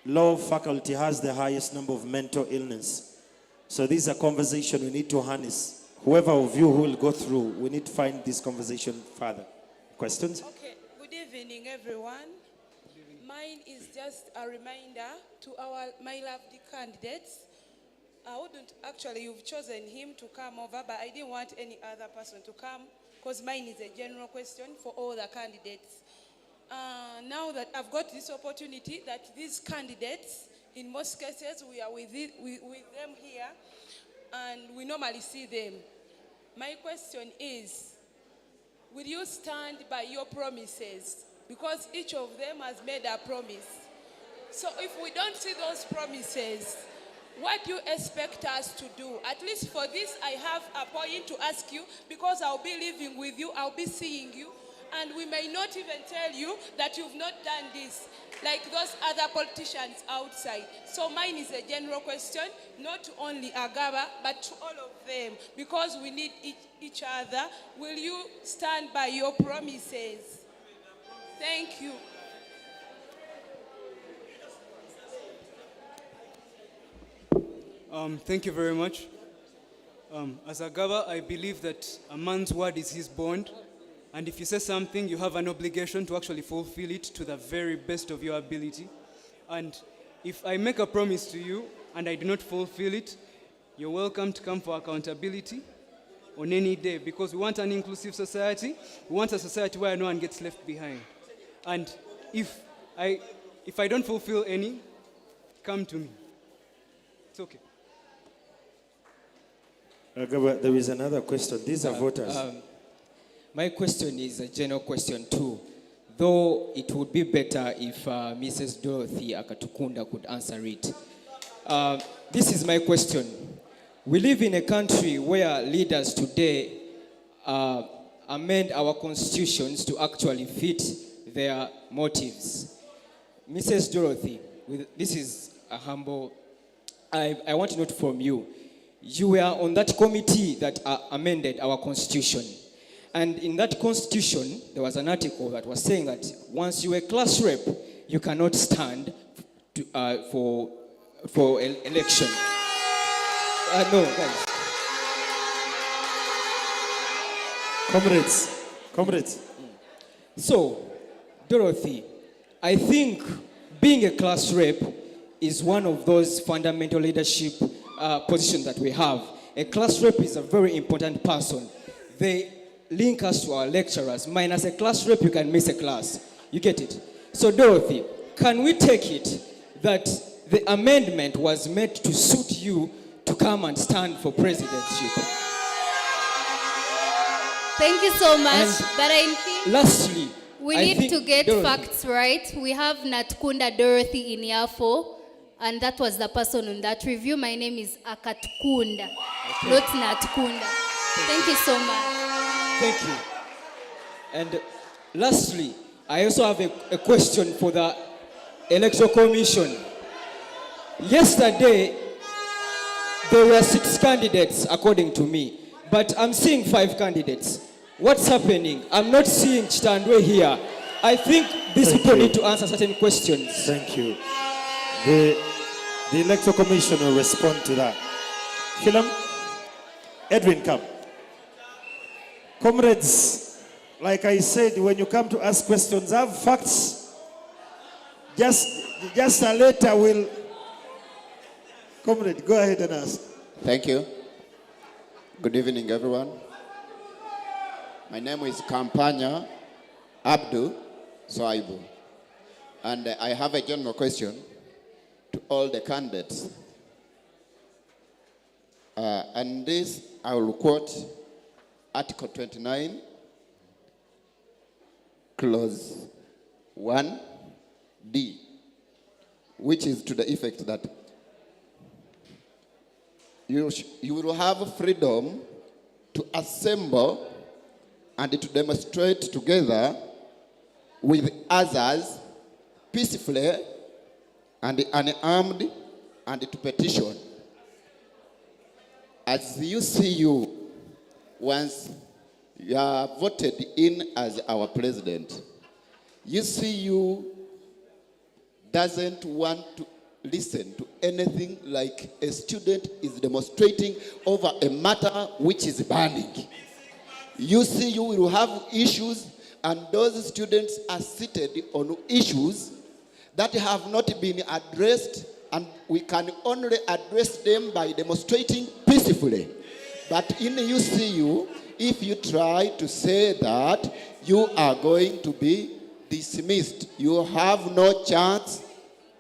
Law faculty has the highest number of mental illness. So this is a conversation we need to harness. Whoever of you who will go through, we need to find this conversation further. Questions? Okay, good evening, everyone. Mine is just a reminder to my lovely candidates. I wouldn't actually, you've chosen him to come over, but I didn't want any other person to come because mine is a general question for all the candidates. Now that I've got this opportunity that these candidates, in most cases, we are with them here and we normally see them. My question is, will you stand by your promises? Because each of them has made a promise. So if we don't see those promises, what do you expect us to do? At least for this, I have a point to ask you because I'll be living with you, I'll be seeing you, and we may not even tell you that you've not done this, like those other politicians outside. So mine is a general question, not to only Agaba, but to all of them, because we need each other. Will you stand by your promises? Thank you. Thank you very much. As Agaba, I believe that a man's word is his bond. And if you say something, you have an obligation to actually fulfill it to the very best of your ability. And if I make a promise to you and I do not fulfill it, you're welcome to come for accountability on any day, because we want an inclusive society. We want a society where no one gets left behind. And if I don't fulfill any, come to me. It's okay. There is another question. These are voters. My question is a general question too, though it would be better if Mrs. Dorothy Akatukunda could answer it. This is my question. We live in a country where leaders today amend our constitutions to actually fit their motives. Mrs. Dorothy, this is a humble, I want to note from you, you were on that committee that amended our constitution. And in that constitution, there was an article that was saying that once you were class rep, you cannot stand for election. No, guys. Comrades. So, Dorothy, I think being a class rep is one of those fundamental leadership positions that we have. A class rep is a very important person. They link us to our lecturers. Minus a class rep, you can miss a class. You get it? So, Dorothy, can we take it that the amendment was made to suit you to come and stand for presidency? Thank you so much. And but I think lastly, we I need think to get Dorothy- facts right. We have Natkunda Dorothy in Yafo, and that was the person on that review. My name is Akatkunda, not Natkunda. Thank you so much. Thank you. And lastly, I also have a question for the Electoral Commission. Yesterday, there were 6 candidates, according to me, but I'm seeing 5 candidates. What's happening? I'm not seeing Chitandwe here. I think these people need to answer certain questions. Thank you. The Electoral Commission will respond to that. Philam, Edwin, come. Comrades, like I said, when you come to ask questions, have facts. Just a letter will. Comrade, go ahead and ask. Thank you. Good evening, everyone. My name is Kampanya Abdu Swaibu. And I have a general question to all the candidates. And this, I will quote Article 29, Clause 1D, which is to the effect that you will have freedom to assemble and to demonstrate together with others peacefully and unarmed and to petition. As you see you, once you are voted in as our president, you see you doesn't want to listen to anything like a student is demonstrating over a matter which is burning. You see you will have issues, and those students are seated on issues that have not been addressed, and we can only address them by demonstrating peacefully. But in UCU, if you try to say that, you are going to be dismissed. You have no chance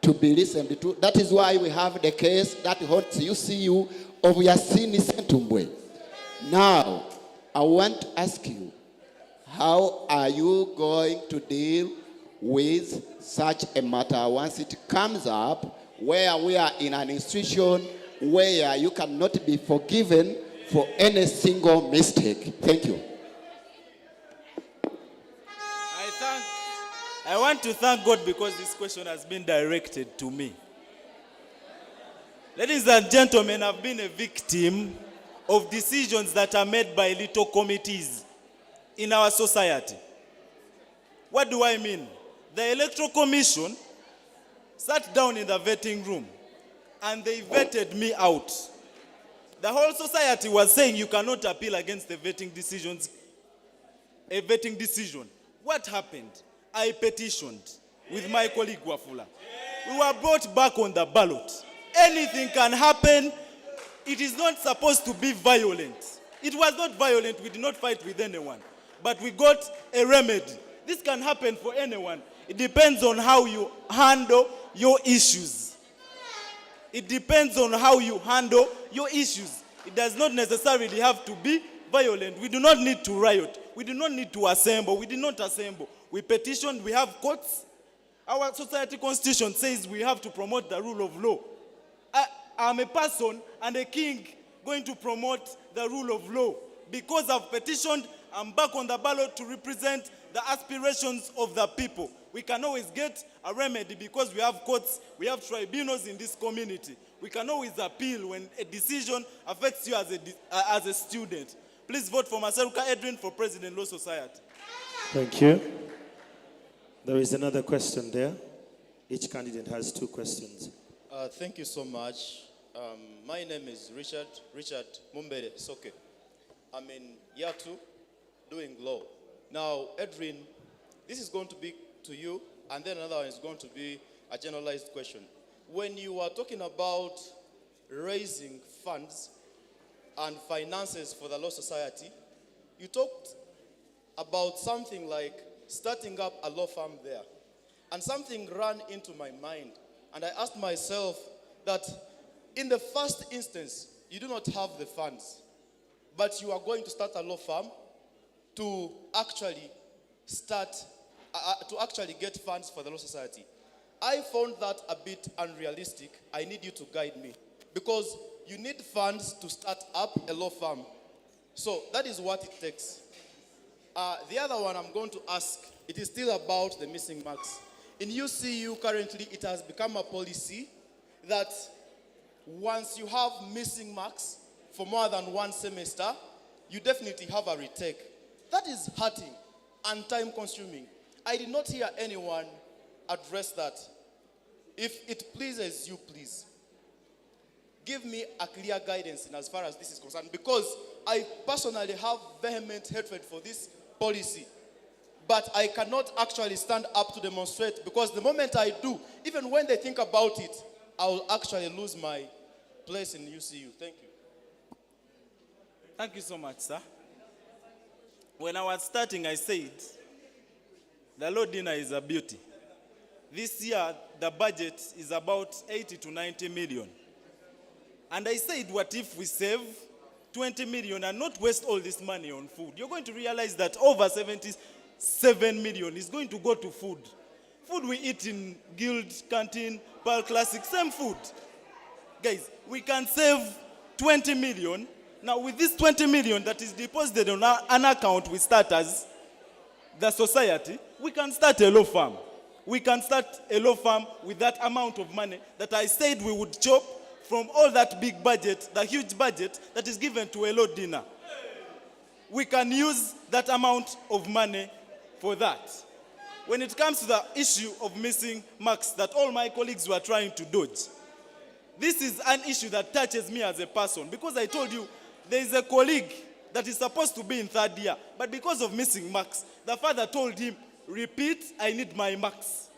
to be listened to. That is why we have the case that haunts UCU of Yasini Sentumbwe. Now, I want to ask you, how are you going to deal with such a matter once it comes up where we are in an institution where you cannot be forgiven for any single mistake? Thank you. I want to thank God because this question has been directed to me. Ladies and gentlemen, I've been a victim of decisions that are made by little committees in our society. What do I mean? The Electoral Commission sat down in the vetting room and they vetted me out. The whole society was saying you cannot appeal against the vetting decisions. A vetting decision. What happened? I petitioned with my colleague Wafula. We were brought back on the ballot. Anything can happen. It is not supposed to be violent. It was not violent. We did not fight with anyone. But we got a remedy. This can happen for anyone. It depends on how you handle your issues. It depends on how you handle your issues. It does not necessarily have to be violent. We do not need to riot. We do not need to assemble. We did not assemble. We petitioned. We have courts. Our society constitution says we have to promote the rule of law. I'm a person and a king going to promote the rule of law. Because I've petitioned, I'm back on the ballot to represent the aspirations of the people. We can always get a remedy because we have courts, we have tribunals in this community. We can always appeal when a decision affects you as a student. Please vote for Maseruka Edwin for President Law Society. Thank you. There is another question there. Each candidate has 2 questions. Thank you so much. My name is Richard Mumbere Soke. I'm in year 2 doing law. Now, Edwin, this is going to be to you, and then another one is going to be a generalized question. When you are talking about raising funds and finances for the Law Society, you talked about something like starting up a law firm there. And something ran into my mind, and I asked myself that in the first instance, you do not have the funds, but you are going to start a law firm to actually get funds for the Law Society. I found that a bit unrealistic. I need you to guide me because you need funds to start up a law firm. So that is what it takes. The other one I'm going to ask, it is still about the missing marks. In UCU currently, it has become a policy that once you have missing marks for more than 1 semester, you definitely have a retake. That is hurting and time consuming. I did not hear anyone address that. If it pleases you, please, give me a clear guidance in as far as this is concerned, because I personally have vehement hatred for this policy. But I cannot actually stand up to demonstrate, because the moment I do, even when they think about it, I will actually lose my place in UCU. Thank you. Thank you so much, sir. When I was starting, I said, the Lord dinner is a beauty. This year, the budget is about 80 to 90 million. And I said, what if we save 20 million and not waste all this money on food? You're going to realize that over 77 million is going to go to food. Food we eat in Guild, Canteen, Pearl Classic, same food. Guys, we can save 20 million. Now with this 20 million that is deposited on an account we start as the society, we can start a law firm. We can start a law firm with that amount of money that I said we would chop from all that big budget, the huge budget that is given to a law dinner. We can use that amount of money for that. When it comes to the issue of missing marks that all my colleagues were trying to dodge, this is an issue that touches me as a person, because I told you there is a colleague that is supposed to be in 3rd year, but because of missing marks, the father told him, repeat, I need my marks.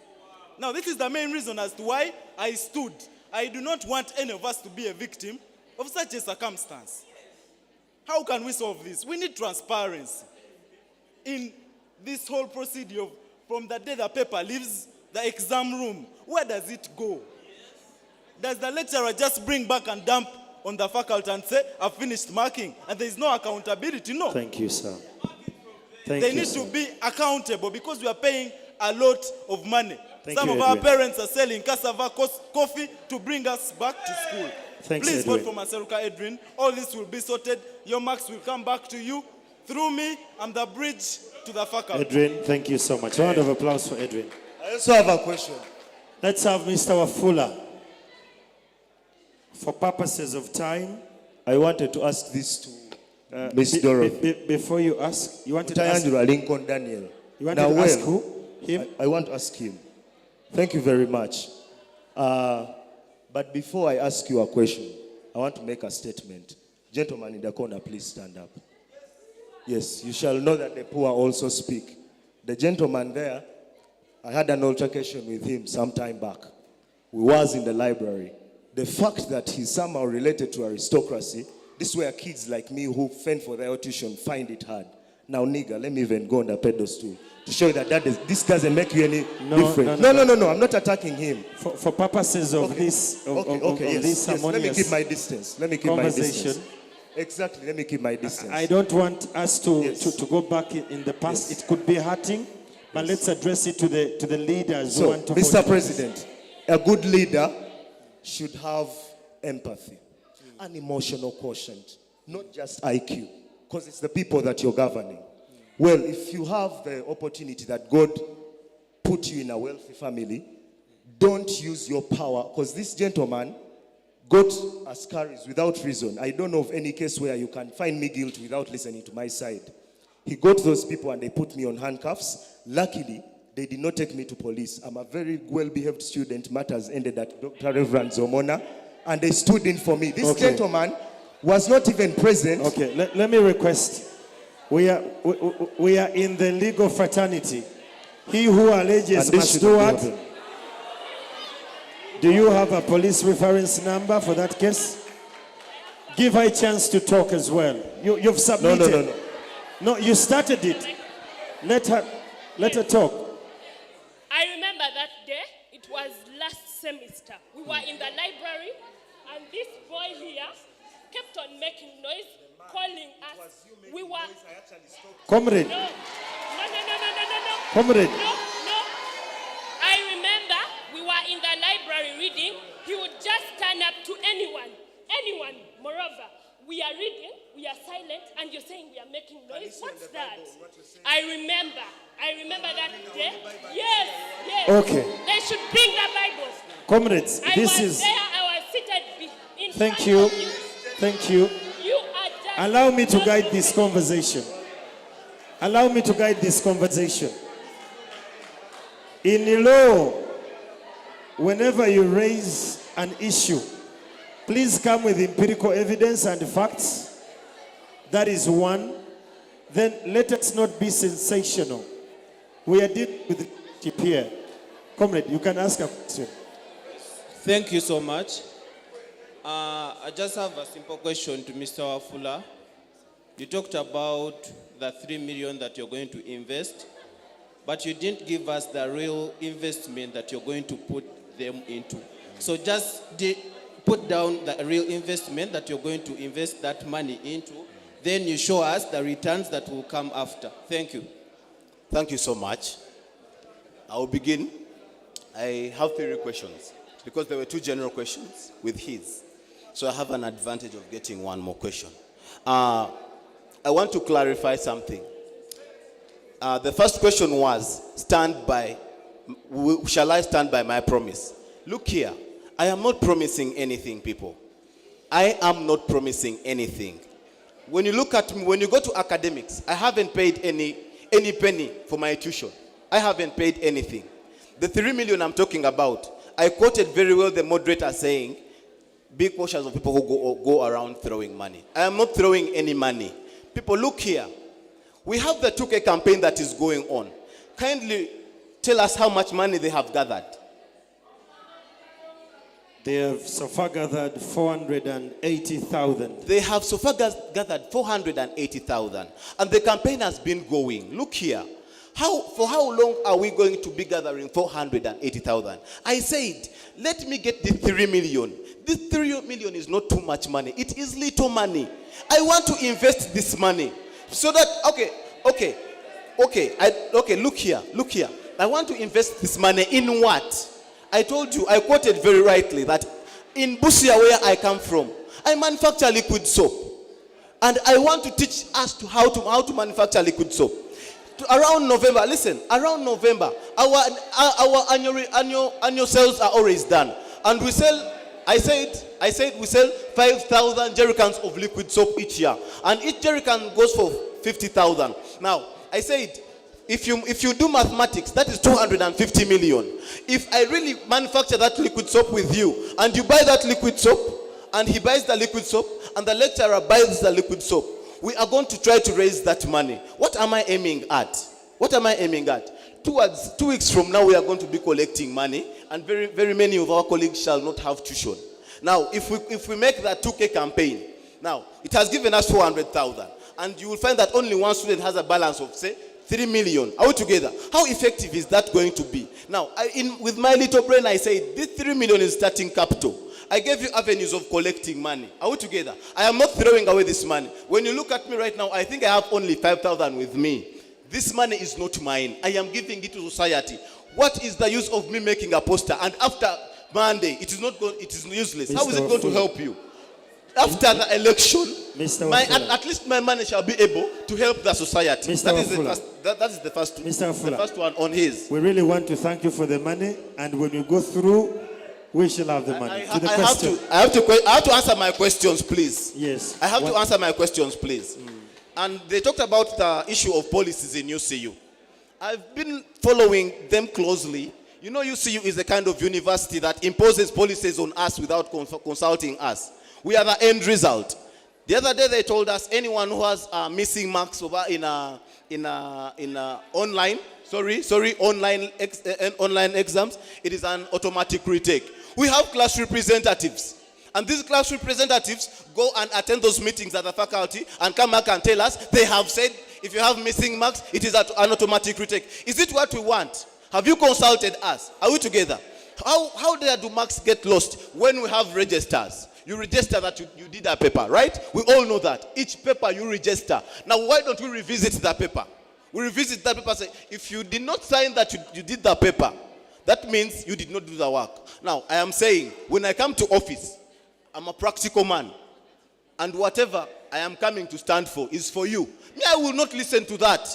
Now this is the main reason as to why I stood. I do not want any of us to be a victim of such a circumstance. How can we solve this? We need transparency in this whole procedure. From the day the paper leaves the exam room, where does it go? Does the lecturer just bring back and dump on the faculty and say, I've finished marking, and there is no accountability? No. Thank you, sir. They need to be accountable, because we are paying a lot of money. Some of our parents are selling cassava coffee to bring us back to school. Please vote for Maseruka Edwin. All this will be sorted. Your marks will come back to you. Through me, I'm the bridge to the faculty. Edwin, thank you so much. Round of applause for Edwin. I also have a question. Let's have Mr. Wafula. For purposes of time, I wanted to ask this to Ms. Dorothy. Before you ask, you wanted to ask Lincoln Daniel. You wanted to ask who? Him? I want to ask him. Thank you very much. But before I ask you a question, I want to make a statement. Gentlemen in the corner, please stand up. Yes, you shall know that the poor also speak. The gentleman there, I had an altercation with him some time back. We was in the library. The fact that he's somehow related to aristocracy, this is where kids like me who fend for their tuition find it hard. Now, nigga, let me even go on the pedestal to show you that this doesn't make you any different. No, I'm not attacking him. For purposes of this, this harmonious let me keep my distance. Let me keep my distance. Exactly, let me keep my distance. I don't want us to go back in the past. It could be hurting, but let's address it to the leaders who want to vote. Mr. President, a good leader should have empathy, an emotional quotient, not just IQ, because it's the people that you're governing. Well, if you have the opportunity that God put you in a wealthy family, don't use your power, because this gentleman got Ascaris without reason. I don't know of any case where you can find me guilty without listening to my side. He got those people and they put me on handcuffs. Luckily, they did not take me to police. I'm a very well-behaved student. Matters ended at Dr. Reverend Zomona, and they stood in for me. This gentleman was not even present. Okay, let me request. We are in the legal fraternity. He who alleges must do what? Do you have a police reference number for that case? Give her a chance to talk as well. You've submitted. No, you started it. Let her talk. I remember that day. It was last semester. We were in the library, and this boy here kept on making noise, calling us. We were. Comrade. No. Comrade. No. I remember we were in the library reading. He would just turn up to anyone. Moreover, we are reading, we are silent, and you're saying we are making noise. What's that? I remember that day. Yes. Okay. They should bring the Bibles. Comrades, I was seated in Thank front you. of you. Thank you. You are just Allow me to guide this conversation. In law, whenever you raise an issue, please come with empirical evidence and facts. That is one. Then let us not be sensational. We are dealing with the here. Comrade, you can ask a question. Thank you so much. I just have a simple question to Mr. Wafula. You talked about the 3 million that you're going to invest, but you didn't give us the real investment that you're going to put them into. So just put down the real investment that you're going to invest that money into. Then you show us the returns that will come after. Thank you. Thank you so much. I will begin. I have 3 questions because there were 2 general questions with his. So I have an advantage of getting 1 more question. I want to clarify something. The first question was, shall I stand by my promise? Look here, I am not promising anything, people. I am not promising anything. When you look at me, when you go to academics, I haven't paid any penny for my tuition. I haven't paid anything. The 3 million I'm talking about, I quoted very well the moderator saying, be cautious of people who go around throwing money. I am not throwing any money. People, look here. We have the 2K campaign that is going on. Kindly tell us how much money they have gathered. They have so far gathered 480,000. They have so far gathered 480,000. And the campaign has been going. Look here. For how long are we going to be gathering 480,000? I said, let me get the 3 million. This 3 million is not too much money. It is little money. I want to invest this money. So that, look here. I want to invest this money in what? I told you, I quoted very rightly that in Busia, where I come from, I manufacture liquid soap. And I want to teach us how to manufacture liquid soap. Around November, our annual sales are always done. And we sell, I said we sell 5,000 jerrycans of liquid soap each year. And each jerrycan goes for 50,000. Now, I said, if you do mathematics, that is 250 million. If I really manufacture that liquid soap with you, and you buy that liquid soap, and he buys the liquid soap, and the lecturer buys the liquid soap, we are going to try to raise that money. What am I aiming at? 2 weeks from now, we are going to be collecting money, and very, very many of our colleagues shall not have tuition. Now, if we make that 2K campaign, now, it has given us 400,000, and you will find that only 1 student has a balance of, say, 3 million. Are we together? How effective is that going to be? Now, with my little brain, I say, this 3 million is starting capital. I gave you avenues of collecting money. Are we together? I am not throwing away this money. When you look at me right now, I think I have only 5,000 with me. This money is not mine. I am giving it to society. What is the use of me making a poster? And after Monday, it is useless. How is it going to help you? after the election, Mr. at least my money shall be able to help the society. Mr. That is Wafula. that is the first, Mr. Wafula. the first one on his. We really want to thank you for the money, and when you go through, we shall have the money. To the question. I have to answer my questions, please. Yes. I have to answer my questions, please. And they talked about the issue of policies in UCU. I've been following them closely. You know, UCU is a kind of university that imposes policies on us without consulting us. We are the end result. The other day they told us anyone who has missing marks over in online exams, it is an automatic retake. We have class representatives. And these class representatives go and attend those meetings at the faculty and come back and tell us they have said if you have missing marks, it is an automatic retake. Is it what we want? Have you consulted us? Are we together? How do marks get lost when we have registers? You register that you did a paper, right? We all know that. Each paper you register. Now, why don't we revisit that paper? We revisit that paper and say, if you did not sign that you did the paper, that means you did not do the work. Now, I am saying, when I come to office, I'm a practical man. And whatever I am coming to stand for is for you. Me, I will not listen to that.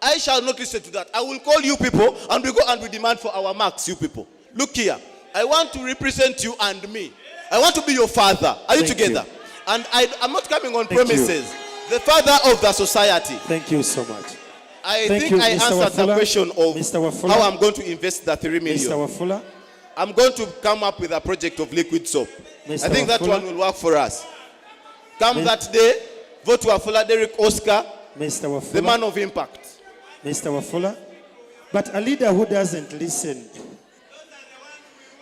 I shall not listen to that. I will call you people and we go and we demand for our marks, you people. Look here. I want to represent you and me. I want to be your father. Are you together? And I'm not coming on promises. The father of the society. Thank you so much. I think I answered the question of how I'm going to invest the 3 million. Mr. Wafula. I'm going to come up with a project of liquid soap. Mr. I think that Wafula. one will work for us. Come that day, vote Wafula, Derek Oscar, Mr. Wafula. the man of impact. Mr. Wafula. But a leader who doesn't listen.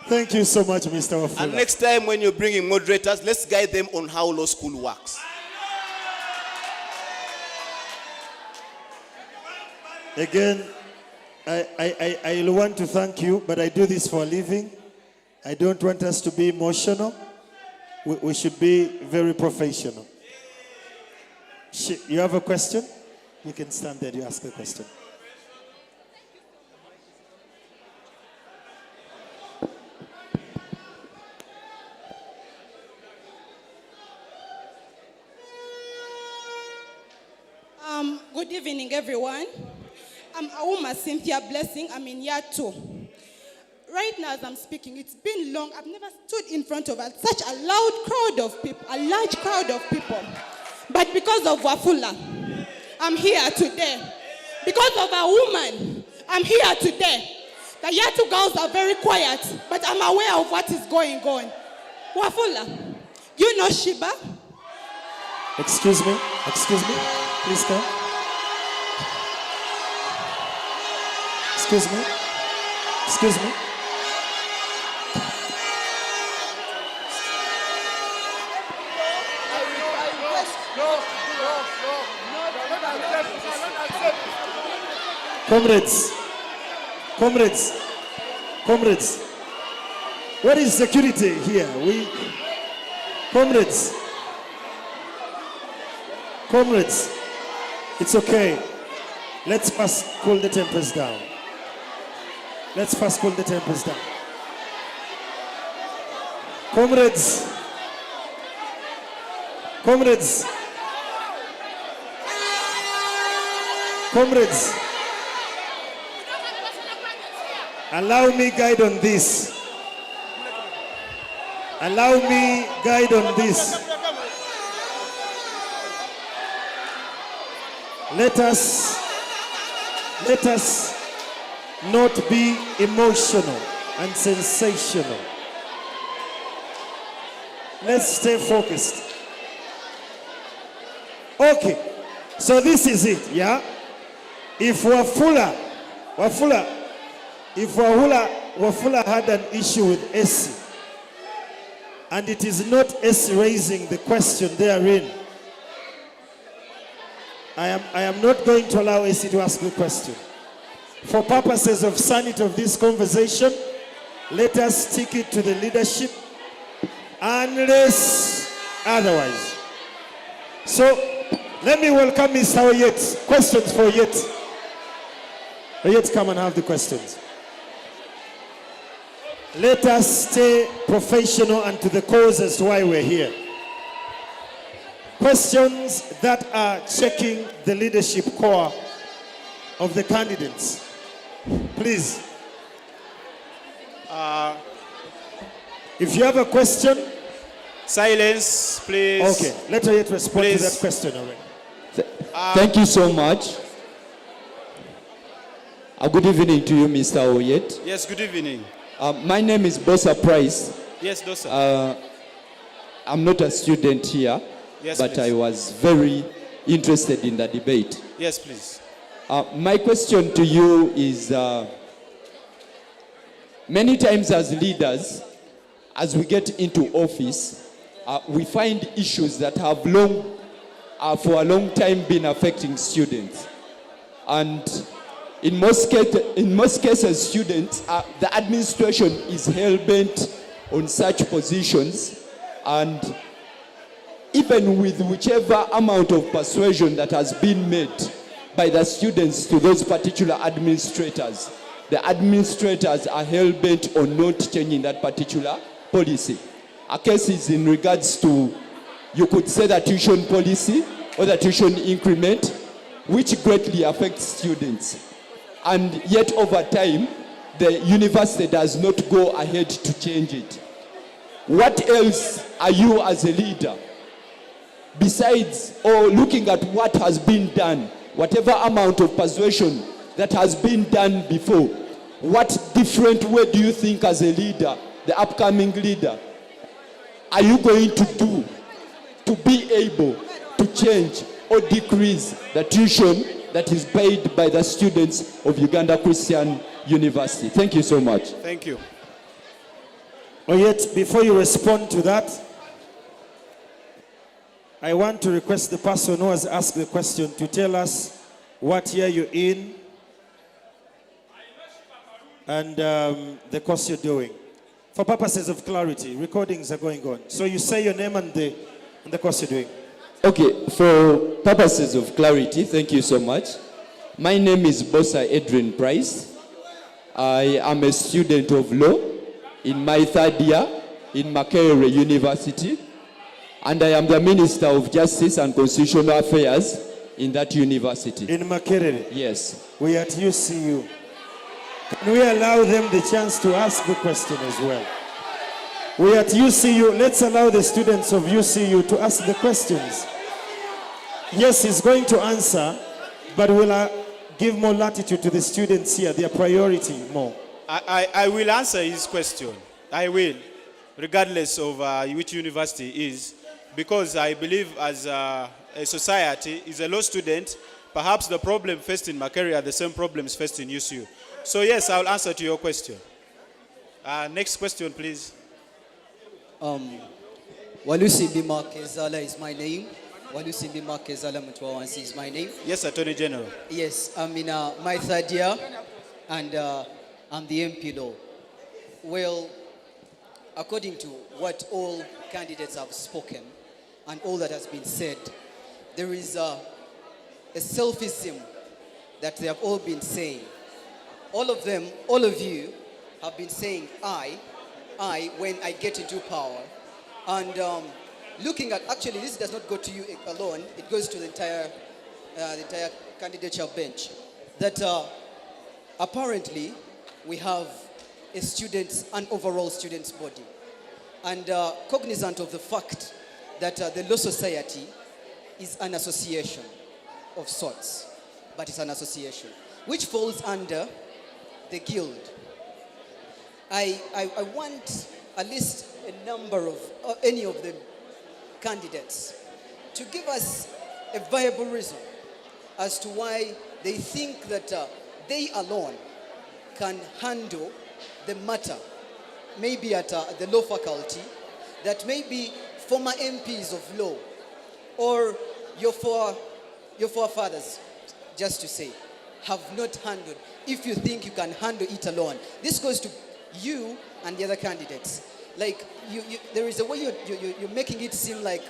Thank you so much, Mr. Wafula. And next time when you're bringing moderators, let's guide them on how law school works. Again, I want to thank you, but I do this for a living. I don't want us to be emotional. We should be very professional. You have a question? You can stand there, you ask a question. Good evening, everyone. I'm Auma Cynthia Blessing. I'm in year 2. Right now, as I'm speaking, it's been long. I've never stood in front of such a loud crowd of people, a large crowd of people. But because of Wafula, I'm here today. Because of a woman, I'm here today. The year 2 girls are very quiet, but I'm aware of what is going on. Wafula, you know Shiba? Excuse me, please come. Excuse me. Comrades, what is security here? Comrades, it's okay. Let's first cool the tempers down. Comrades, allow me guide on this. Let us not be emotional and sensational. Let's stay focused. Okay, so this is it, yeah? If Wafula had an issue with Essie, and it is not Essie raising the question therein, I am not going to allow Essie to ask the question. For purposes of sanity of this conversation, let us stick it to the leadership, unless otherwise. So, let me welcome Mr. Oyet. Questions for Oyet. Oyet, come and have the questions. Let us stay professional and to the cause as to why we're here. questions that are checking the leadership core of the candidates. Please. If you have a question, silence, please. Okay, let her yet respond Please. to that question already. Thank you so much. Good evening to you, Mr. Oyet. Yes, good evening. My name is Bosa Price. Yes, Dosa. I'm not a student here, Yes, but please. I was very interested in the debate. Yes, please. My question to you is, many times as leaders, as we get into office, we find issues that have for a long time been affecting students. And in most cases, students, the administration is hell-bent on such positions, and even with whichever amount of persuasion that has been made by the students to those particular administrators, the administrators are hell-bent on not changing that particular policy. A case is in regards to, you could say, the tuition policy or the tuition increment, which greatly affects students. And yet over time, the university does not go ahead to change it. What else are you as a leader, besides or looking at what has been done, whatever amount of persuasion that has been done before, what different way do you think as a leader, the upcoming leader, are you going to do to be able to change or decrease the tuition that is paid by the students of Uganda Christian University? Thank you so much. Thank you. Oyet, before you respond to that, I want to request the person who has asked the question to tell us what year you're in and the course you're doing. For purposes of clarity, recordings are going on. So you say your name and the course you're doing. Okay, for purposes of clarity, thank you so much. My name is Bosa Adrian Price. I am a student of law in my third year in Makerere University, and I am the Minister of Justice and Constitutional Affairs in that university. In Makerere? Yes. We at UCU. Can we allow them the chance to ask the question as well? We at UCU, let's allow the students of UCU to ask the questions. Yes, he's going to answer, but we'll give more latitude to the students here, their priority more. I will answer his question. I will, regardless of which university it is, because I believe as a society, is a law student, perhaps the problem faced in Makerere are the same problems faced in UCU. So yes, I'll answer to your question. Next question, please. Walusi Bima Kezala is my name. Walusi Bima Kezala Mutwawansi is my name. Yes, Attorney General. Yes, I'm in my third year, and I'm the MP law. Well, according to what all candidates have spoken and all that has been said, there is a selfism that they have all been saying. All of them, all of you have been saying I when I get into power. And looking at, actually this does not go to you alone, it goes to the entire candidature bench. That apparently we have an overall students body. And cognizant of the fact that the Law Society is an association of sorts, but it's an association, which falls under the guild. I want at least a number of any of the candidates to give us a viable reason as to why they think that they alone can handle the matter, maybe at the law faculty, that maybe former MPs of law or your forefathers, just to say, have not handled. If you think you can handle it alone, this goes to you and the other candidates. Like there is a way you're making it seem like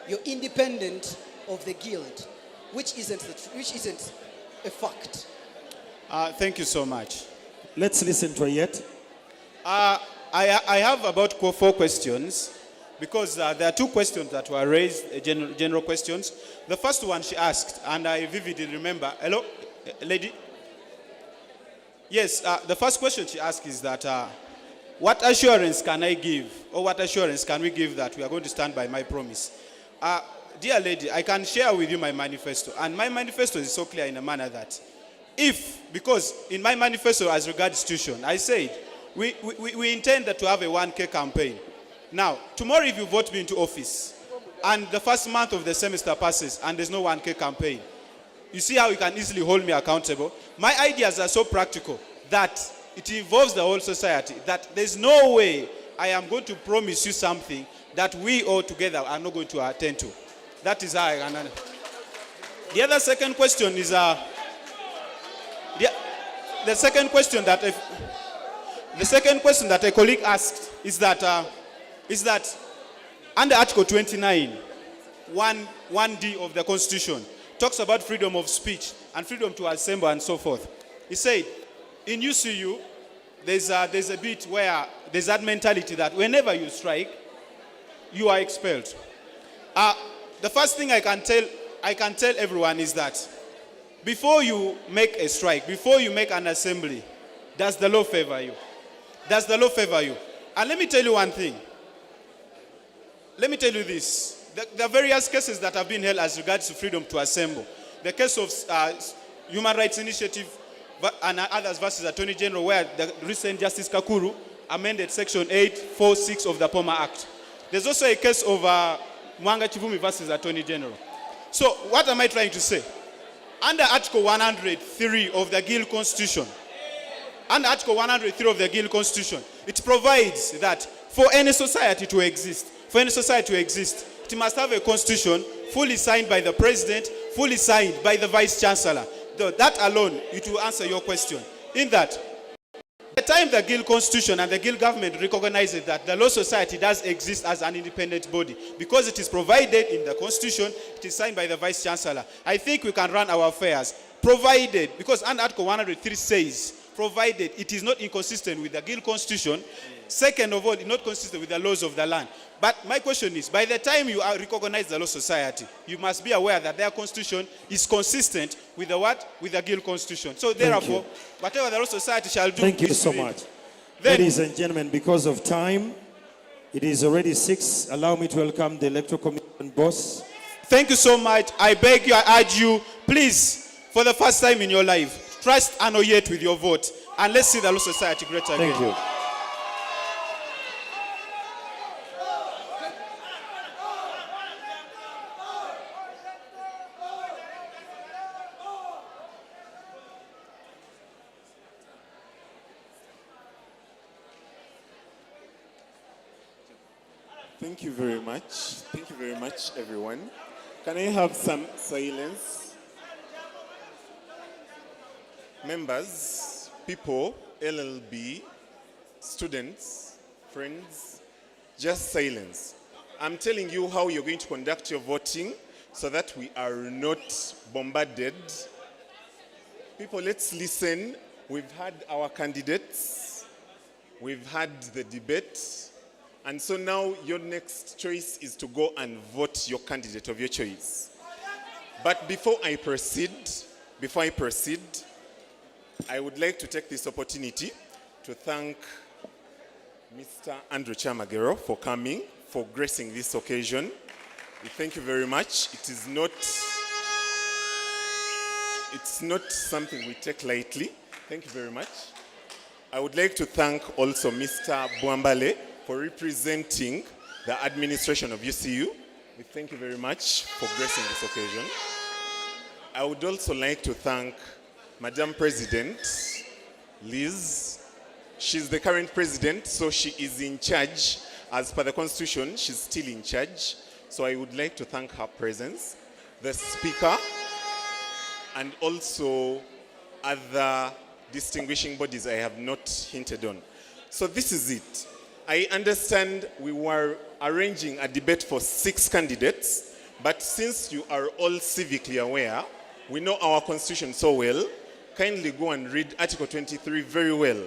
you're independent of the guild, which isn't a fact. Thank you so much. Let's listen to Oyet. I have about 4 questions because there are two questions that were raised, general questions. The first one she asked, and I vividly remember. Hello, lady? Yes, the first question she asked is that, what assurance can I give, or what assurance can we give that we are going to stand by my promise? Dear lady, I can share with you my manifesto, and my manifesto is so clear in a manner that because in my manifesto as regards tuition, I said we intend to have a 1K campaign. Now, tomorrow if you vote me into office, and the first month of the semester passes, and there's no 1K campaign, you see how you can easily hold me accountable? My ideas are so practical that it involves the whole society, that there's no way I am going to promise you something that we all together are not going to attend to. That is how I can. The other second question is the second question that a colleague asked is that under Article 29, 1D of the Constitution talks about freedom of speech and freedom to assemble and so forth. He said, in UCU, there's a bit where there's that mentality that whenever you strike, you are expelled. The first thing I can tell everyone is that before you make a strike, before you make an assembly, does the law favor you? Does the law favor you? And let me tell you one thing. Let me tell you this. The various cases that have been held as regards to freedom to assemble. The case of Human Rights Initiative and others versus Attorney General, where the recent Justice Kakuru amended Section 846 of the POMA Act. There's also a case of Mwanga Chivumi versus Attorney General. So what am I trying to say? Under Article 103 of the Gill Constitution, it provides that for any society to exist, it must have a constitution fully signed by the president, fully signed by the vice chancellor. That alone, it will answer your question. In that, the time the Gill Constitution and the Gill government recognizes that the Law Society does exist as an independent body, because it is provided in the Constitution, it is signed by the Vice Chancellor. I think we can run our affairs, provided, because under Article 103 says, provided it is not inconsistent with the Gill Constitution. Second of all, it's not consistent with the laws of the land. But my question is, by the time you recognize the Law Society, you must be aware that their constitution is consistent with the what? With the Gill Constitution. So therefore, whatever the Law Society shall do. Thank you so much. Ladies and gentlemen, because of time, it is already 6. Allow me to welcome the Electoral Commission boss. Thank you so much. I beg you, I urge you, please, for the first time in your life, trust and Oyet with your vote. And let's see the Law Society greater again. Thank you. Thank you very much. Thank you very much, everyone. Can I have some silence? Members, people, LLB, students, friends, just silence. I'm telling you how you're going to conduct your voting so that we are not bombarded. People, let's listen. We've had our candidates. We've had the debate. And so now your next choice is to go and vote your candidate of your choice. But before I proceed, I would like to take this opportunity to thank Mr. Andrew Chamagero for coming, for gracing this occasion. We thank you very much. It's not something we take lightly. Thank you very much. I would like to thank also Mr. Buambale for representing the administration of UCU. We thank you very much for gracing this occasion. I would also like to thank Madam President Liz. She's the current president, so she is in charge. As per the Constitution, she's still in charge. So I would like to thank her presence, the Speaker, and also other distinguishing bodies I have not hinted on. So this is it. I understand we were arranging a debate for 6 candidates, but since you are all civically aware, we know our Constitution so well, kindly go and read Article 23 very well.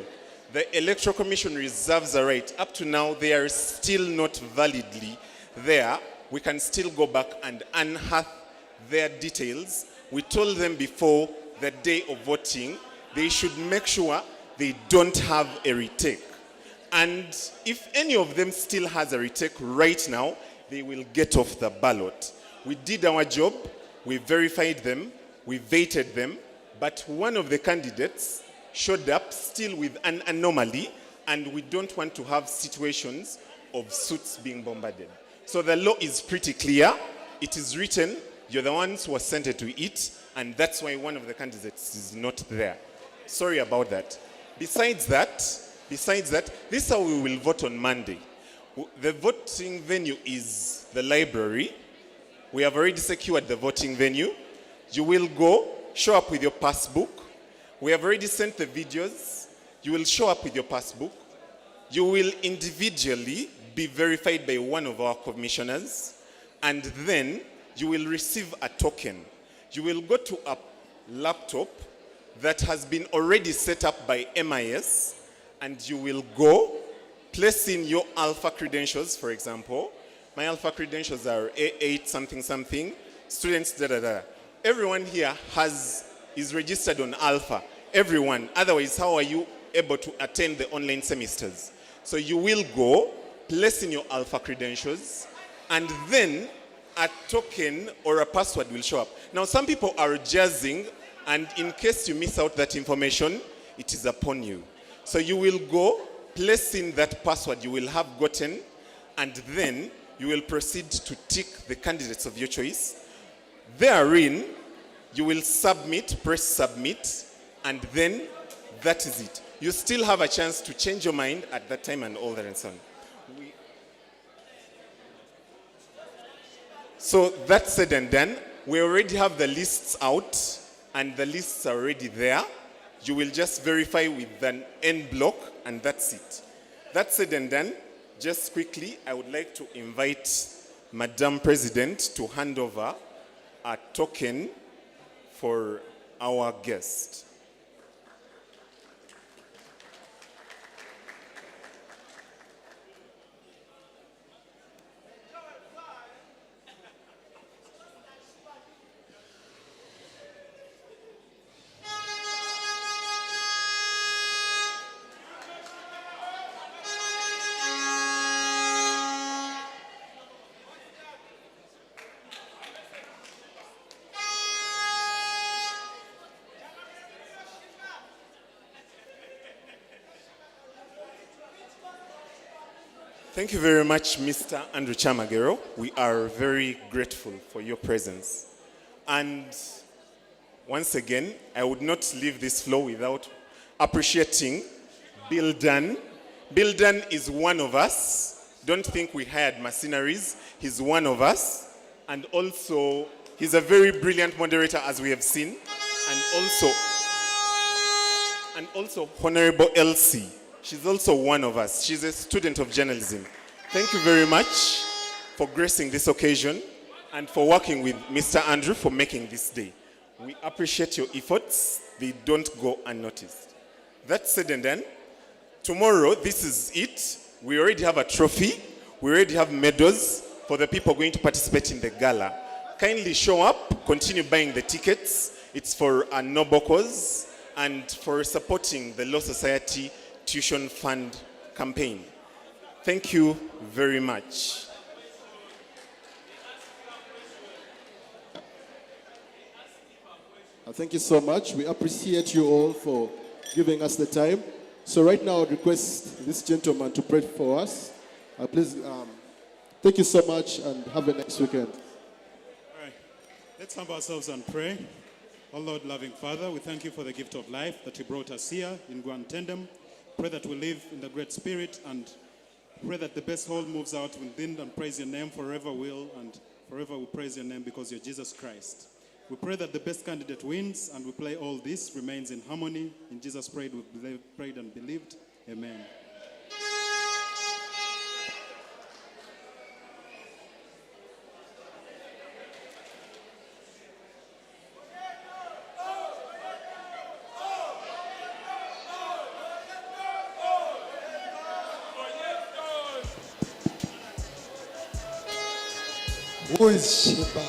the Electoral Commission reserves a right. Up to now, they are still not validly there. We can still go back and unearth their details. We told them before the day of voting, they should make sure they don't have a retake. And if any of them still has a retake right now, they will get off the ballot. We did our job, we verified them, we vetted them, but one of the candidates showed up still with an anomaly, and we don't want to have situations of suits being bombarded. So the law is pretty clear. It is written, you're the ones who are sentenced to it, and that's why one of the candidates is not there. Sorry about that. Besides that, this is how we will vote on Monday. The voting venue is the library. We have already secured the voting venue. You will go, show up with your passbook. We have already sent the videos. You will show up with your passbook. You will individually be verified by one of our commissioners, and then you will receive a token. You will go to a laptop that has been already set up by MIS, and you will go, place in your alpha credentials, for example. My alpha credentials are A8 something something, students da da da. Everyone here is registered on alpha. Everyone. Otherwise, how are you able to attend the online semesters? So you will go, place in your alpha credentials, and then a token or a password will show up. Now, some people are jazzing, and in case you miss out that information, it is upon you. So you will go, place in that password you will have gotten, and then you will proceed to tick the candidates of your choice. Therein, you will submit, press submit, and then that is it. You still have a chance to change your mind at that time and all that and so on. So that said and done, we already have the lists out, and the lists are already there. You will just verify with an end block, and that's it. That said and done, just quickly, I would like to invite Madam President to hand over a token for our guest. Thank you very much, Mr. Andrew Chamagero. We are very grateful for your presence. And once again, I would not leave this floor without appreciating Bill Dunn. Bill Dunn is one of us. Don't think we hired mercenaries. He's one of us. And also, he's a very brilliant moderator, as we have seen. And also Honorable Elsie. She's also one of us. She's a student of journalism. Thank you very much for gracing this occasion and for working with Mr. Andrew for making this day. We appreciate your efforts. They don't go unnoticed. That said and done, tomorrow, this is it. We already have a trophy. We already have medals for the people going to participate in the gala. Kindly show up, continue buying the tickets. It's for a noble cause and for supporting the Law Society Tuition Fund campaign. Thank you very much. Thank you so much. We appreciate you all for giving us the time. So right now, I would request this gentleman to pray for us. Please, thank you so much and have a nice weekend. All right, let's humble ourselves and pray. Oh Lord, loving Father, we thank you for the gift of life that you brought us here in Grand Tandem. Pray that we live in the great spirit and pray that the best whole moves out within and praise your name forever will and forever we praise your name because you're Jesus Christ. We pray that the best candidate wins and we pray all this remains in harmony. In Jesus prayed, we prayed and believed. Amen. Who is Sheba?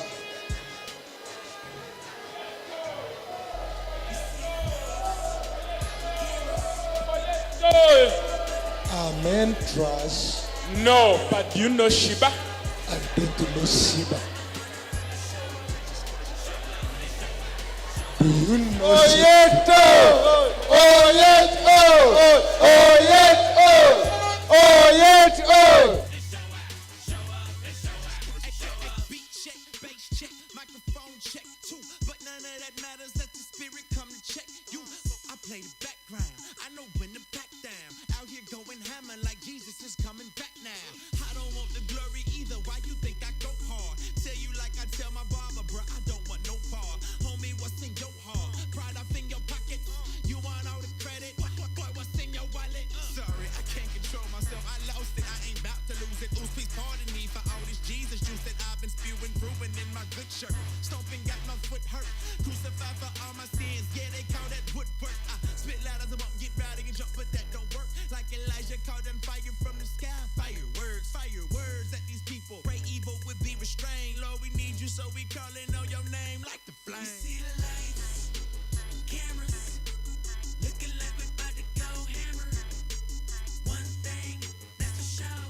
Amen, trash. No, but do you know Sheba? I don't know Sheba. Do you know Oh, Sheba? yes, oh! Oh, yes, oh! Oh, yes, oh! Oh, yes, oh! Play the background. I know when to back down. Out here going hammer like Jesus is coming back now. I don't want the glory either. Why you think I go hard? Tell you like I tell my barber, bruh, I don't want no part. Homie, what's in your heart? Pride off in your pocket. You want all the credit? Boy, what's in your wallet? Sorry, I can't control myself. I lost it. I ain't about to lose it. Ooh, please pardon me for all this Jesus juice that I've been spewing, brewing in my good shirt. Stomping got my foot hurt. Crucified for all my sins. Yeah, they call that woodwork. Spit ladders them up, get rowdy and jump, but that don't work. Like Elijah called on fire from the sky. Fire words at these people. Pray evil would be restrained. Lord, we need you, so we calling on your name like the flame. You see the lights, cameras, looking like we about to go hammer. One thing, that's for show.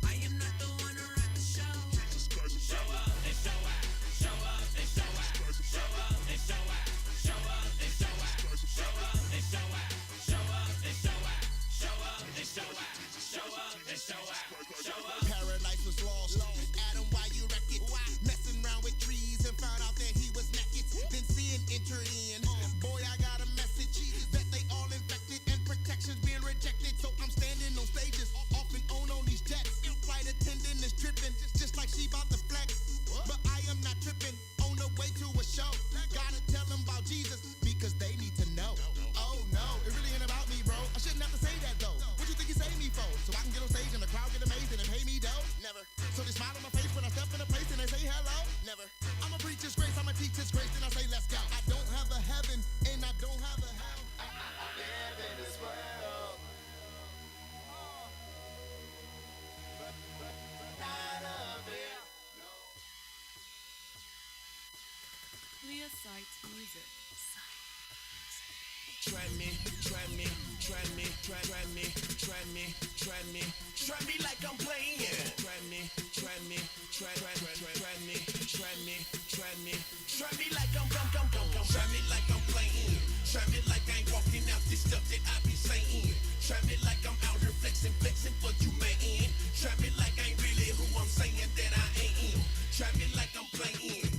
I am not the one to rock the show. Show up and show out. Show up and show out. Show up and show out. Show up and show out. Show up and show out. Show up and show out. Show up and show out. Show up and show out. Show up. Paradise was lost. Adam, why you wreck it? Messing around with trees and found out that he was naked. Then sin entered in. Boy, I got a message that they all infected and protection's being rejected. So I'm standing on stages, off and on these jets. Flight attendant is tripping, just like she about to flex. But I am not tripping. On the way to a show, gotta tell them about Jesus because they need to know. Oh no, it really ain't about me, bro. I shouldn't have to say that though. What you think you saved me for? So I can get on stage and the crowd get amazed and pay me dough? Never. So they smile on my face when I step in a place and they say hello? Never. I'ma preach His grace, I'ma teach His grace, then I say let's go. I don't have a heaven and I don't have a hell. I live in this world. But not of it. Clear Sight Music. Try me, try me, try me, try me, try me, try me, try me like I'm playing. Try me, try me, try me, try me, try me, try me like I'm try me like I'm playing. Try me like I ain't walking out this stuff that I be saying. Try me like I'm out here flexing for you man. Try me like I ain't really who I'm saying that I ain't. Try me like I'm playing.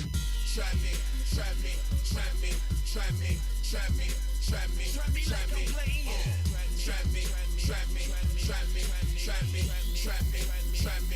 Try me, try me, try me, try me, try me. Try me, try me, try me, try me, try me, try me, try me, try me, try me, try me, try me.